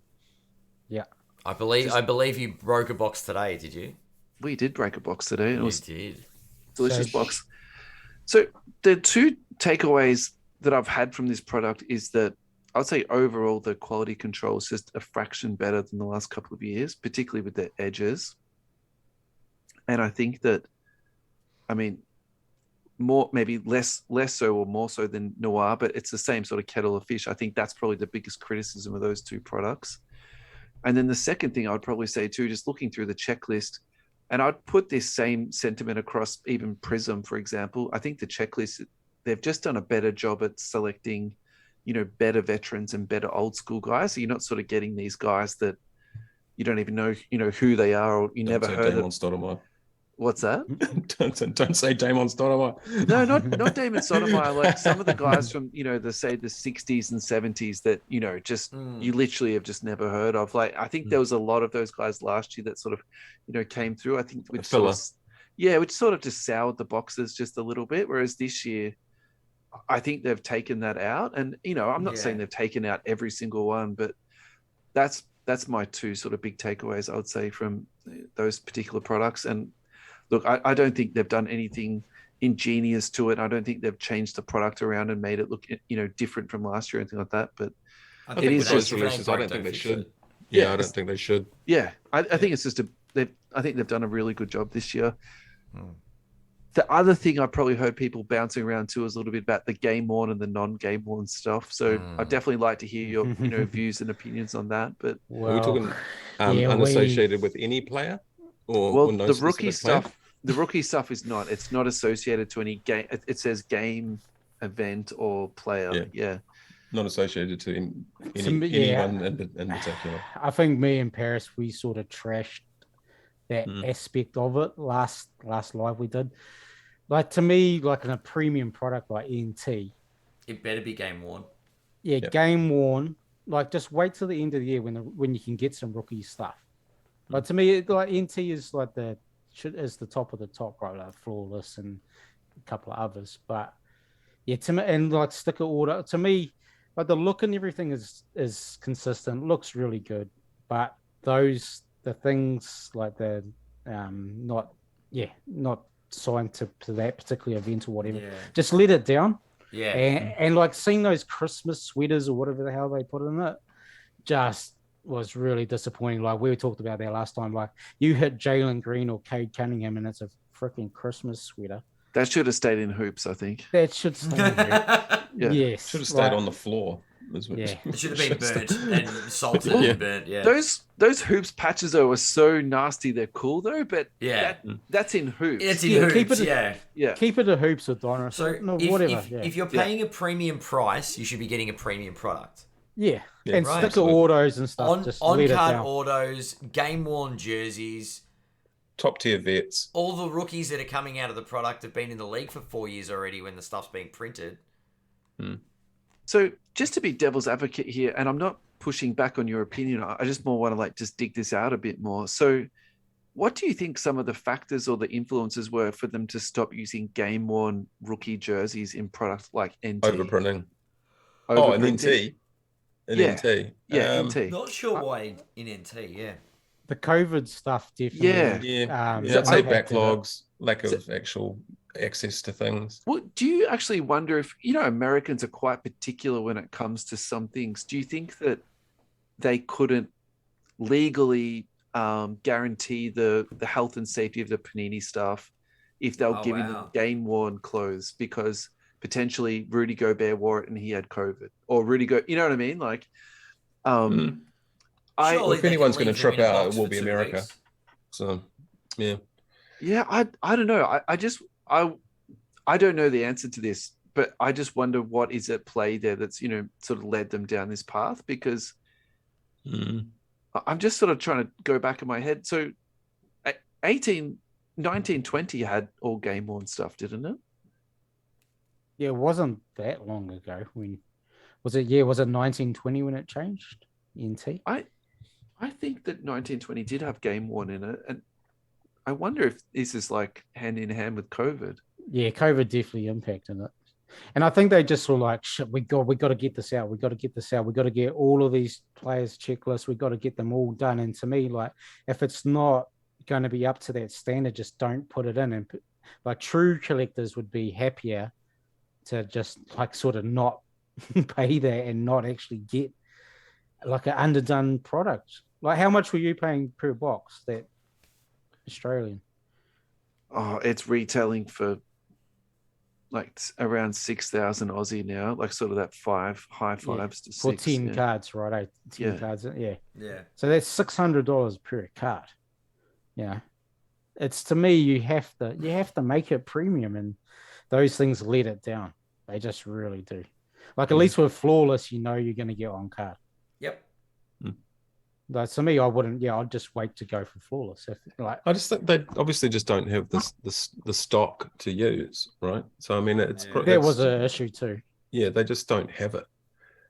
I believe you broke a box today. Did you? We did break a box today. It was did. Delicious box. So the 2 takeaways that I've had from this product is that I'd say overall the quality control is just a fraction better than the last couple of years, particularly with the edges. And I think that, I mean, maybe less so or more so than Noir, but it's the same sort of kettle of fish. I think that's probably the biggest criticism of those 2 products. And then the second thing I'd probably say too, just looking through the checklist, and I'd put this same sentiment across even Prism, for example. I think the checklist, they've just done a better job at selecting, better veterans and better old school guys. So you're not sort of getting these guys that you don't even know, who they are, or you never heard of. What's that? Don't say Damon Stoudemire. No, not Damon Stoudemire. Like some of the guys from the 60s and 70s that you literally have just never heard of. Like I think there was a lot of those guys last year that sort of came through. I think which sort of just soured the boxes just a little bit. Whereas this year, I think they've taken that out. And I'm not saying they've taken out every single one, but that's my 2 sort of big takeaways I would say from those particular products. And look, I don't think they've done anything ingenious to it. I don't think they've changed the product around and made it look, different from last year or anything like that. But it is those releases. I don't think they should. Yeah, I don't think they should. Yeah, I think it's just I think they've done a really good job this year. the other thing I probably heard people bouncing around too is a little bit about the game worn and the non-game worn stuff. So I'd definitely like to hear your views and opinions on that. But are we talking yeah, unassociated with any player, or no the rookie specific player? stuff? The rookie stuff is not. It's not associated to any game. It says game, event, or player. Yeah. Not associated to anyone in particular. I think me and Parris, we sort of trashed that aspect of it last live we did. Like, to me, like in a premium product like NT, it better be game worn. Yeah, game worn. Like, just wait till the end of the year when you can get some rookie stuff. But to me, like NT is like the top of the top, right? Like Flawless and a couple of others. But yeah, to me, and like sticker order, to me, like the look and everything is consistent. Looks really good. But the things like the not signed to that particular event or whatever, just let it down. Yeah. And like seeing those Christmas sweaters or whatever the hell they put in it, just was really disappointing. Like we talked about that last time. Like you hit Jalen Green or Cade Cunningham and it's a freaking Christmas sweater. That should have stayed in hoops, I think. That should stay in hoops. Yes. Should have stayed on the floor. It should have been burnt and salted and burnt. Yeah. Those hoops patches though were so nasty. They're cool though, but that's in hoops. It's in hoops. Keep it a hoops with Donna. So if you're paying a premium price, you should be getting a premium product. Yeah. And sticker autos and stuff. On-card autos, game-worn jerseys. Top-tier vets. All the rookies that are coming out of the product have been in the league for 4 years already when the stuff's being printed. So just to be devil's advocate here, and I'm not pushing back on your opinion, I just more want to just dig this out a bit more. So what do you think some of the factors or the influences were for them to stop using game-worn rookie jerseys in product like NT? Overprinting. And NT. NT. NT. Not sure why in NT, The COVID stuff definitely. I'd say backlogs, lack of actual access to things. Well, do you actually wonder if, Americans are quite particular when it comes to some things. Do you think that they couldn't legally guarantee the health and safety of the Panini staff if they were giving them game-worn clothes because potentially Rudy Gobert wore it and he had COVID? Or you know what I mean? Like, if anyone's going to trip out, it will be America. Weeks. So, yeah. Yeah, I don't know. I don't know the answer to this, but I just wonder what is at play there that's, sort of led them down this path because I'm just sort of trying to go back in my head. So 1920 had all game-worn stuff, didn't it? Yeah, it wasn't that long ago. Was it 1920 when it changed? NT? I think that 1920 did have game-worn in it, and I wonder if this is like hand in hand with COVID. Yeah, COVID definitely impacted it. And I think they just were like, shit, we got to get this out. We got to get this out. We got to get all of these players' checklists. We got to get them all done. And to me, like, if it's not going to be up to that standard, just don't put it in. And like true collectors would be happier to just like sort of not pay that and not actually get like an underdone product. Like, how much were you paying per box, that Australian? Oh, it's retailing for like around 6,000 Aussie now, like sort of that high fives to 6. For 10 cards, right? 10 cards, Yeah. So that's $600 per card. Yeah. It's, to me, you have to make it premium, and those things let it down. They just really do. Like, at least with Flawless, you're going to get on card. Yep. Like, to me, I wouldn't. Yeah, I'd just wait to go for Flawless. I just think they obviously just don't have the stock to use, right? So I mean, that was an issue too. Yeah, they just don't have it.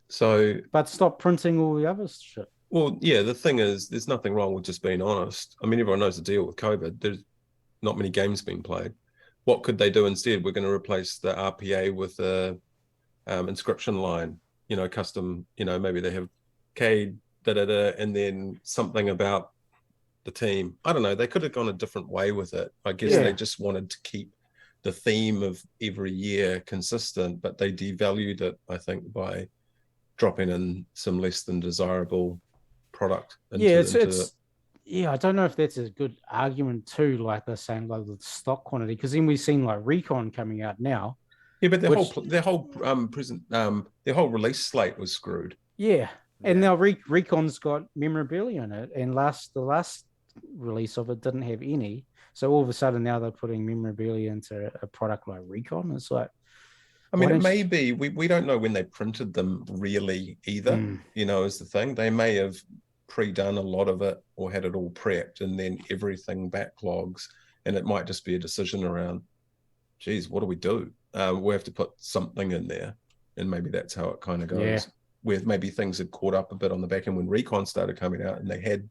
So, but stop printing all the other shit. Well, yeah, the thing is, there's nothing wrong with just being honest. I mean, everyone knows the deal with COVID. There's not many games being played. What could they do instead? We're going to replace the RPA with a inscription line. Custom. Maybe they have Cade. And then something about the team. I don't know. They could have gone a different way with it. I guess they just wanted to keep the theme of every year consistent, but they devalued it, I think, by dropping in some less than desirable product. Yeah, I don't know if that's a good argument too, like they're saying like the stock quantity, because then we've seen like Recon coming out now. Yeah, but Which- their whole release slate was screwed. Yeah. And Yeah. now Recon's got memorabilia in it, and the last release of it didn't have any. So all of a sudden now they're putting memorabilia into a product like Recon. It's like, I mean, it may be, we don't know when they printed them really either, is the thing. They may have pre-done a lot of it or had it all prepped, and then everything backlogs, and it might just be a decision around, geez, what do we do? We have to put something in there, and maybe that's how it kind of goes. Yeah. Where maybe things had caught up a bit on the back end when Recon started coming out, and they had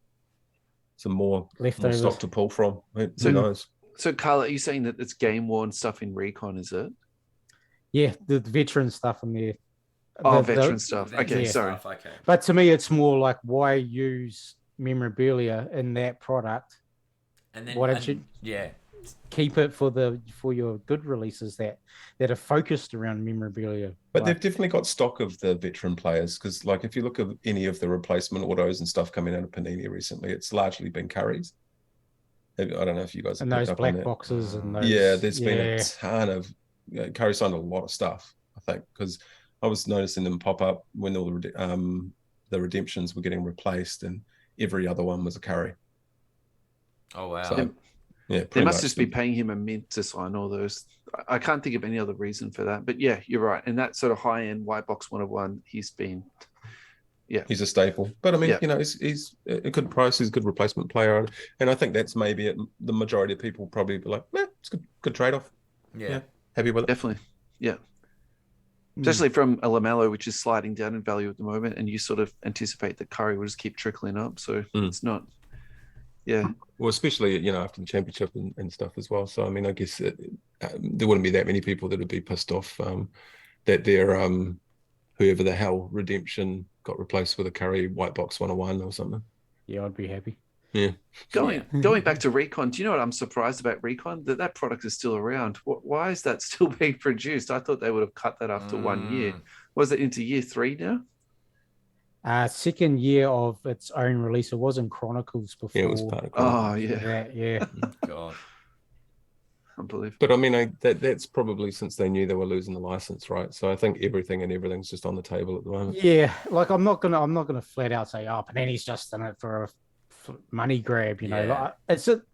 some more stock to pull from. Who knows? So, Carl, are you saying that it's game worn stuff in Recon? Is it? Yeah, the veteran stuff in there. Veteran stuff. Okay, yeah. sorry. Okay. But to me, it's more like, why use memorabilia in that product? And then why don't you keep it for your good releases that are focused around memorabilia? But they've definitely got stock of the veteran players, because like if you look at any of the replacement autos and stuff coming out of Panini recently, it's largely been Currys. I don't know if you guys have and picked those up black on that. boxes and those. Yeah, there's been a ton of Curry signed a lot of stuff, I think, because I was noticing them pop up when all the redemptions were getting replaced, and every other one was a Curry. Oh wow! So, yeah, they must just be paying him a mint to sign all those. I can't think of any other reason for that. But yeah, you're right. And that sort of high end white box 101, he's a staple. But I mean, he's a good price. He's a good replacement player, and I think that's maybe it. The majority of people probably be like, it's a good trade off. Yeah, happy with it. Definitely, yeah. Especially from a LaMelo, which is sliding down in value at the moment, and you sort of anticipate that Curry will just keep trickling up. So it's not. Yeah. Well, especially, after the championship and stuff as well. So, I mean, I guess there wouldn't be that many people that would be pissed off that their whoever the hell redemption got replaced with a Curry white box 101 or something. Yeah, I'd be happy. Yeah. Going back to Recon, do you know what I'm surprised about Recon? That product is still around. Why is that still being produced? I thought they would have cut that after 1 year. Was it into year 3 now? Second year of its own release. It was in Chronicles before. Yeah, it was part of Chronicles. Oh, yeah. Yeah. God. Unbelievable. But I mean, that's probably since they knew they were losing the license, right? So I think everything's just on the table at the moment. Yeah, like I'm not gonna flat out say, Panini's just in it for a money grab, Like,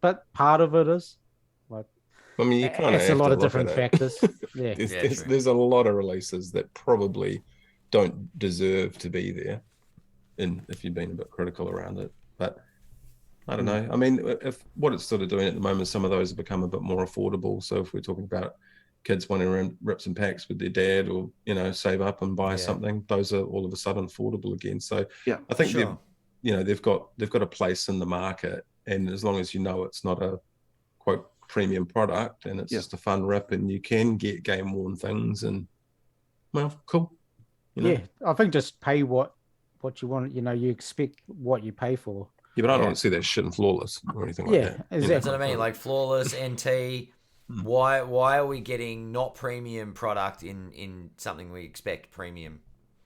but part of it is. Like, I mean, you kind of it's a lot of different factors. Yeah, there's a lot of releases that probably don't deserve to be there, and if you've been a bit critical around it, but I don't know. I mean, if what it's sort of doing at the moment, some of those have become a bit more affordable. So if we're talking about kids wanting to run rips and packs with their dad, or save up and buy something, those are all of a sudden affordable again. So I think they've got a place in the market, and as long as it's not a quote premium product and it's just a fun rip, and you can get game worn things, and well, cool. Yeah, I think just pay what you want. You expect what you pay for. Yeah, but I don't see that shit in Flawless or anything like that. Exactly. That's what I mean. Like Flawless, NT. Why are we getting not premium product in something we expect premium?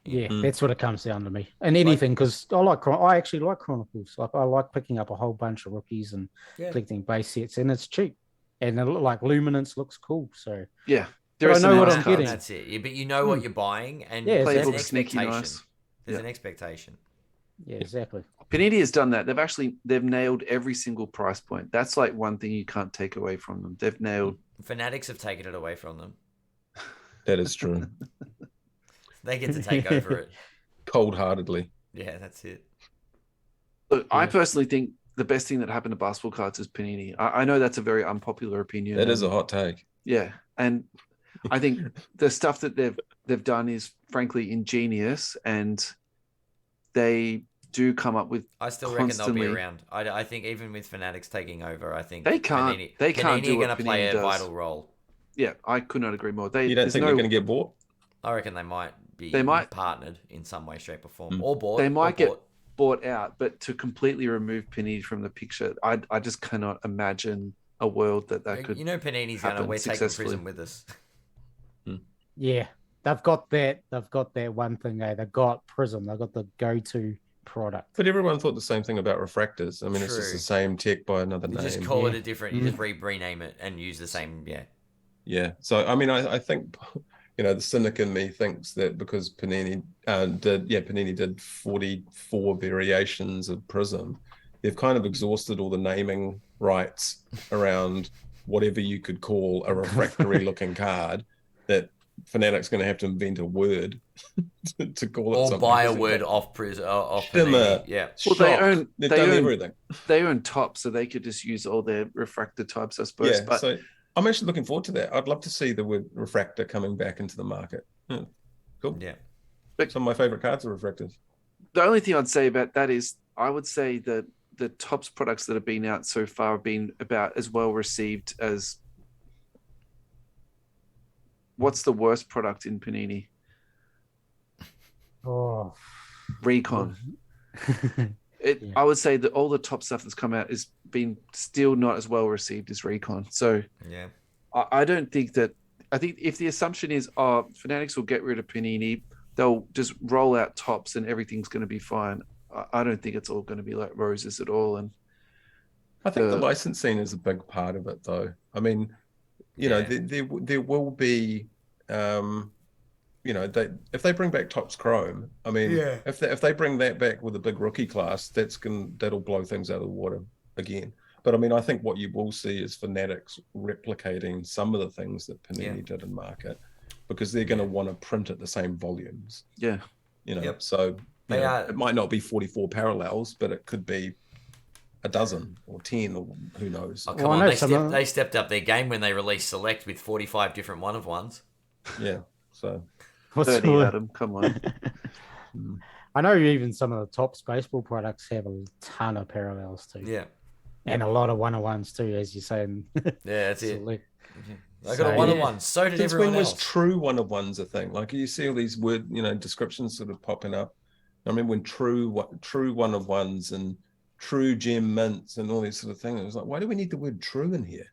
Yeah, that's what it comes down to me. And anything, because I actually like Chronicles. Like, I like picking up a whole bunch of rookies and collecting base sets, and it's cheap. And like Luminance looks cool. So yeah, I know what I'm getting. That's it. Yeah, but you know what you're buying, and there's an expectation. Nice. There's an expectation. Yeah, exactly. Panini has done that. They've nailed every single price point. That's like one thing you can't take away from them. They've nailed. Fanatics have taken it away from them. That is true. They get to take over it cold-heartedly. Yeah, that's it. Look, I personally think the best thing that happened to basketball cards is Panini. I know that's a very unpopular opinion. That is a hot take. Yeah, and I think the stuff that they've done is frankly ingenious, and they do come up with. I still reckon they'll be around. I think even with Fanatics taking over, I think they can't. They can't do what Panini are going to play a vital role. Yeah, I could not agree more. You don't think they're going to get bought? I reckon they might be. Partnered in some way, shape, or form, or bought. They might get bought out, but to completely remove Panini from the picture, I just cannot imagine a world that could. Panini's going to we're taking Prism with us. Yeah, they've got that. They've got that one thing. They've got Prism. They've got the go-to product. But everyone thought the same thing about refractors. I mean, it's just True. the same tech by another You name. just call it a different. You just rename it and use the same. Yeah. Yeah. So I mean, I think, the cynic in me thinks that because Panini did 44 variations of Prism, they've kind of exhausted all the naming rights around whatever you could call a refractory looking card, that Fanatic's going to have to invent a word to call it or something. buy a word off Panini. Shimmer. Yeah. Well, they've done everything. They own Top, so they could just use all their refractor types, I suppose. Yeah, but so I'm actually looking forward to that. I'd love to see the word refractor coming back into the market. Cool. Yeah. But some of my favorite cards are refractors. The only thing I'd say about that is I would say that the Topps products that have been out so far have been about as well received as... What's the worst product in Panini? Oh, Recon. I would say that all the top stuff that's come out has been still not as well received as Recon. So yeah, I don't think that. I think if the assumption is, Fanatics will get rid of Panini, they'll just roll out Topps and everything's going to be fine. I don't think it's all going to be like roses at all. And I think the licensing is a big part of it, though. I mean, there will be. If they bring back Topps Chrome, I mean, if they bring that back with a big rookie class, that'll blow things out of the water again. But I mean, I think what you will see is Fanatics replicating some of the things that Panini did in market, because they're going to want to print at the same volumes. Yeah, so it might not be 44 parallels, but it could be a dozen or 10 or who knows. Oh, come on, they stepped up their game when they released Select with 45 different one-of-ones. Yeah, so 30, Adam, come on. I know even some of the Topps baseball products have a ton of parallels too. Yeah. And a lot of one-on-ones too, as you say. Yeah, that's it. I got So, a one-on-one. So did Since everyone when else. was true one-of-ones a thing? Like, you see all these word, descriptions sort of popping up. I remember when true one-of-ones and true gem mints and all these sort of things. It was like, why do we need the word true in here?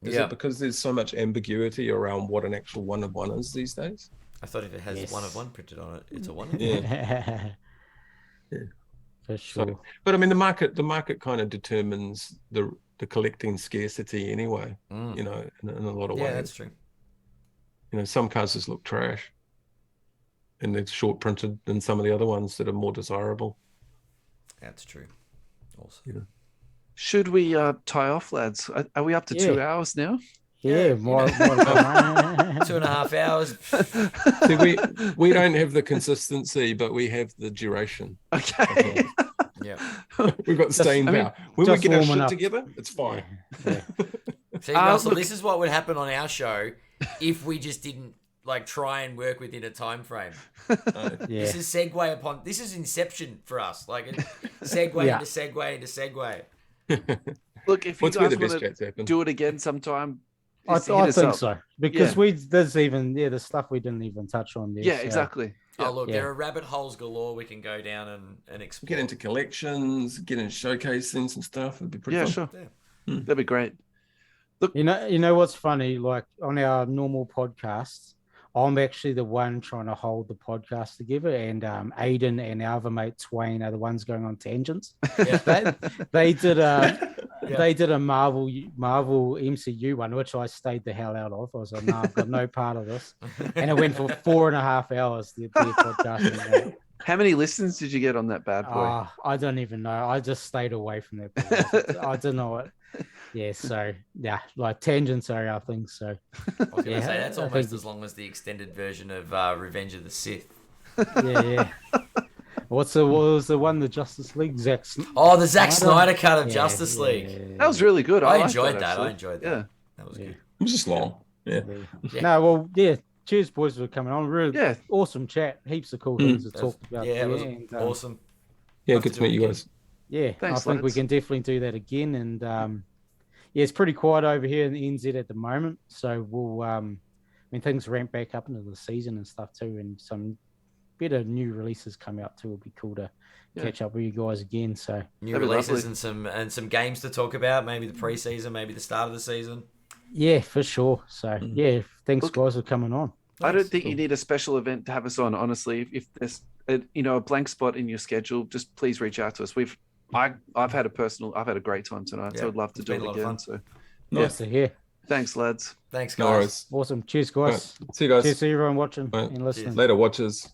Is it because there's so much ambiguity around what an actual one-of-one is these days? I thought if it has one-of-one printed on it, it's a one-of-one. Yeah. For sure. So, but I mean, the market kind of determines the collecting scarcity anyway. In a lot of ways. Yeah, that's true. Some cards just look trash, and they're short printed than some of the other ones that are more desirable. That's true. Also, should we tie off, lads? Are we up to 2 hours now? Yeah, more 2.5 hours. See, we don't have the consistency, but we have the duration. Okay. Yeah. We've got staying power. When we get our shit together, it's fine. Yeah. See, Russell, this is what would happen on our show if we just didn't try and work within a time frame. This is segue upon. This is Inception for us. Like segue into segue into segue. Look, if you guys want to do it again sometime, I think so, because there's even the stuff we didn't even touch on there. Yeah, exactly. Oh, look, there are rabbit holes galore we can go down and explore. Get into collections, get into showcasing some stuff. It'd be pretty fun. Sure. Yeah. That'd be great. Look, you know what's funny? Like on our normal podcasts, I'm actually the one trying to hold the podcast together, and Ayden and our other mate Twain are the ones going on tangents. They did a Marvel MCU one, which I stayed the hell out of. I was like, no, I've got no part of this, and it went for 4.5 hours. The podcast. How many listens did you get on that bad boy? I don't even know. I just stayed away from that. I don't know what. Yeah, so like tangents are our thing. So I was going to say that's almost as long as the extended version of Revenge of the Sith. Yeah. What was the one? The Justice League? The Zack Snyder cut of Justice League. That was really good. I enjoyed that. Yeah, that was good. It was just long. Yeah. No, well, cheers, boys, for coming on. Really awesome chat. Heaps of cool things to talk about. Yeah, it was awesome. Yeah, good to meet you guys. Yeah, thanks, I think we can definitely do that again. And it's pretty quiet over here in the NZ at the moment. So we'll, when things ramp back up into the season and stuff too, and some better new releases come out too, it'll be cool to catch up with you guys again. So new releases and some games to talk about. Maybe the preseason, maybe the start of the season. Yeah, for sure. So thanks guys for coming on. I don't think you need a special event to have us on, honestly. If there's a blank spot in your schedule, just please reach out to us. I've had a great time tonight, so I'd love to do it again. So nice to hear. Thanks, lads. Thanks, No guys. worries. Awesome. Cheers, guys. Right. See you guys. Cheers to everyone watching Right. and listening. Later, watchers.